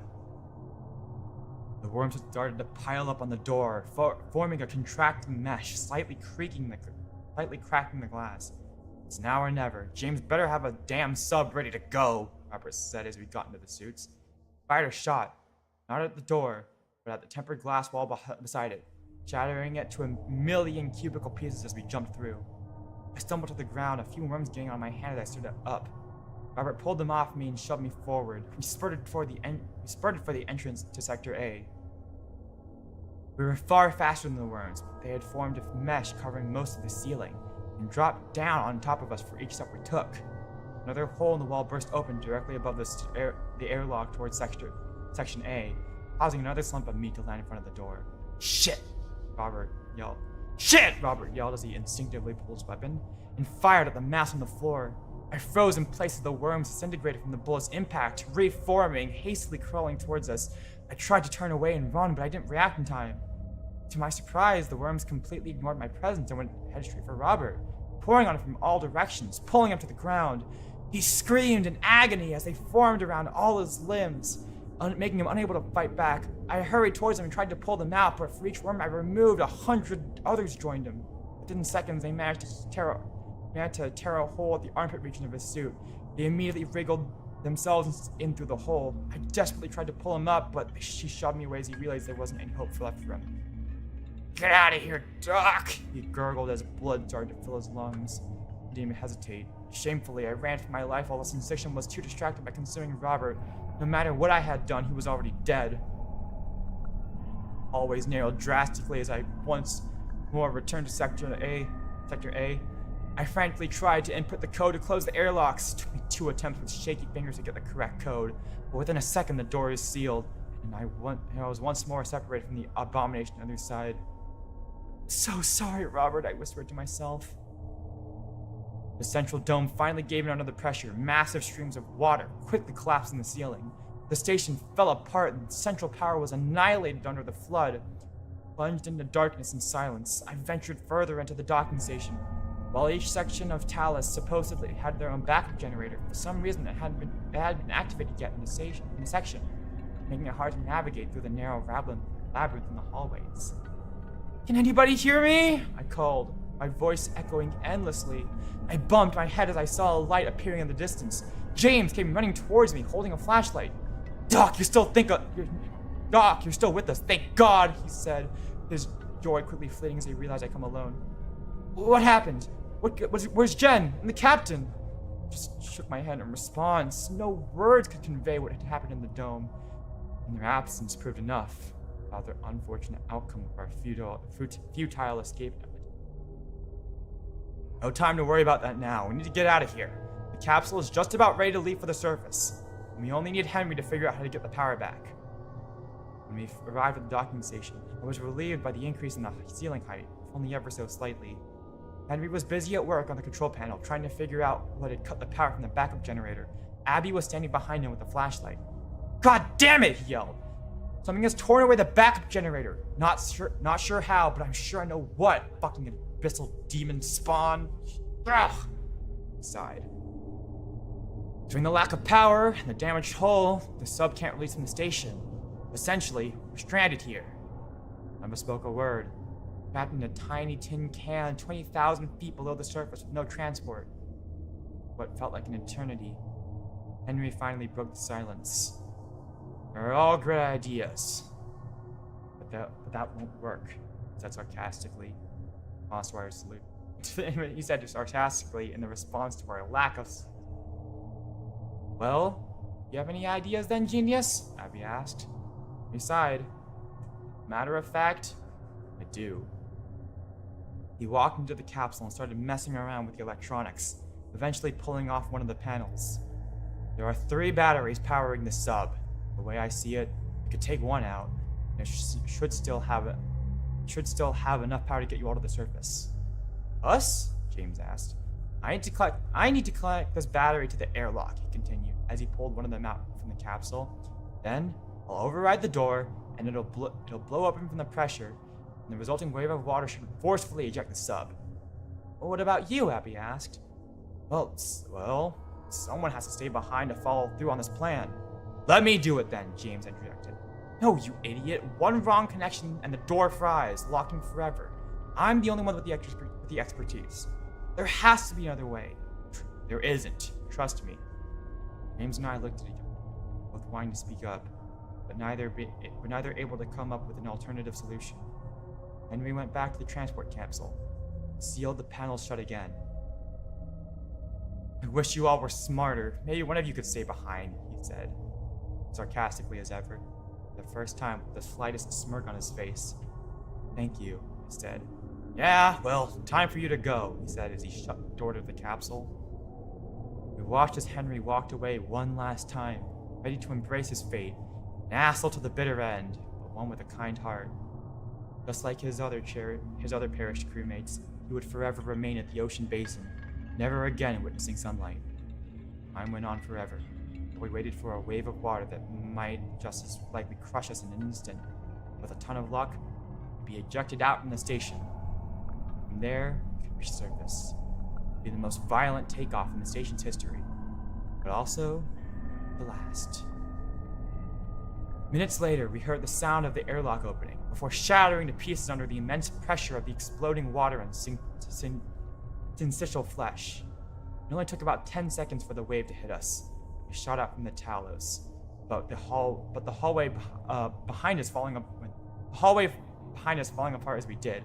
The worms had started to pile up on the door, forming a contracting mesh, slightly cracking the glass. "It's now or never. James better have a damn sub ready to go," Robert said as we got into the suits. Fired a shot, not at the door, but at the tempered glass wall beside it, shattering it to a million cubical pieces as we jumped through. I stumbled to the ground, a few worms getting on my hand as I stood up. Robert pulled them off me and shoved me forward. We spurted for the entrance to Sector A. We were far faster than the worms, but they had formed a mesh covering most of the ceiling, and dropped down on top of us for each step we took. Another hole in the wall burst open directly above the airlock towards Section A, causing another slump of meat to land in front of the door. "Shit!" Robert yelled. "Shit!" Robert yelled as he instinctively pulled his weapon, and fired at the mass on the floor. I froze in place as the worms disintegrated from the bullet's impact, reforming, hastily crawling towards us. I tried to turn away and run, but I didn't react in time. To my surprise, the worms completely ignored my presence and went head straight for Robert, pouring on him from all directions, pulling him to the ground. He screamed in agony as they formed around all his limbs, making him unable to fight back. I hurried towards him and tried to pull them out, but for each worm I removed, 100 others joined him. Within seconds, they managed to tear a hole at the armpit region of his suit. They immediately wriggled themselves in through the hole. I desperately tried to pull him up, but she shoved me away as he realized there wasn't any hope left for him. "Get out of here, Doc!" he gurgled as blood started to fill his lungs. I didn't even hesitate. Shamefully, I ran for my life while the sensation was too distracted by consuming Robert. No matter what I had done, he was already dead. Hallways narrowed drastically as I once more returned to Sector A. I frantically tried to input the code to close the airlocks. It took me 2 attempts with shaky fingers to get the correct code, but within a second the door is sealed, and I was once more separated from the abomination on the other side. "So sorry, Robert," I whispered to myself. The central dome finally gave in under the pressure. Massive streams of water quickly collapsed in the ceiling. The station fell apart and central power was annihilated under the flood. Plunged into darkness and silence, I ventured further into the docking station. While each section of Talus supposedly had their own backup generator, for some reason it hadn't been activated yet in the section, making it hard to navigate through the narrow labyrinth in the hallways. "Can anybody hear me?" I called, my voice echoing endlessly. I bumped my head as I saw a light appearing in the distance. James came running towards me, holding a flashlight. Doc, you're still with us, thank God," he said, his joy quickly fleeting as he realized I'd come alone. "What happened? Where's Jen and the captain?" Just shook my head in response. No words could convey what had happened in the dome, and their absence proved enough about their unfortunate outcome of our futile escape. "No time to worry about that now. We need to get out of here. The capsule is just about ready to leave for the surface." and we only need Henry to figure out how to get the power back. When we arrived at the docking station, I was relieved by the increase in the ceiling height, if only ever so slightly. Henry was busy at work on the control panel, trying to figure out what had cut the power from the backup generator. Abby was standing behind him with a flashlight. "God damn it!" he yelled. "Something has torn away the backup generator. Not sure how, but I'm sure I know what. Fucking abyssal demon spawn." Ugh! He sighed. "Between the lack of power and the damaged hull, the sub can't release from the station. Essentially, we're stranded here." I never spoke a word, trapped in a tiny tin can 20,000 feet below the surface with no transport. What felt like an eternity. Henry finally broke the silence. "They're all great ideas, but that won't work," he said sarcastically. Osweier saluted. He said sarcastically in the response to our lack of. "Well, you have any ideas then, genius?" Abby asked. He sighed. "Matter of fact, I do." He walked into the capsule and started messing around with the electronics, eventually pulling off one of the panels. "There are 3 batteries powering the sub. The way I see it, you could take one out, and it should still have enough power to get you all to the surface." "Us?" James asked. I need to connect this battery to the airlock," he continued, as he pulled one of them out from the capsule. "Then I'll override the door, and it'll blow open from the pressure, and the resulting wave of water should forcefully eject the sub." "Well, what about you?" Abby asked. Well, someone has to stay behind to follow through on this plan." "Let me do it then," James interjected. "No, you idiot. One wrong connection and the door fries, locking forever. I'm the only one with the expertise. There has to be another way." "There isn't. Trust me." James and I looked at each other, both wanting to speak up, but neither able to come up with an alternative solution. Henry went back to the transport capsule, sealed the panels shut again. "I wish you all were smarter. Maybe one of you could stay behind," he said, sarcastically as ever, the first time with the slightest smirk on his face. "Thank you," I said. "Yeah, well, time for you to go," he said as he shut the door to the capsule. We watched as Henry walked away one last time, ready to embrace his fate, an asshole to the bitter end, but one with a kind heart. Just like his other perished crewmates, he would forever remain at the ocean basin, never again witnessing sunlight. Time went on forever. We waited for a wave of water that might just as likely crush us in an instant. With a ton of luck, we'd be ejected out from the station. From there, we could reach the surface. It'd be the most violent takeoff in the station's history, but also the last. Minutes later, we heard the sound of the airlock opening, before shattering to pieces under the immense pressure of the exploding water and syncytial flesh. It only took about 10 seconds for the wave to hit us. We shot out from the Talos, but the hallway behind us falling apart as we did.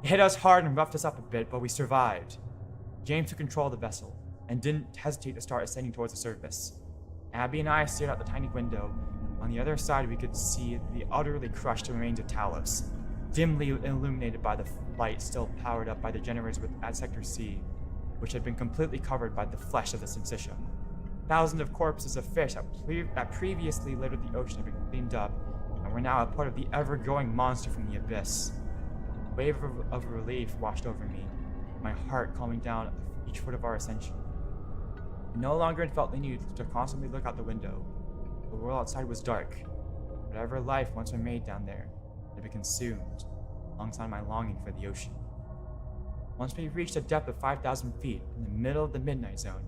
It hit us hard and roughed us up a bit, but we survived. James took control of the vessel and didn't hesitate to start ascending towards the surface. Abby and I stared out the tiny window. On the other side, we could see the utterly crushed remains of Talos, dimly illuminated by the light still powered up by the generators at Sector C, which had been completely covered by the flesh of the syncytium. Thousands of corpses of fish that previously littered the ocean had been cleaned up, and were now a part of the ever-growing monster from the abyss. A wave of relief washed over me, my heart calming down each foot of our ascension. I no longer felt the need to constantly look out the window. The world outside was dark. Whatever life once remained down there had been consumed, alongside my longing for the ocean. Once we reached a depth of 5,000 feet in the middle of the Midnight Zone,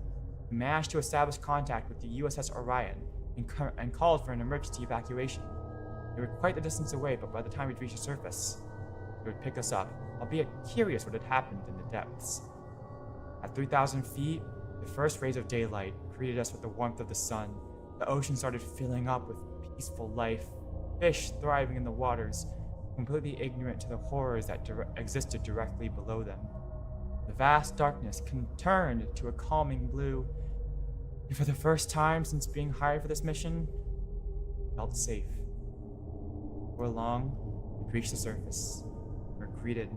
we managed to establish contact with the USS Orion and called for an emergency evacuation. We were quite the distance away, but by the time we'd reached the surface, it would pick us up, albeit curious what had happened in the depths. At 3,000 feet, the first rays of daylight greeted us with the warmth of the sun. The ocean started filling up with peaceful life, fish thriving in the waters, completely ignorant to the horrors that existed directly below them. The vast darkness turned to a calming blue, and for the first time since being hired for this mission, I felt safe. Before long, we reached the surface. We were greeted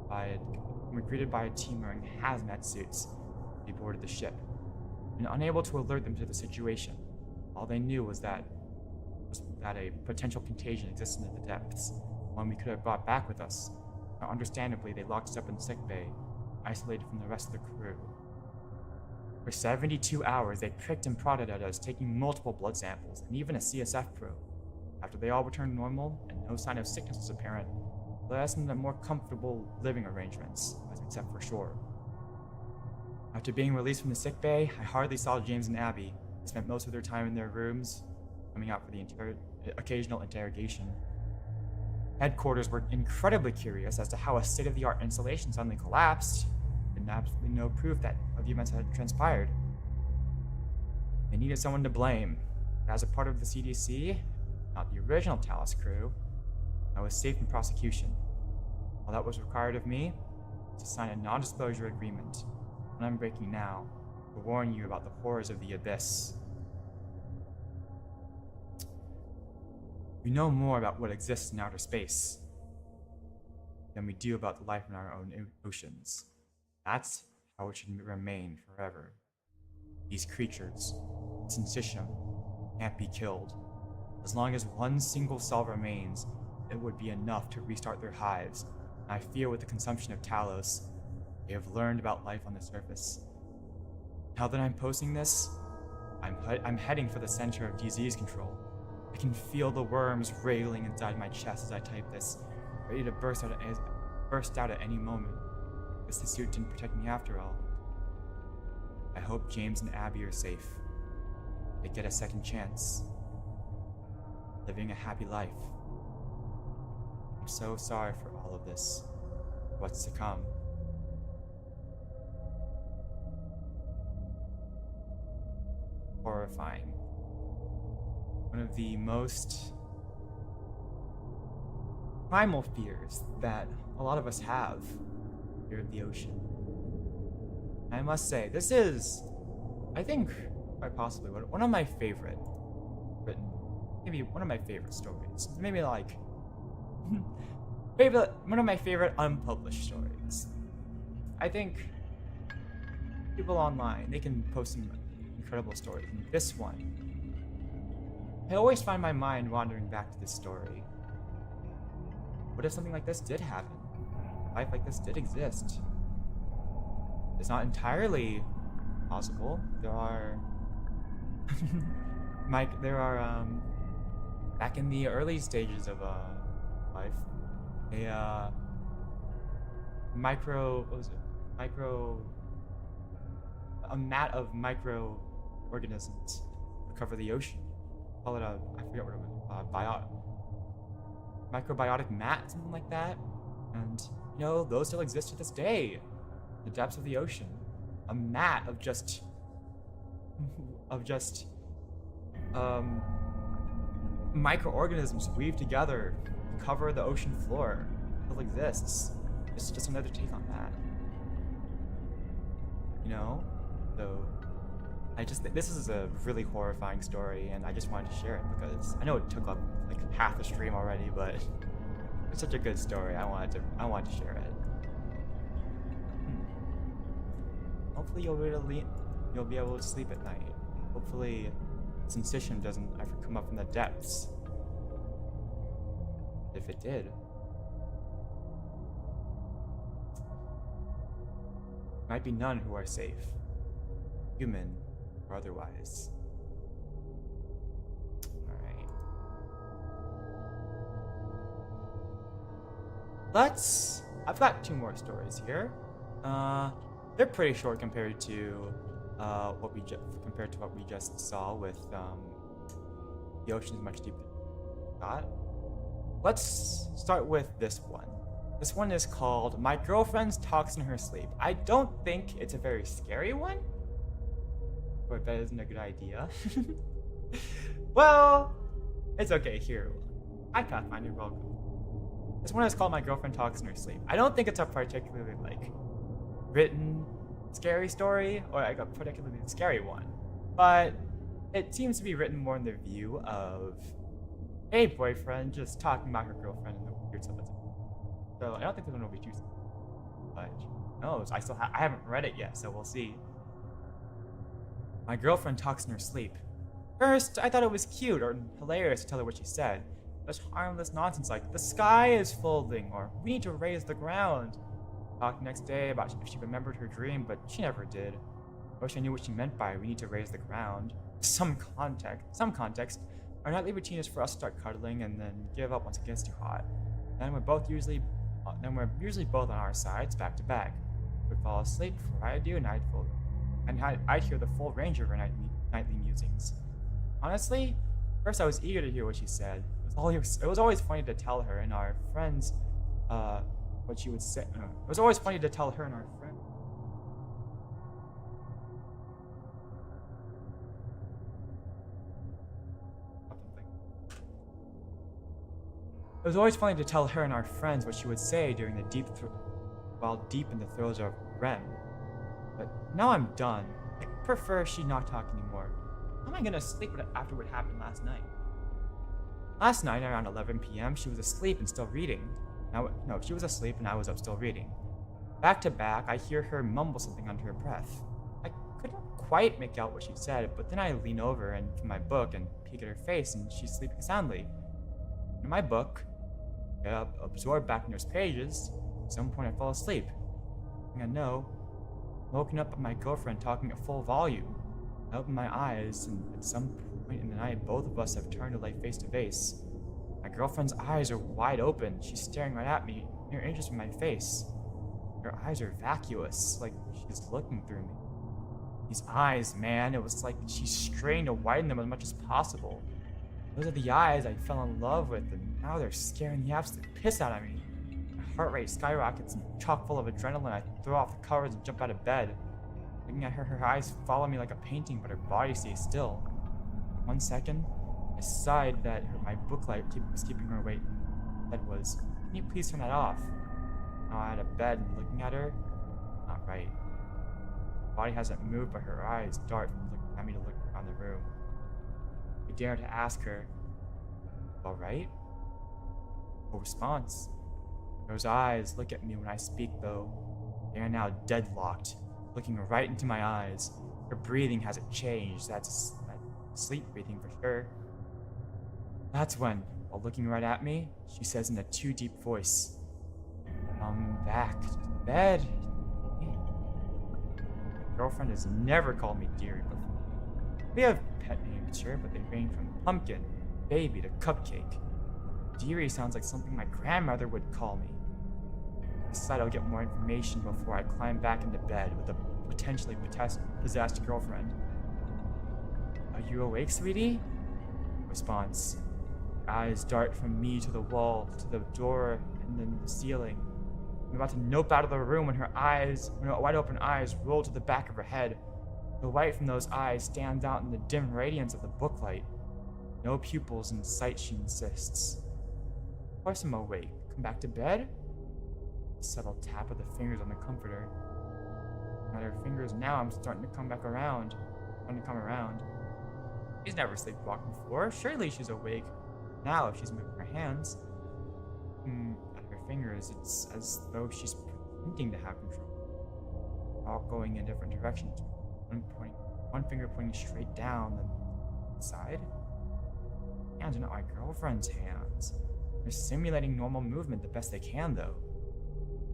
by a team wearing hazmat suits. They boarded the ship, and unable to alert them to the situation. All they knew was that a potential contagion existed in the depths, one we could have brought back with us. Now, understandably, they locked us up in sickbay, isolated from the rest of the crew. For 72 hours, they pricked and prodded at us, taking multiple blood samples, and even a CSF probe. After they all returned normal, and no sign of sickness was apparent, they led us into more comfortable living arrangements, as we set for shore. After being released from the sickbay, I hardly saw James and Abby. They spent most of their time in their rooms, coming out for the occasional interrogation. Headquarters were incredibly curious as to how a state-of-the-art installation suddenly collapsed, and absolutely no proof that of the events had transpired. They needed someone to blame. As a part of the CDC, not the original Talus crew, I was safe from prosecution. All that was required of me was to sign a non-disclosure agreement, one I'm breaking now, to warn you about the horrors of the abyss. We know more about what exists in outer space than we do about the life in our own oceans. That's how it should remain forever. These creatures, syncytium, can't be killed. As long as one single cell remains, it would be enough to restart their hives. And I fear with the consumption of Talos, they have learned about life on the surface. Now that I'm posting this, I'm heading for the center of disease control. I can feel the worms wriggling inside my chest as I type this, ready to burst out at any moment. Guess the suit didn't protect me after all. I hope James and Abby are safe. They get a second chance. Living a happy life. I'm so sorry for all of this. What's to come. Horrifying. One of the most primal fears that a lot of us have here of the ocean. I must say, this is, I think, quite possibly one of my favorite written, maybe one of my favorite stories. Maybe like, one of my favorite unpublished stories. I think people online, they can post some incredible stories. And this one, I always find my mind wandering back to this story. What if something like this did happen? Life like this did exist. It's not entirely possible. There are back in the early stages of life, a mat of microorganisms would cover the ocean. Call it I forget what it was, microbiotic mat, something like that. And, you know, those still exist to this day. The depths of the ocean. A mat of just microorganisms weaved together to cover the ocean floor. Still exists. It's just another take on that. You know? So this is a really horrifying story, and I just wanted to share it because I know it took up like half the stream already, but it's such a good story. I wanted to share it. Hopefully you'll be able to sleep at night. Hopefully syncytium doesn't ever come up from the depths. If it did, might be none who are safe, human or otherwise. Alright. I've got two more stories here. They're pretty short compared to what we just saw with the ocean's much deeper than we thought. Let's start with this one. This one is called My Girlfriend Talks in Her Sleep. I don't think it's a very scary one, but that isn't a good idea. Well, it's okay. Here, I can't find it. Welcome. This one is called My Girlfriend Talks in Her Sleep. I don't think it's a particularly written scary story or like a particularly scary one, but it seems to be written more in the view of a boyfriend just talking about her girlfriend and the weird stuff that's. So I don't think this one will be too scary, but who knows? I haven't read it yet, so we'll see. My girlfriend talks in her sleep. First, I thought it was cute or hilarious to tell her what she said. Such harmless nonsense like, the sky is folding, or we need to raise the ground. Talked next day about if she remembered her dream, but she never did. I wish I knew what she meant by we need to raise the ground. Some context. Our nightly routine is for us to start cuddling and then give up once it gets too hot. Then we're usually both on our sides, back to back. We'd fall asleep before I do, and I'd hear the full range of her nightly musings. Honestly, first I was eager to hear what she said. It was always funny to tell her and our friends, what she would say. It was always funny to tell her and our friends. It was always funny to tell her and our friends what she would say during the while deep in the throes of REM. But now I'm done. I prefer she not talk anymore. How am I gonna sleep after what happened last night? Last night, around 11 p.m., she was asleep and still reading. She was asleep and I was up still reading. Back to back, I hear her mumble something under her breath. I couldn't quite make out what she said, but then I lean over and from my book and peek at her face, and she's sleeping soundly. In my book, I get absorbed back in those pages. At some point, I fall asleep. I know, woken up by my girlfriend talking at full volume. I open my eyes, and at some point in the night, both of us have turned to life face to face. My girlfriend's eyes are wide open. She's staring right at me, near inches from my face. Her eyes are vacuous, like she's looking through me. These eyes, man, it was like she strained to widen them as much as possible. Those are the eyes I fell in love with, and now they're scaring the absolute piss out of me. My heart rate skyrockets and chock full of adrenaline. I throw off the covers and jump out of bed. Looking at her, her eyes follow me like a painting, but her body stays still. 1 second, I sighed that my book light was keeping her awake. That was, can you please turn that off? Now out of bed and looking at her, not right. Her body hasn't moved, but her eyes dart from looking at me to look around the room. I dare to ask her, alright? No response. Those eyes look at me when I speak, though. They are now deadlocked, looking right into my eyes. Her breathing hasn't changed. That's sleep breathing for sure. That's when, while looking right at me, she says in a too deep voice, "Come back to bed." My girlfriend has never called me dearie before. We have pet names, sure, but they range from pumpkin, baby, to cupcake. Dearie sounds like something my grandmother would call me. I decide I'll get more information before I climb back into bed with a potentially possessed girlfriend. "Are you awake, sweetie?" Response. Her eyes dart from me to the wall, to the door, and then the ceiling. I'm about to nope out of the room when her wide open eyes roll to the back of her head. The white from those eyes stands out in the dim radiance of the booklight. No pupils in sight, she insists. Of course I'm awake. Come back to bed? A subtle tap of the fingers on the comforter. At her fingers now, I'm starting to come around. She's never sleepwalked before. Surely she's awake now if she's moving her hands. At her fingers, it's as though she's pretending to have control. All going in different directions. One finger pointing straight down, then side. Hands are not my girlfriend's hands. They're simulating normal movement the best they can, though.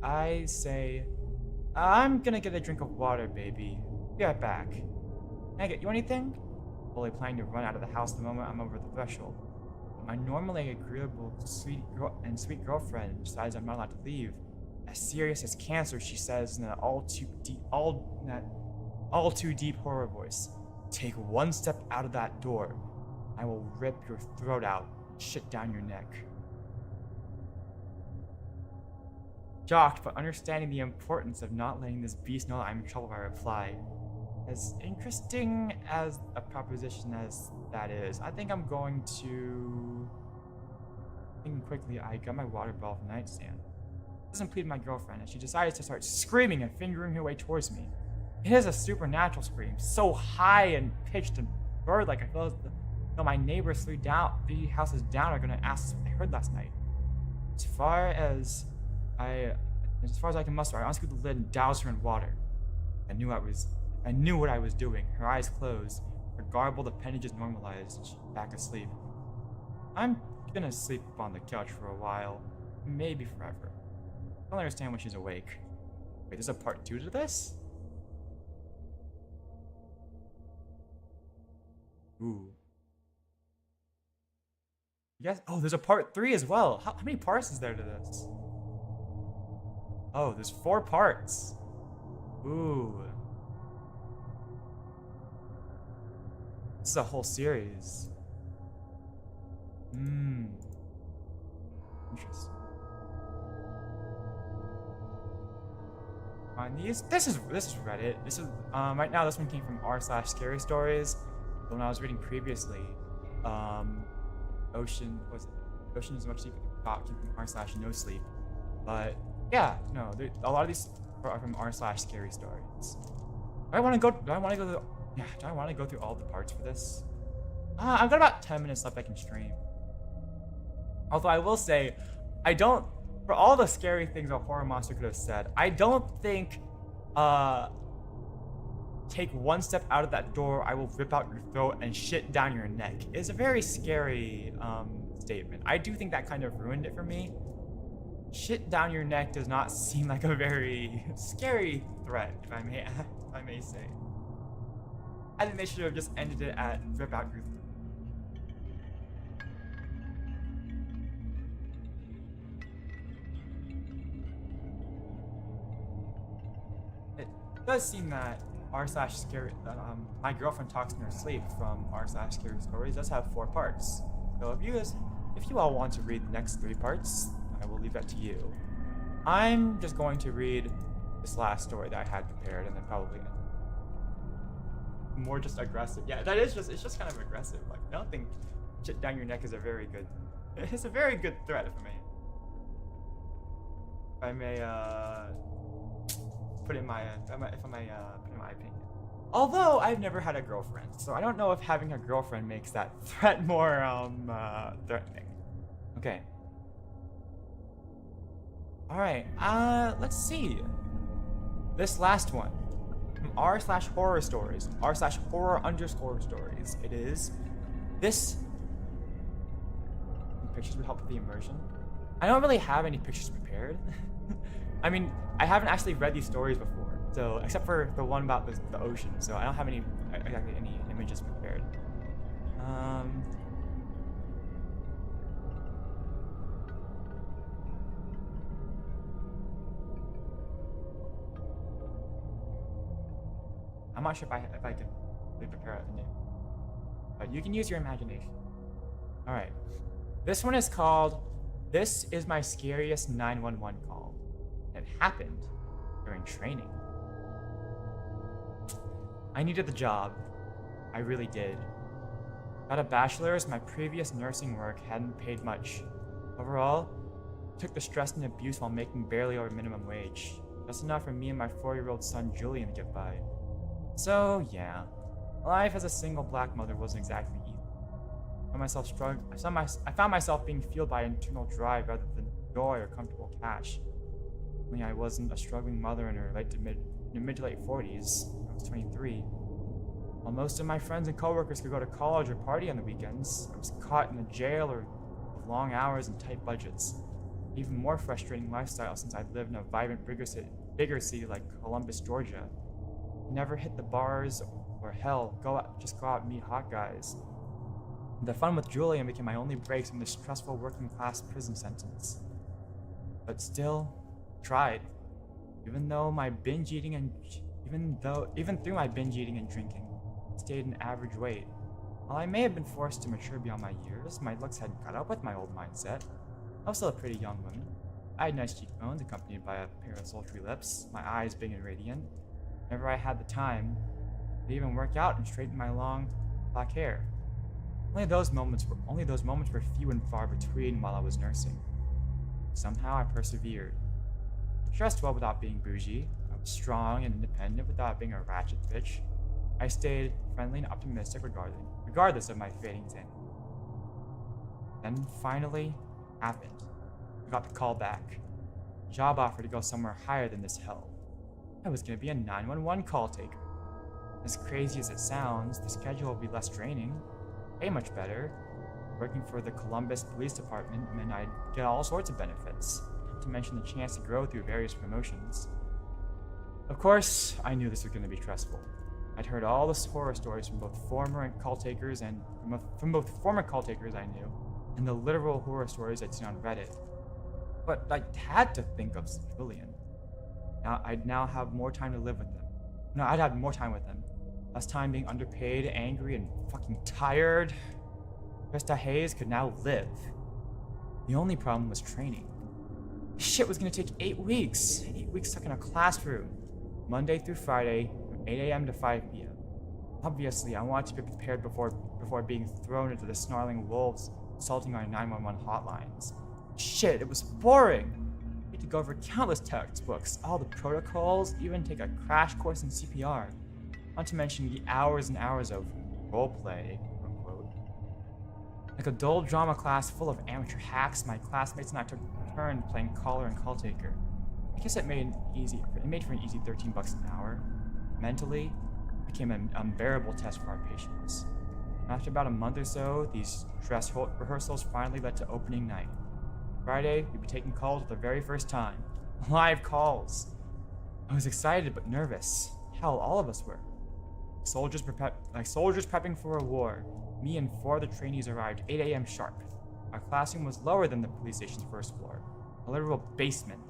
I say, "I'm gonna get a drink of water, baby. Be right back. Can I get you anything?" Fully planning to run out of the house the moment I'm over the threshold. My normally agreeable, sweet girlfriend decides I'm not allowed to leave. As serious as cancer, she says in an all too deep horror voice. "Take one step out of that door. I will rip your throat out and shit down your neck." Shocked, but understanding the importance of not letting this beast know I'm in trouble, I reply, "As interesting as a proposition as that is, I think I'm going to..." Thinking quickly, I got my water bottle from the nightstand. This doesn't please my girlfriend, and she decides to start screaming and fingering her way towards me. It is a supernatural scream, so high and pitched and bird-like I feel as though my neighbors 3 houses down are going to ask what they heard last night. As far as I can muster, I unscrewed the lid and doused her in water. I knew what I was doing. Her eyes closed, her garbled appendages normalized, and she's back asleep. I'm gonna sleep on the couch for a while, maybe forever. I don't understand when she's awake. Wait, there's a part 2 to this? Ooh. Yes. Oh, there's a part 3 as well. How many parts is there to this? Oh, there's 4 parts. Ooh. This is a whole series. Interesting. Find these. This is Reddit. This is right now. This one came from r/scary stories. The one I was reading previously, Ocean is much deeper than thought, came from r/no sleep. But yeah, no, a lot of these are from r/scary stories. Do I want to go through all the parts for this? I've got about 10 minutes left I can stream. Although I will say, for all the scary things a horror monster could have said, I don't think, take one step out of that door, I will rip out your throat and shit down your neck is a very scary, statement. I do think that kind of ruined it for me. Shit down your neck does not seem like a very scary threat, if I may say. I think they should have just ended it at rip out your throat. It does seem that r/scary, My Girlfriend Talks in Her Sleep from r/scary stories does have 4 parts. So if you all want to read the next 3 parts, I will leave that to you. I'm just going to read this last story that I had prepared and then probably more just aggressive. Yeah, it's just kind of aggressive. Like, I don't think shit down your neck is it's a very good threat for me. If I may put in my opinion. Although I've never had a girlfriend, so I don't know if having a girlfriend makes that threat more threatening. Okay. All right. Let's see. This last one from r/horror stories, r/horror_stories. It is this. Pictures would help with the immersion. I don't really have any pictures prepared. I mean, I haven't actually read these stories before, so except for the one about the ocean, so I don't have any images prepared. I'm not sure if I can really prepare the name, but you can use your imagination. All right, this one is called "This Is My Scariest 911 Call." It happened during training. I needed the job. I really did. Got a bachelor's, my previous nursing work hadn't paid much. Overall, I took the stress and abuse while making barely over minimum wage. Just enough for me and my 4-year-old son Julian to get by. So yeah, life as a single black mother wasn't exactly easy. I found myself being fueled by internal drive rather than joy or comfortable cash. Only I wasn't a struggling mother in her mid to late 40s. I was 23. While most of my friends and coworkers could go to college or party on the weekends, I was caught in a jail or long hours and tight budgets. Even more frustrating lifestyle since I'd lived in a vibrant, bigger city like Columbus, Georgia. Never hit the bars or hell, just go out and meet hot guys. The fun with Julian became my only breaks from this stressful working class prison sentence. But still, tried. Even through my binge eating and drinking, I stayed an average weight. While I may have been forced to mature beyond my years, my looks hadn't caught up with my old mindset. I was still a pretty young woman. I had nice cheekbones accompanied by a pair of sultry lips, my eyes big and radiant. Whenever I had the time, I'd even work out and straighten my long black hair. Only those moments were few and far between while I was nursing. Somehow I persevered. Dressed well without being bougie, I was strong and independent without being a ratchet bitch. I stayed friendly and optimistic regardless of my fading sanity. Then finally happened. I got the call back. Job offer to go somewhere higher than this hell. I was gonna be a 911 call taker. As crazy as it sounds, the schedule will be less draining, pay much better. Working for the Columbus Police Department meant I'd get all sorts of benefits, not to mention the chance to grow through various promotions. Of course, I knew this was going to be stressful. I'd heard all the horror stories from both former call takers I knew, and the literal horror stories I'd seen on Reddit. But I had to think of civilian. I'd now have more time to live with them. No, I'd have more time with them. Less time being underpaid, angry, and fucking tired. Krista Hayes could now live. The only problem was training. This shit was gonna take 8 weeks. 8 weeks stuck in a classroom. Monday through Friday, from 8 a.m. to 5 p.m. Obviously, I wanted to be prepared before being thrown into the snarling wolves assaulting our 911 hotlines. Shit, it was boring. I had to go over countless textbooks, all the protocols, even take a crash course in CPR. Not to mention the hours and hours of roleplay, quote-unquote. Like a dull drama class full of amateur hacks, my classmates and I took turns playing caller and call taker. I guess it made for an easy $13 an hour. Mentally, it became an unbearable test for our patience. After about a month or so, these dress rehearsals finally led to opening night. Friday, we'd be taking calls for the very first time. Live calls! I was excited but nervous. Hell, all of us were. Like soldiers prepping for a war, me and 4 of the trainees arrived 8 a.m. sharp. Our classroom was lower than the police station's first floor, a literal basement.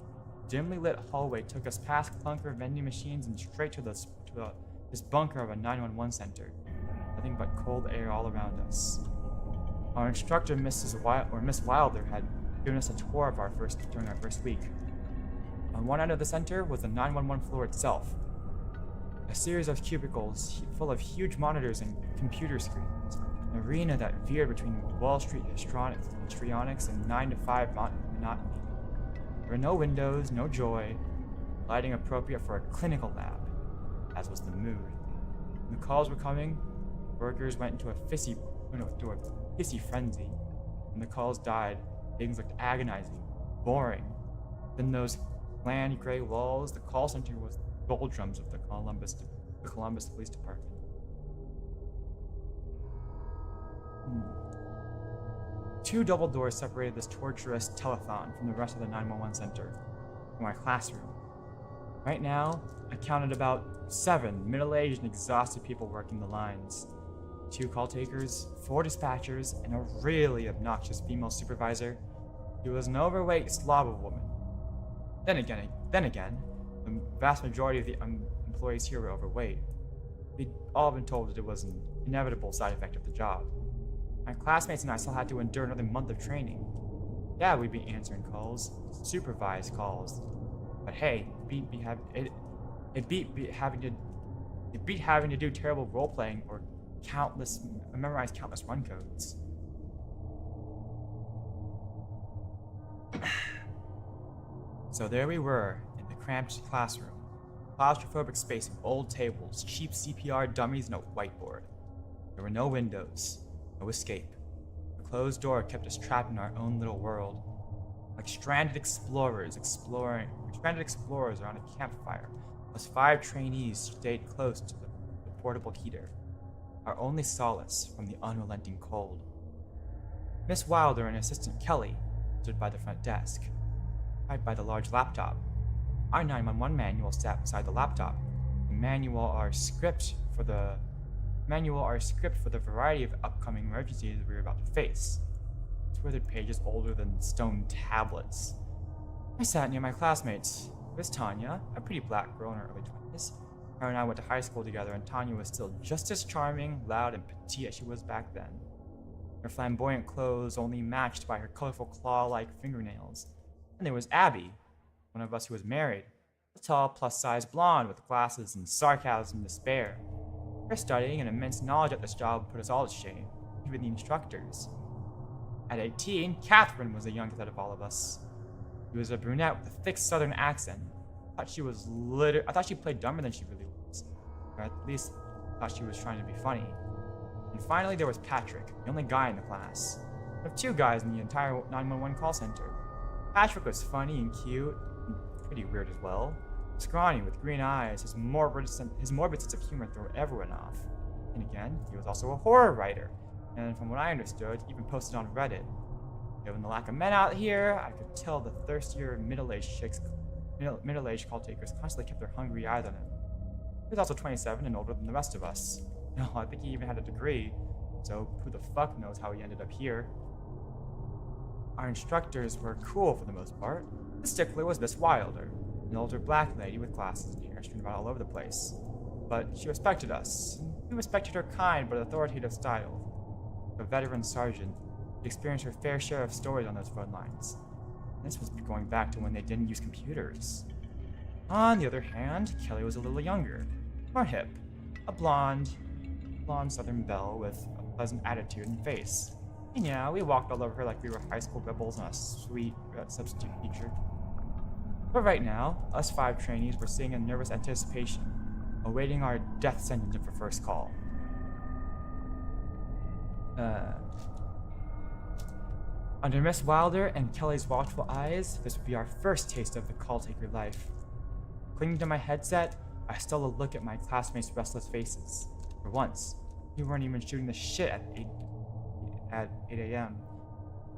Dimly lit hallway took us past clunker vending machines and straight to this bunker of a 911 center. Nothing but cold air all around us. Our instructor, Miss Wilder, had given us a tour of during our first week. On one end of the center was the 911 floor itself. A series of cubicles full of huge monitors and computer screens. An arena that veered between Wall Street histrionics and 9-to-5 monotony. There were no windows, no joy, lighting appropriate for a clinical lab, as was the mood. When the calls were coming, workers went into a hissy frenzy. When the calls died, things looked agonizing, boring. Then those bland gray walls, the call center was the doldrums of the Columbus Police Department. 2 double doors separated this torturous telethon from the rest of the 911 center, from our classroom. Right now, I counted about 7 middle-aged and exhausted people working the lines. 2 call takers, 4 dispatchers, and a really obnoxious female supervisor. She was an overweight slob of a woman. Then again, the vast majority of the employees here were overweight. We'd all been told that it was an inevitable side effect of the job. My classmates and I still had to endure another month of training. Yeah, we'd be answering calls, supervised calls. But hey, it beat having to do terrible role-playing or memorize countless run codes. So there we were, in the cramped classroom. Claustrophobic space of old tables, cheap CPR dummies, and a whiteboard. There were no windows, no escape. The closed door kept us trapped in our own little world. Like stranded explorers around a campfire, us 5 trainees stayed close to the portable heater, our only solace from the unrelenting cold. Miss Wilder and assistant Kelly stood by the front desk, right by the large laptop. Our 911 manual sat beside the laptop. The manual our script for the variety of upcoming emergencies we were about to face. Withered pages older than stone tablets. I sat near my classmates. It was Tanya, a pretty black girl in her early 20s. Her and I went to high school together, and Tanya was still just as charming, loud, and petite as she was back then. Her flamboyant clothes only matched by her colorful claw-like fingernails. And there was Abby, one of us who was married, a tall, plus-size blonde with glasses and sarcasm and despair. Her studying and immense knowledge at this job put us all to shame, even the instructors. At 18, Catherine was the youngest out of all of us. She was a brunette with a thick southern accent. I thought she played dumber than she really was. Or at least I thought she was trying to be funny. And finally there was Patrick, the only guy in the class. One of 2 guys in the entire 911 call center. Patrick was funny and cute, and pretty weird as well. Scrawny with green eyes, his morbid sense of humor threw everyone off. And again, he was also a horror writer, and from what I understood, he even posted on Reddit. Given the lack of men out here, I could tell the thirstier middle-aged call takers constantly kept their hungry eyes on him. He was also 27 and older than the rest of us. No, I think he even had a degree, so who the fuck knows how he ended up here. Our instructors were cool for the most part. The stickler was Miss Wilder, an older black lady with glasses and hair strewn about all over the place. But she respected us. We respected her kind but authoritative style. A veteran sergeant, she experienced her fair share of stories on those front lines. This was going back to when they didn't use computers. On the other hand, Kelly was a little younger, more hip, a blonde Southern belle with a pleasant attitude and face. And yeah, we walked all over her like we were high school rebels on a sweet substitute teacher. But right now, us 5 trainees were sitting in nervous anticipation, awaiting our death sentence for first call. Under Miss Wilder and Kelly's watchful eyes, this would be our first taste of the call-taker life. Clinging to my headset, I stole a look at my classmates' restless faces. For once, we weren't even shooting the shit at 8 a.m.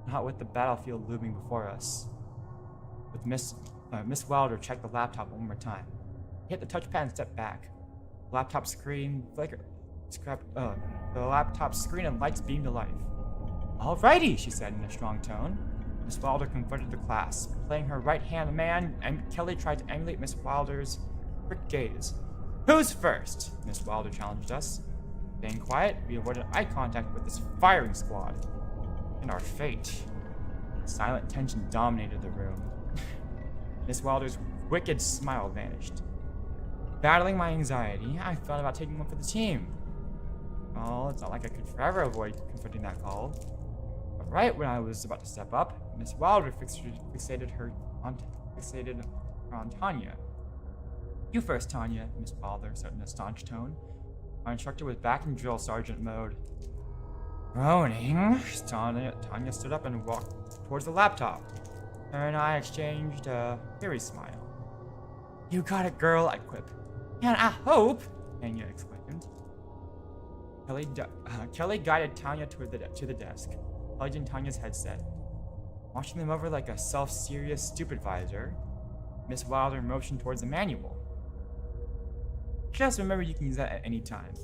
Not with the battlefield looming before us. With Miss Wilder checked the laptop one more time. He hit the touchpad and stepped back. The laptop screen and lights beamed to life. "Alrighty," she said in a strong tone. Miss Wilder confronted the class. Playing her right-hand man, and Kelly tried to emulate Miss Wilder's quick gaze. "Who's first?" Miss Wilder challenged us. Staying quiet, we avoided eye contact with this firing squad. And our fate. Silent tension dominated the room. Miss Wilder's wicked smile vanished. Battling my anxiety, I thought about taking one for the team. Well, it's not like I could forever avoid confronting that call. But right when I was about to step up, Miss Wilder fixated on Tanya. "You first, Tanya," Miss Wilder said in a staunch tone. Our instructor was back in drill sergeant mode. Groaning, Tanya stood up and walked towards the laptop. Her and I exchanged a weary smile. "You got it, girl," I quipped. "And I hope," Tanya exclaimed. Kelly guided Tanya to the desk, plugged in Tanya's headset. Watching them over like a self-serious supervisor, Miss Wilder motioned towards the manual. "Just remember you can use that at any time."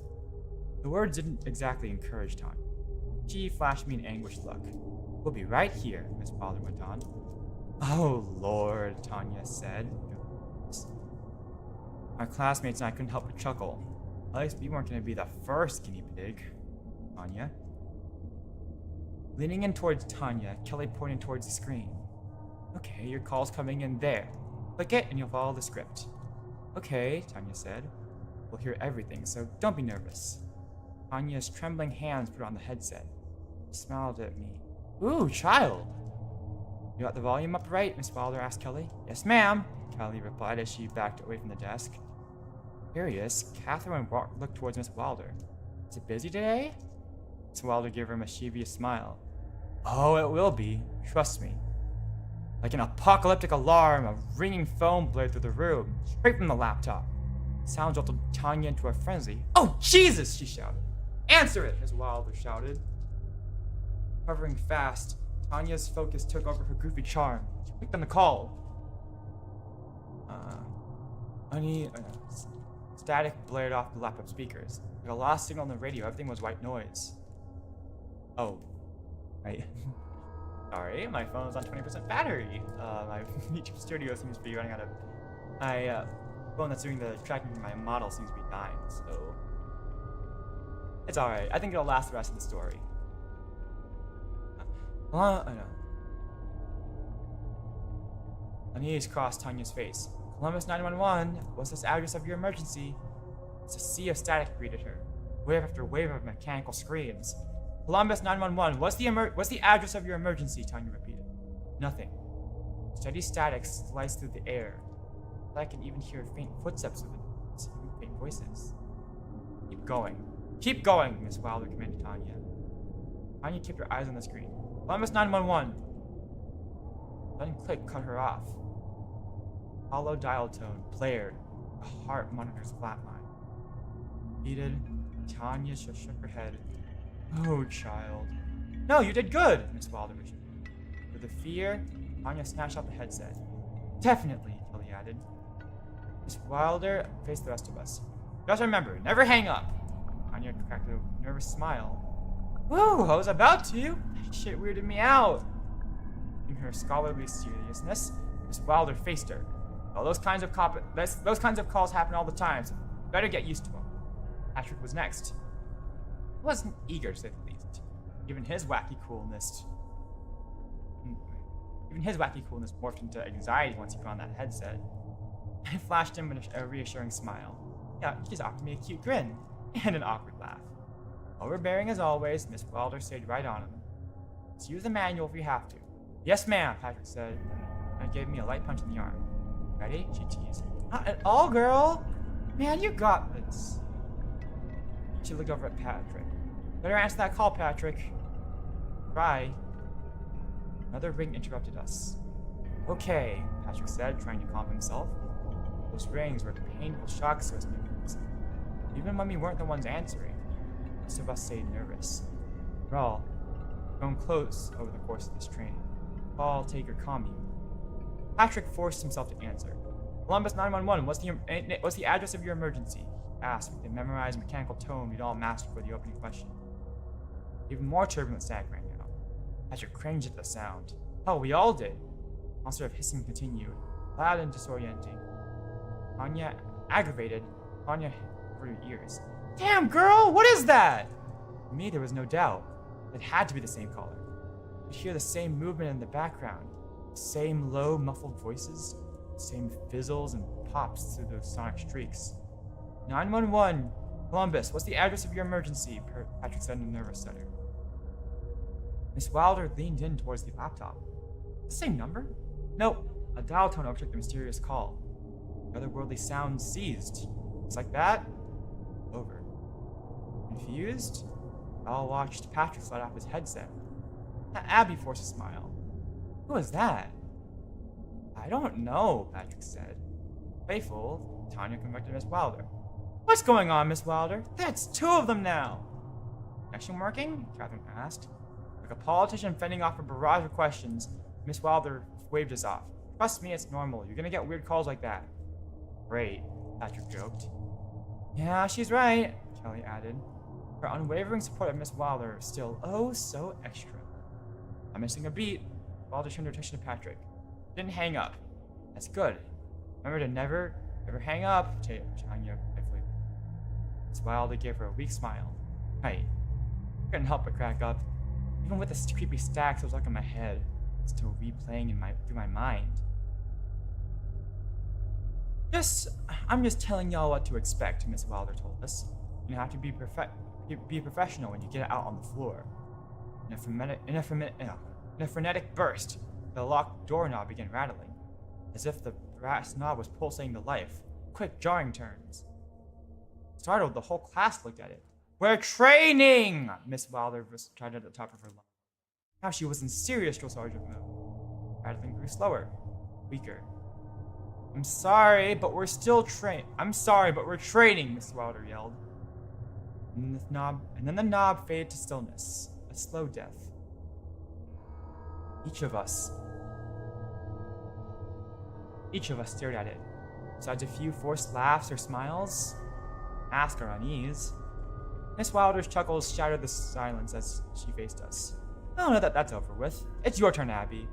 The words didn't exactly encourage Tanya. She flashed me an anguished look. "We'll be right here," Miss Wilder went on. "Oh, Lord," Tanya said. Our classmates and I couldn't help but chuckle. At least we weren't going to be the first guinea pig. Tanya. Leaning in towards Tanya, Kelly pointed towards the screen. "Okay, your call's coming in there. Click it and you'll follow the script." "Okay," Tanya said. "We'll hear everything, so don't be nervous." Tanya's trembling hands put on the headset. She smiled at me. "Ooh, child!" "You got the volume up right?" Miss Wilder asked Kelly. "Yes, ma'am," Kelly replied as she backed away from the desk. Curious, Catherine looked towards Miss Wilder. "Is it busy today?" Miss Wilder gave her a mischievous smile. "Oh, it will be. Trust me." Like an apocalyptic alarm, a ringing phone blared through the room, straight from the laptop. The sound jolted Tanya into a frenzy. "Oh, Jesus!" she shouted. "Answer it!" Miss Wilder shouted. Recovering fast, Tanya's focus took over her goofy charm. She clicked on the call. Static blared off the laptop speakers. Like a lost signal on the radio, everything was white noise. Oh. Right. Sorry, my phone's on 20% battery. My YouTube Studio seems to be running out of... My phone that's doing the tracking for my model seems to be dying, so... It's alright. I think it'll last the rest of the story. Unease crossed Tanya's face. "Columbus 911, what's this address of your emergency?" It's a sea of static greeted her. Wave after wave of mechanical screams. "Columbus 911, what's the address of your emergency?" Tanya repeated. Nothing. Steady static sliced through the air. I can even hear faint footsteps within faint voices. "Keep going. Keep going," Miss Wilder commanded Tanya. Tanya kept her eyes on the screen. "Columbus 911. Sudden click cut her off. Hollow dial tone blared. The heart monitor's flatline. Repeated. Tanya shook her head. Oh, child. No, you did good, Miss Wilder was. With the fear, Tanya snatched out the headset. Definitely, Kelly added. Miss Wilder faced the rest of us. Just remember, never hang up. Tanya cracked a nervous smile. Whoa, I was about to. That shit weirded me out. In her scholarly seriousness, Miss Wilder faced her. Well, those kinds of calls happen all the time, so better get used to them. Patrick was next. He wasn't eager, to say the least. Even his wacky coolness morphed into anxiety once he put on that headset. I flashed him a reassuring smile. Yeah, he just offered me a cute grin and an awkward laugh. Overbearing as always, Miss Wilder stayed right on him. Let's use the manual if you have to. Yes, ma'am, Patrick said, and gave me a light punch in the arm. Ready? She teased. Not at all, girl. Man, you got this. She looked over at Patrick. Better answer that call, Patrick. Try. Another ring interrupted us. Okay, Patrick said, trying to calm himself. Those rings were the painful shocks to us newbies. Even when we weren't the ones answering, most of us stayed nervous. We're all grown close over the course of this training. Call, take, or commune. Patrick forced himself to answer. Columbus 911, what's the address of your emergency? He asked with the memorized mechanical tone we'd all mastered for the opening question. Even more turbulent static rang out. Patrick cringed at the sound. Hell, we all did. The monster of hissing continued, loud and disorienting. Anya, aggravated, Anya over her ears. Damn, girl, what is that? For me, there was no doubt. It had to be the same caller. You could hear the same movement in the background, the same low, muffled voices, the same fizzles and pops through those sonic streaks. 911, Columbus, what's the address of your emergency? Patrick said in a nervous stutter. Miss Wilder leaned in towards the laptop. The same number? Nope. A dial tone overtook the mysterious call. The otherworldly sound ceased. Just like that. Over. Confused, we all watched Patrick slide off his headset. Abby forced a smile. Who was that? I don't know, Patrick said. Playful, Tanya corrected Miss Wilder. What's going on, Miss Wilder? That's two of them now. Connection working? Catherine asked. Like a politician fending off a barrage of questions, Miss Wilder waved us off. Trust me, it's normal. You're gonna get weird calls like that. Great, Patrick joked. Yeah, she's right, Kelly added. Her unwavering support of Miss Wilder still oh so extra. I'm missing a beat. Wilder turned her attention to Patrick. Didn't hang up. That's good. Remember to never hang up, Tanya playfully. Miss Wilder gave her a weak smile. Right. I couldn't help but crack up. Even with the creepy stacks that was stuck in my head, still replaying through my mind. I'm just telling y'all what to expect, Miss Wilder told us. You have to be professional when you get out on the floor. In a frenetic burst, the locked doorknob began rattling, as if the brass knob was pulsating to life. Quick, jarring turns. Startled, the whole class looked at it. We're training! Miss Wilder tried at the top of her lungs. Now she was in serious drill sergeant mode. Rattling grew slower, weaker. I'm sorry, but we're training, Miss Wilder yelled. And then the knob faded to stillness, a slow death. Each of us stared at it. Besides a few forced laughs or smiles, mask or unease, Miss Wilder's chuckles shattered the silence as she faced us. Oh, no, that's over with. It's your turn, Abby.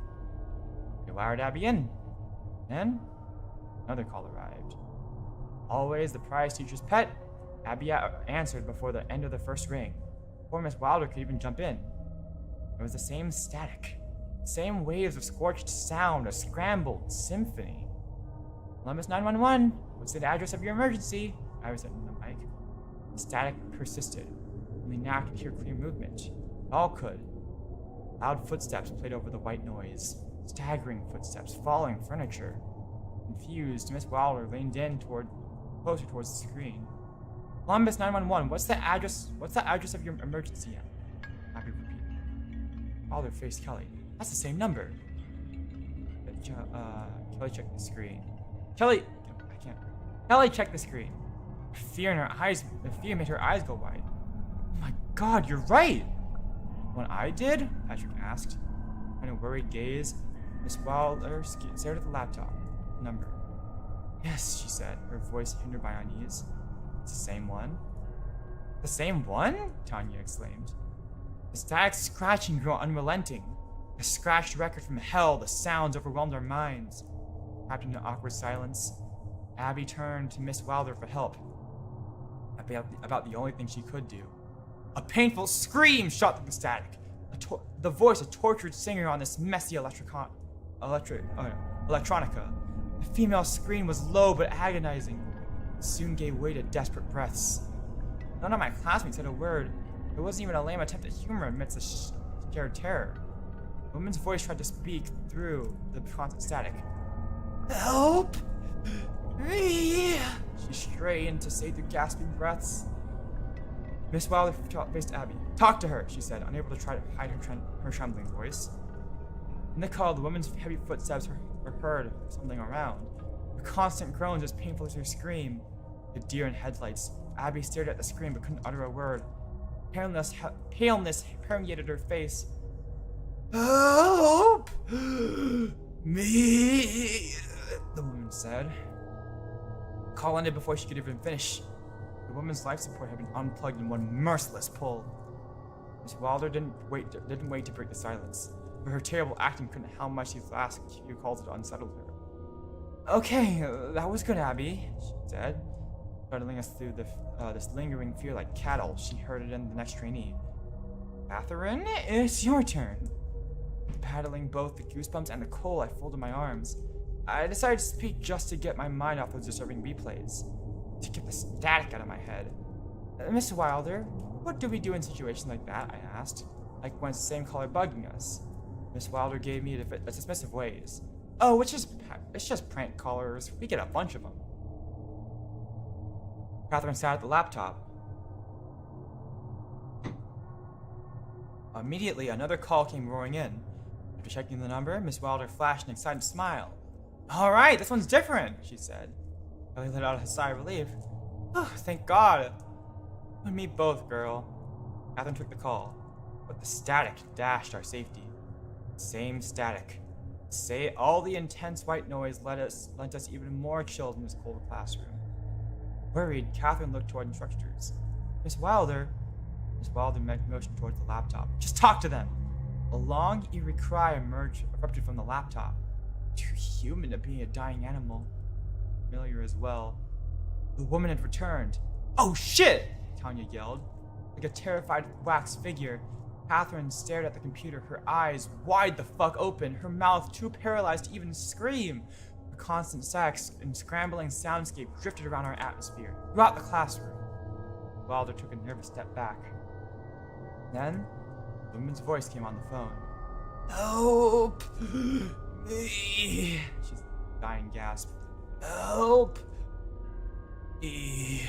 We wired Abby in. Then, another call arrived. Always the prize teacher's pet, Abby answered before the end of the first ring, before Miss Wilder could even jump in. It was the same static, same waves of scorched sound, a scrambled symphony. Columbus 911, what's the address of your emergency? I was in the mic. The static persisted. Only now I could hear clear movement. All could. Loud footsteps played over the white noise. Staggering footsteps, falling furniture. Confused, Miss Wilder leaned in closer towards the screen. Columbus 911, what's the address of your emergency? Abby repeated. Wilder faced Kelly. That's the same number. Kelly checked the screen. Kelly, I can't. Kelly checked the screen. Fear made her eyes go wide. Oh my God, you're right. When I did? Patrick asked. In a worried gaze, Miss Wilder stared at the laptop. Number. Yes, she said, her voice hindered by unease. It's the same one. The same one? Tanya exclaimed. The static scratching grew unrelenting. A scratched record from hell, the sounds overwhelmed our minds. Trapped in an awkward silence, Abby turned to Miss Wilder for help. About the only thing she could do. A painful scream shot through the static. The voice of a tortured singer on this messy electronica. The female scream was low but agonizing. It soon gave way to desperate breaths. None of my classmates said a word. There wasn't even a lame attempt at humor amidst the shared terror. The woman's voice tried to speak through the constant static. Help me! She strained to say through gasping breaths. Miss Wilder faced Abby. Talk to her, she said, unable to try to hide her trembling voice. In the call, the woman's heavy footsteps were heard something around. Her constant groans as painful as her scream. The deer in headlights. Abby stared at the screen but couldn't utter a word. Paleness permeated her face. Help me, the woman said. The call ended before she could even finish. The woman's life support had been unplugged in one merciless pull. Miss Wilder didn't wait to break the silence, but her terrible acting couldn't how much these last few calls had unsettled her. Okay, that was good, Abby, she said, startling us through this lingering fear like cattle. She heard it in the next trainee. Catherine, it's your turn. Paddling both the goosebumps and the cold, I folded my arms. I decided to speak just to get my mind off those disturbing replays, to get the static out of my head. Miss Wilder, what do we do in situations like that? I asked, like when it's the same caller bugging us. Miss Wilder gave me a dismissive ways. Oh, it's just prank callers. We get a bunch of them. Catherine sat at the laptop. Immediately, another call came roaring in. After checking the number, Miss Wilder flashed an excited smile. All right, this one's different, she said. Kelly let out a sigh of relief. Oh, thank God. You and me both, girl. Catherine took the call, but the static dashed our safety. Same static. Say all the intense white noise lent us even more chilled in this cold classroom. Worried, Catherine looked toward instructors. Miss Wilder motioned towards the laptop. Just talk to them. A long, eerie cry erupted from the laptop. Too human to be a dying animal. Familiar as well. The woman had returned. Oh shit! Tanya yelled. Like a terrified wax figure, Catherine stared at the computer, her eyes wide the fuck open, her mouth too paralyzed to even scream. A constant sex and scrambling soundscape drifted around our atmosphere, throughout the classroom. Wilder took a nervous step back. Then, the woman's voice came on the phone. Help me! She's dying gasp. Help me,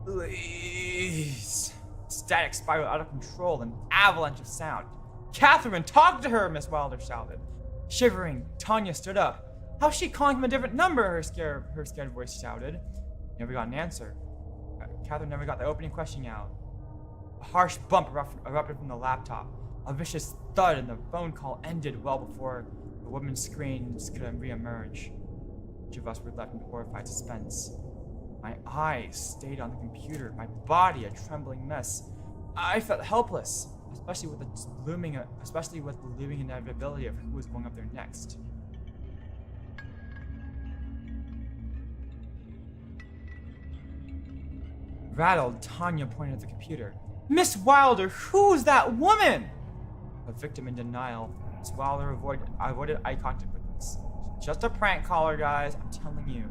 please. Static spiraled out of control, an avalanche of sound. Catherine, talk to her, Miss Wilder shouted. Shivering, Tanya stood up. How's she calling him a different number? Her scared voice shouted. Never got an answer. Catherine never got the opening question out. A harsh bump erupted from the laptop. A vicious thud, and the phone call ended well before the woman's screams could re-emerge. Each of us were left in horrified suspense. My eyes stayed on the computer, my body a trembling mess. I felt helpless, especially with the looming inevitability of who was going up there next. Rattled, Tanya pointed at the computer. Miss Wilder, who's that woman? A victim in denial, Miss Wilder avoided eye contact with us. Just a prank caller, guys, I'm telling you.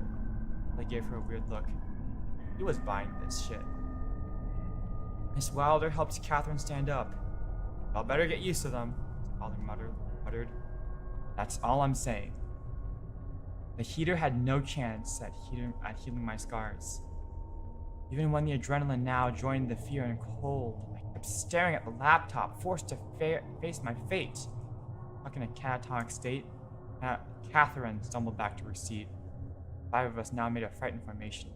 I gave her a weird look. He was buying this shit. Miss Wilder helped Catherine stand up. I'll better get used to them, Miss Wilder muttered. That's all I'm saying. The heater had no chance at healing my scars. Even when the adrenaline now joined the fear and cold, I kept staring at the laptop, forced to face my fate. Stuck in a catatonic state, Catherine stumbled back to her seat. 5 of us now made a frightened formation.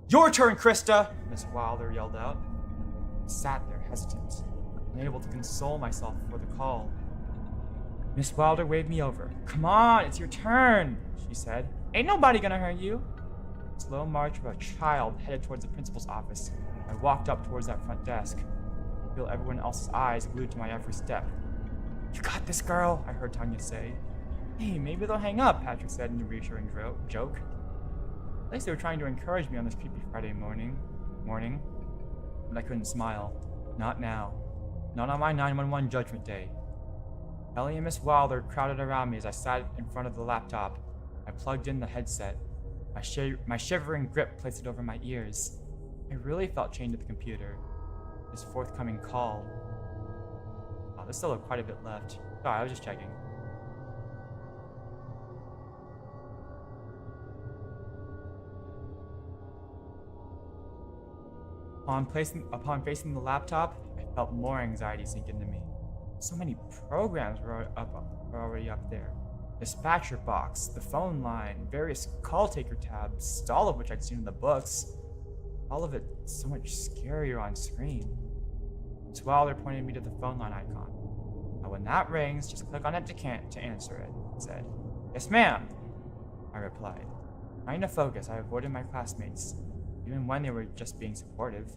"Your turn, Krista!" Miss Wilder yelled out. I sat there, hesitant, unable to console myself for the call. Miss Wilder waved me over. "Come on, it's your turn," she said. "Ain't nobody gonna hurt you." Slow march of a child headed towards the principal's office. I walked up towards that front desk. I feel everyone else's eyes glued to my every step. "You got this, girl," I heard Tanya say. "Hey, maybe they'll hang up," Patrick said in a reassuring joke. At least they were trying to encourage me on this creepy Friday morning. But I couldn't smile. Not now. Not on my 911 judgment day. Ellie and Miss Wilder crowded around me as I sat in front of the laptop. I plugged in the headset. My shivering grip placed it over my ears. I really felt chained to the computer. This forthcoming call. Oh, there's still quite a bit left. Sorry, I was just checking. Upon facing the laptop, I felt more anxiety sink into me. So many programs were already up there. Dispatcher box, the phone line, various call taker tabs, all of which I'd seen in the books. All of it so much scarier on screen. Miss Wilder pointed me to the phone line icon. "Now when that rings, just click on it to answer it," it said. "Yes, ma'am," I replied. Trying to focus, I avoided my classmates, even when they were just being supportive.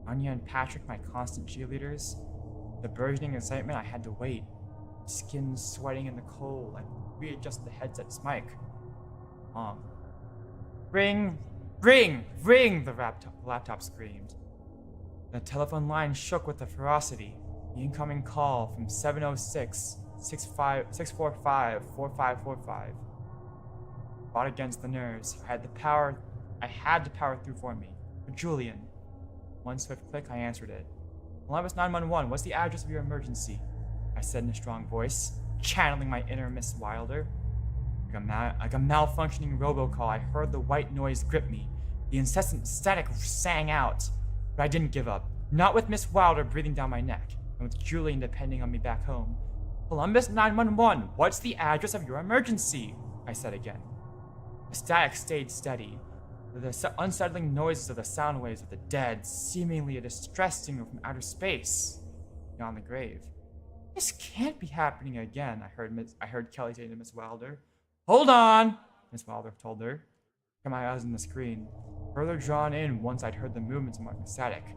Anya and Patrick, my constant cheerleaders. The burgeoning excitement, I had to wait. Skin sweating in the cold, I readjusted the headset's mic. Ring! Ring! Ring! The laptop screamed. The telephone line shook with the ferocity. The incoming call from 706-645-4545. Fought against the nerves. I had to power through for me. For Julian. One swift click, I answered it. "Columbus 911, what's the address of your emergency?" I said in a strong voice, channeling my inner Miss Wilder. Like a malfunctioning robocall, I heard the white noise grip me. The incessant static sang out. But I didn't give up. Not with Miss Wilder breathing down my neck, and with Julian depending on me back home. "Columbus 911, what's the address of your emergency?" I said again. The static stayed steady. The unsettling noises of the sound waves of the dead, seemingly a distress signal from outer space, beyond the grave. "This can't be happening again," I heard Kelly say to Miss Wilder. "Hold on," Miss Wilder told her. I kept my eyes on the screen, further drawn in once I'd heard the movements of the static.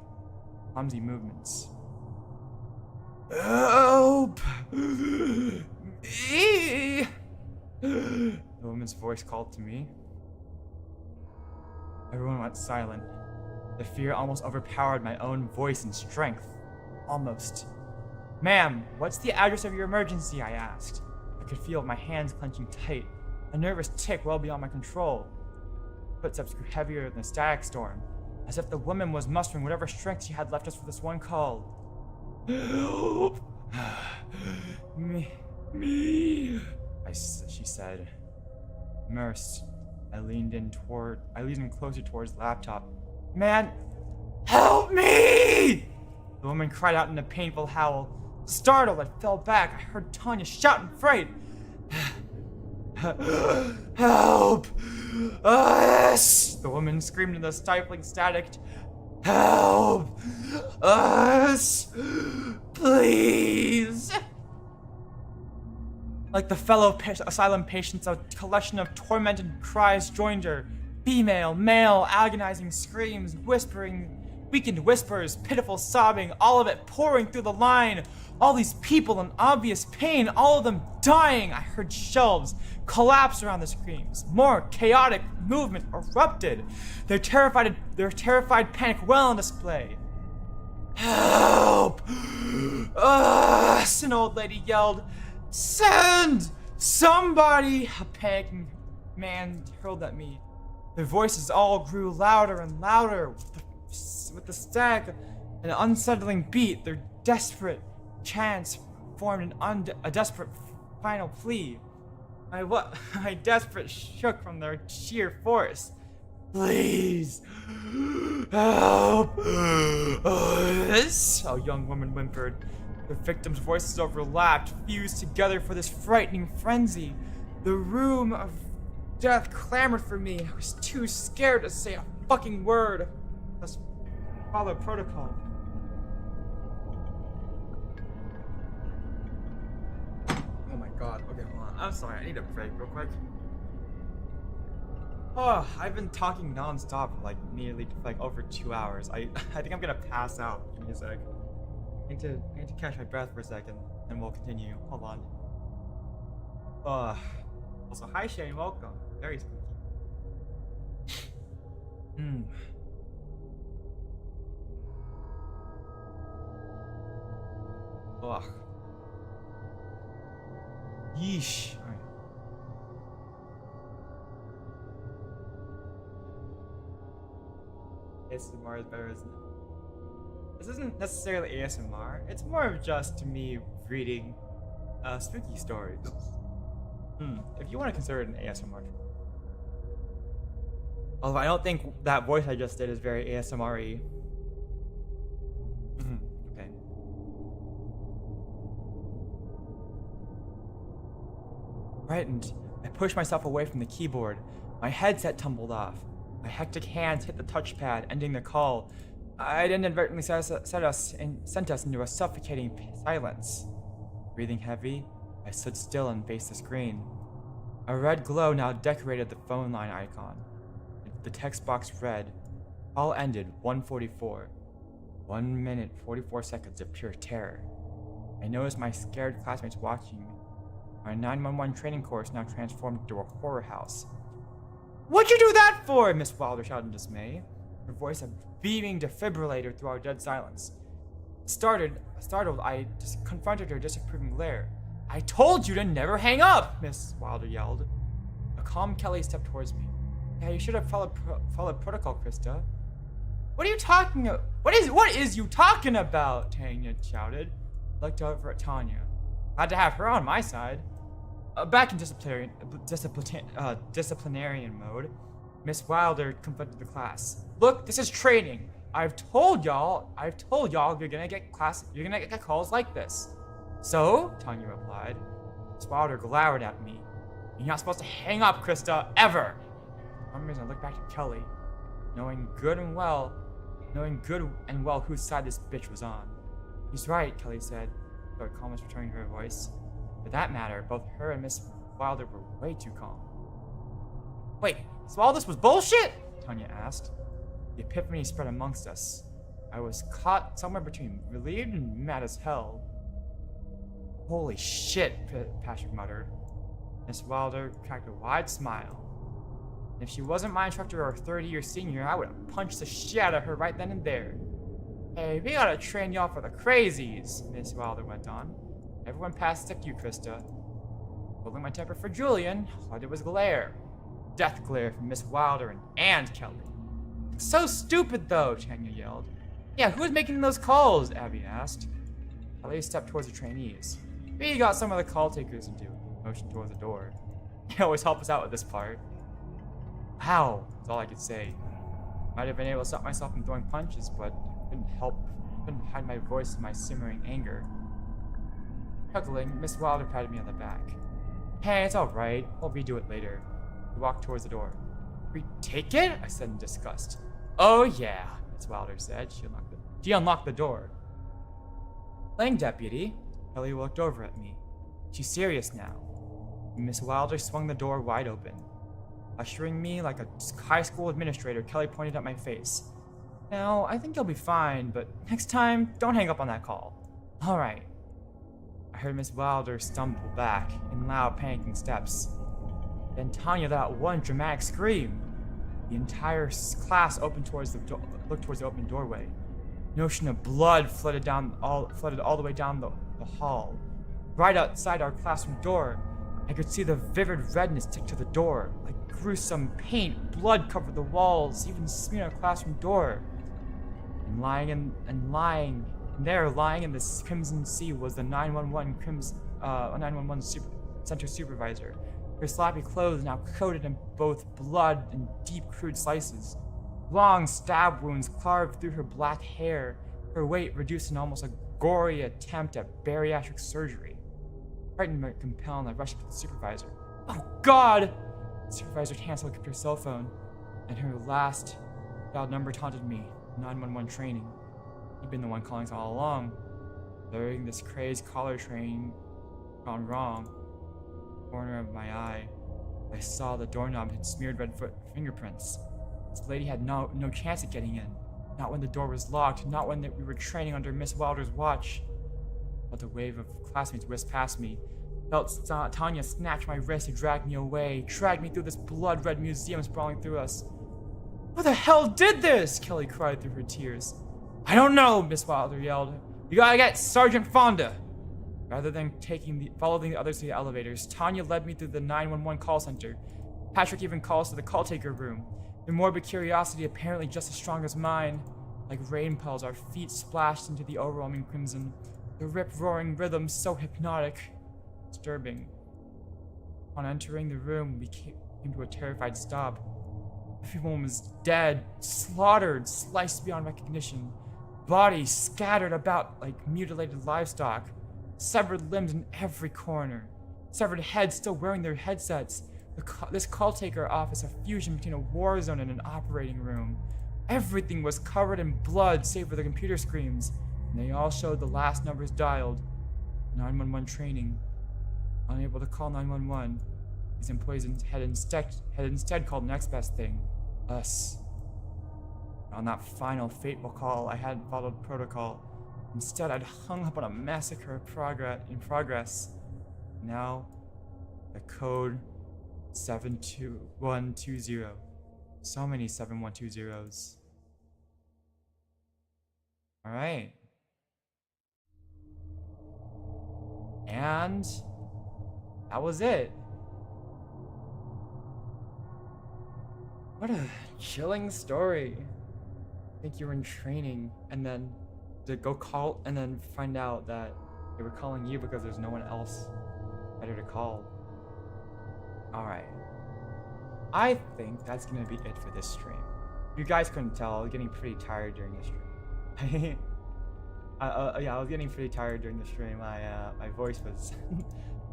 Clumsy movements. "Help me!" The woman's voice called to me. Everyone went silent. The fear almost overpowered my own voice and strength. Almost. "Ma'am, what's the address of your emergency?" I asked. I could feel my hands clenching tight, a nervous tick well beyond my control. Footsteps grew heavier than the static storm, as if the woman was mustering whatever strength she had left us for this one call. "Help me, she said. Immersed, I leaned in closer towards the laptop. "Man, help me!" The woman cried out in a painful howl. Startled, I fell back. I heard Tanya shout in fright. "Help us!" The woman screamed in the stifling static. "Help us! Please!" Like the fellow asylum patients, a collection of tormented cries joined her. Female, male, agonizing screams, weakened whispers, pitiful sobbing, all of it pouring through the line. All these people in obvious pain, all of them dying. I heard shelves collapse around the screams. More chaotic movement erupted. Their terrified panic well on display. "Help us!" an old lady yelled. "Send somebody!" A panicking man hurled at me. Their voices all grew louder and louder with the static, an unsettling beat. Their desperate chants formed a desperate final plea. My desperate shook from their sheer force. "Please help us!" a young woman whimpered. The victims' voices overlapped, fused together for this frightening frenzy. The room Death clamored for me. I was too scared to say a fucking word. Let's follow protocol. Oh my god. Okay, hold on. I'm sorry. I need a break real quick. Oh, I've been talking non-stop for like over 2 hours. I think I'm gonna pass out. Give me a sec. I need to catch my breath for a second, and we'll continue. Hold on. Also, hi Shane, welcome. Very spooky. Ugh. Yeesh. Alright. ASMR is better, isn't it? This isn't necessarily ASMR. It's more of just to me reading spooky stories. If you want to consider it an ASMR. Although I don't think that voice I just did is very ASMR-y. Okay. Frightened, I pushed myself away from the keyboard. My headset tumbled off. My hectic hands hit the touchpad, ending the call. I'd inadvertently sent us into a suffocating silence. Breathing heavy, I stood still and faced the screen. A red glow now decorated the phone line icon. The text box read, "Call ended 1:44. 1 minute 44 seconds of pure terror." I noticed my scared classmates watching me. My 911 training course now transformed into a horror house. "What'd you do that for?" Miss Wilder shouted in dismay, her voice a beaming defibrillator through our dead silence. Startled, I just confronted her disapproving glare. "I told you to never hang up!" Miss Wilder yelled. A calm Kelly stepped towards me. "Yeah, you should have followed protocol, Krista." "What are you talking about? What is you talking about?" Tanya shouted. I looked over at Tanya. Had to have her on my side. Back in disciplinarian mode, Miss Wilder confronted the class. "Look, this is training. I've told y'all you're gonna get calls like this." "So?" Tanya replied. Miss Wilder glowered at me. "You're not supposed to hang up, Krista, ever." For some reason I looked back at Kelly, knowing good and well whose side this bitch was on. "He's right," Kelly said, her calmness returning to her voice. For that matter, both her and Miss Wilder were way too calm. "Wait, so all this was bullshit?" Tanya asked. The epiphany spread amongst us. I was caught somewhere between relieved and mad as hell. "Holy shit," Patrick muttered. Miss Wilder cracked a wide smile. If she wasn't my instructor or 30-year senior, I would have punched the shit out of her right then and there. "Hey, we gotta train y'all for the crazies," Miss Wilder went on. "Everyone passed stick to you, Krista." Holding my temper for Julian, all I did was glare. Death glare from Miss Wilder and Kelly. "So stupid, though," Tanya yelled. "Yeah, who's making those calls?" Abby asked. Kelly stepped towards the trainees. "We got some of the call takers to do," motioned towards the door. They always help us out with this part. "Wow," is all I could say. Might have been able to stop myself from throwing punches, but couldn't hide my voice and my simmering anger. Chuckling, Miss Wilder patted me on the back. "Hey, it's alright. We'll redo it later." We walked towards the door. "Retake it?" I said in disgust. "Oh yeah," Miss Wilder said. She unlocked the door. "Playing deputy." Kelly looked over at me. "She's serious now." Miss Wilder swung the door wide open. Ushering me like a high school administrator, Kelly pointed at my face. "Now, I think you'll be fine, but next time, don't hang up on that call." "All right." I heard Miss Wilder stumble back in loud, panicking steps. Then Tanya let out one dramatic scream. The entire class looked towards the open doorway. An ocean of blood flooded all the way down the hall. Right outside our classroom door, I could see the vivid redness stick to the door. Like gruesome paint, blood covered the walls, even smeared our classroom door. And lying in this crimson sea was the 911 center supervisor. Her sloppy clothes now coated in both blood and deep crude slices. Long stab wounds carved through her black hair, her weight reduced in almost a gory attempt at bariatric surgery. Frightened but compelled, I rushed to the supervisor. "Oh God!" The supervisor Hansel kept her cell phone, and her last dialed number taunted me, 911 training. He'd been the one calling us all along. During this crazed caller train gone wrong, corner of my eye, I saw the doorknob had smeared red fingerprints. This lady had no chance at getting in. Not when the door was locked, not when we were training under Miss Wilder's watch. Felt a wave of classmates whisk past me. Felt Tanya snatch my wrist and drag me away, drag me through this blood-red museum sprawling through us. Who the hell did this? Kelly cried through her tears. I don't know, Miss Wilder yelled. You gotta get Sergeant Fonda. Rather than following the others to the elevators, Tanya led me through the 911 call center. Patrick even calls to the call taker room. Their morbid curiosity apparently just as strong as mine. Like rain pearls, our feet splashed into the overwhelming crimson. The rip-roaring rhythm so hypnotic. Disturbing. On entering the room, we came to a terrified stop. Everyone was dead, slaughtered, sliced beyond recognition. Bodies scattered about like mutilated livestock. Severed limbs in every corner. Severed heads still wearing their headsets. This call taker office a fusion between a war zone and an operating room. Everything was covered in blood save for the computer screens. And they all showed the last numbers dialed. 911 training. Unable to call 911, his employees had instead called the next best thing, us. On that final fateful call, I hadn't followed protocol. Instead, I'd hung up on a massacre in progress. Now, the code 72120. So many 7120s. All right. And that was it. What a chilling story. I think you were in training and then to go call and then find out that they were calling you because there's no one else better to call. Alright. I think that's gonna be it for this stream. You guys couldn't tell, I was getting pretty tired during the stream. Yeah, I was getting pretty tired during the stream. My voice was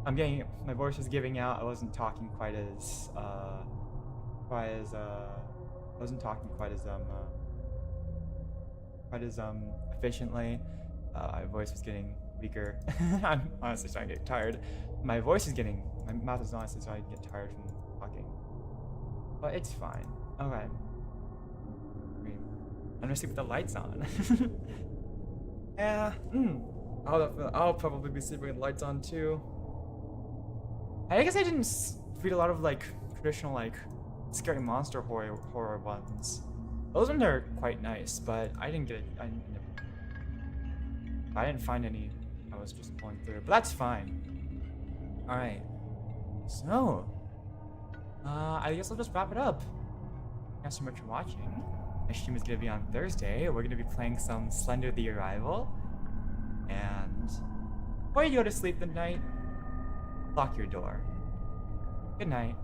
my voice was giving out. I wasn't talking quite as efficiently. My voice was getting weaker. I'm honestly starting to get tired. My mouth is honestly starting to get tired from talking. But it's fine. Okay. I'm gonna sleep with the lights on. Yeah. I'll probably be sleeping with the lights on too. I guess I didn't read a lot of like traditional like scary monster horror ones. Those ones are quite nice, but I didn't find any. I was just going through, but that's fine. All right. So, I guess I'll just wrap it up. Thanks so much for watching. My stream is gonna be on Thursday. We're gonna be playing some Slender the Arrival. And before you go to sleep tonight, lock your door. Good night.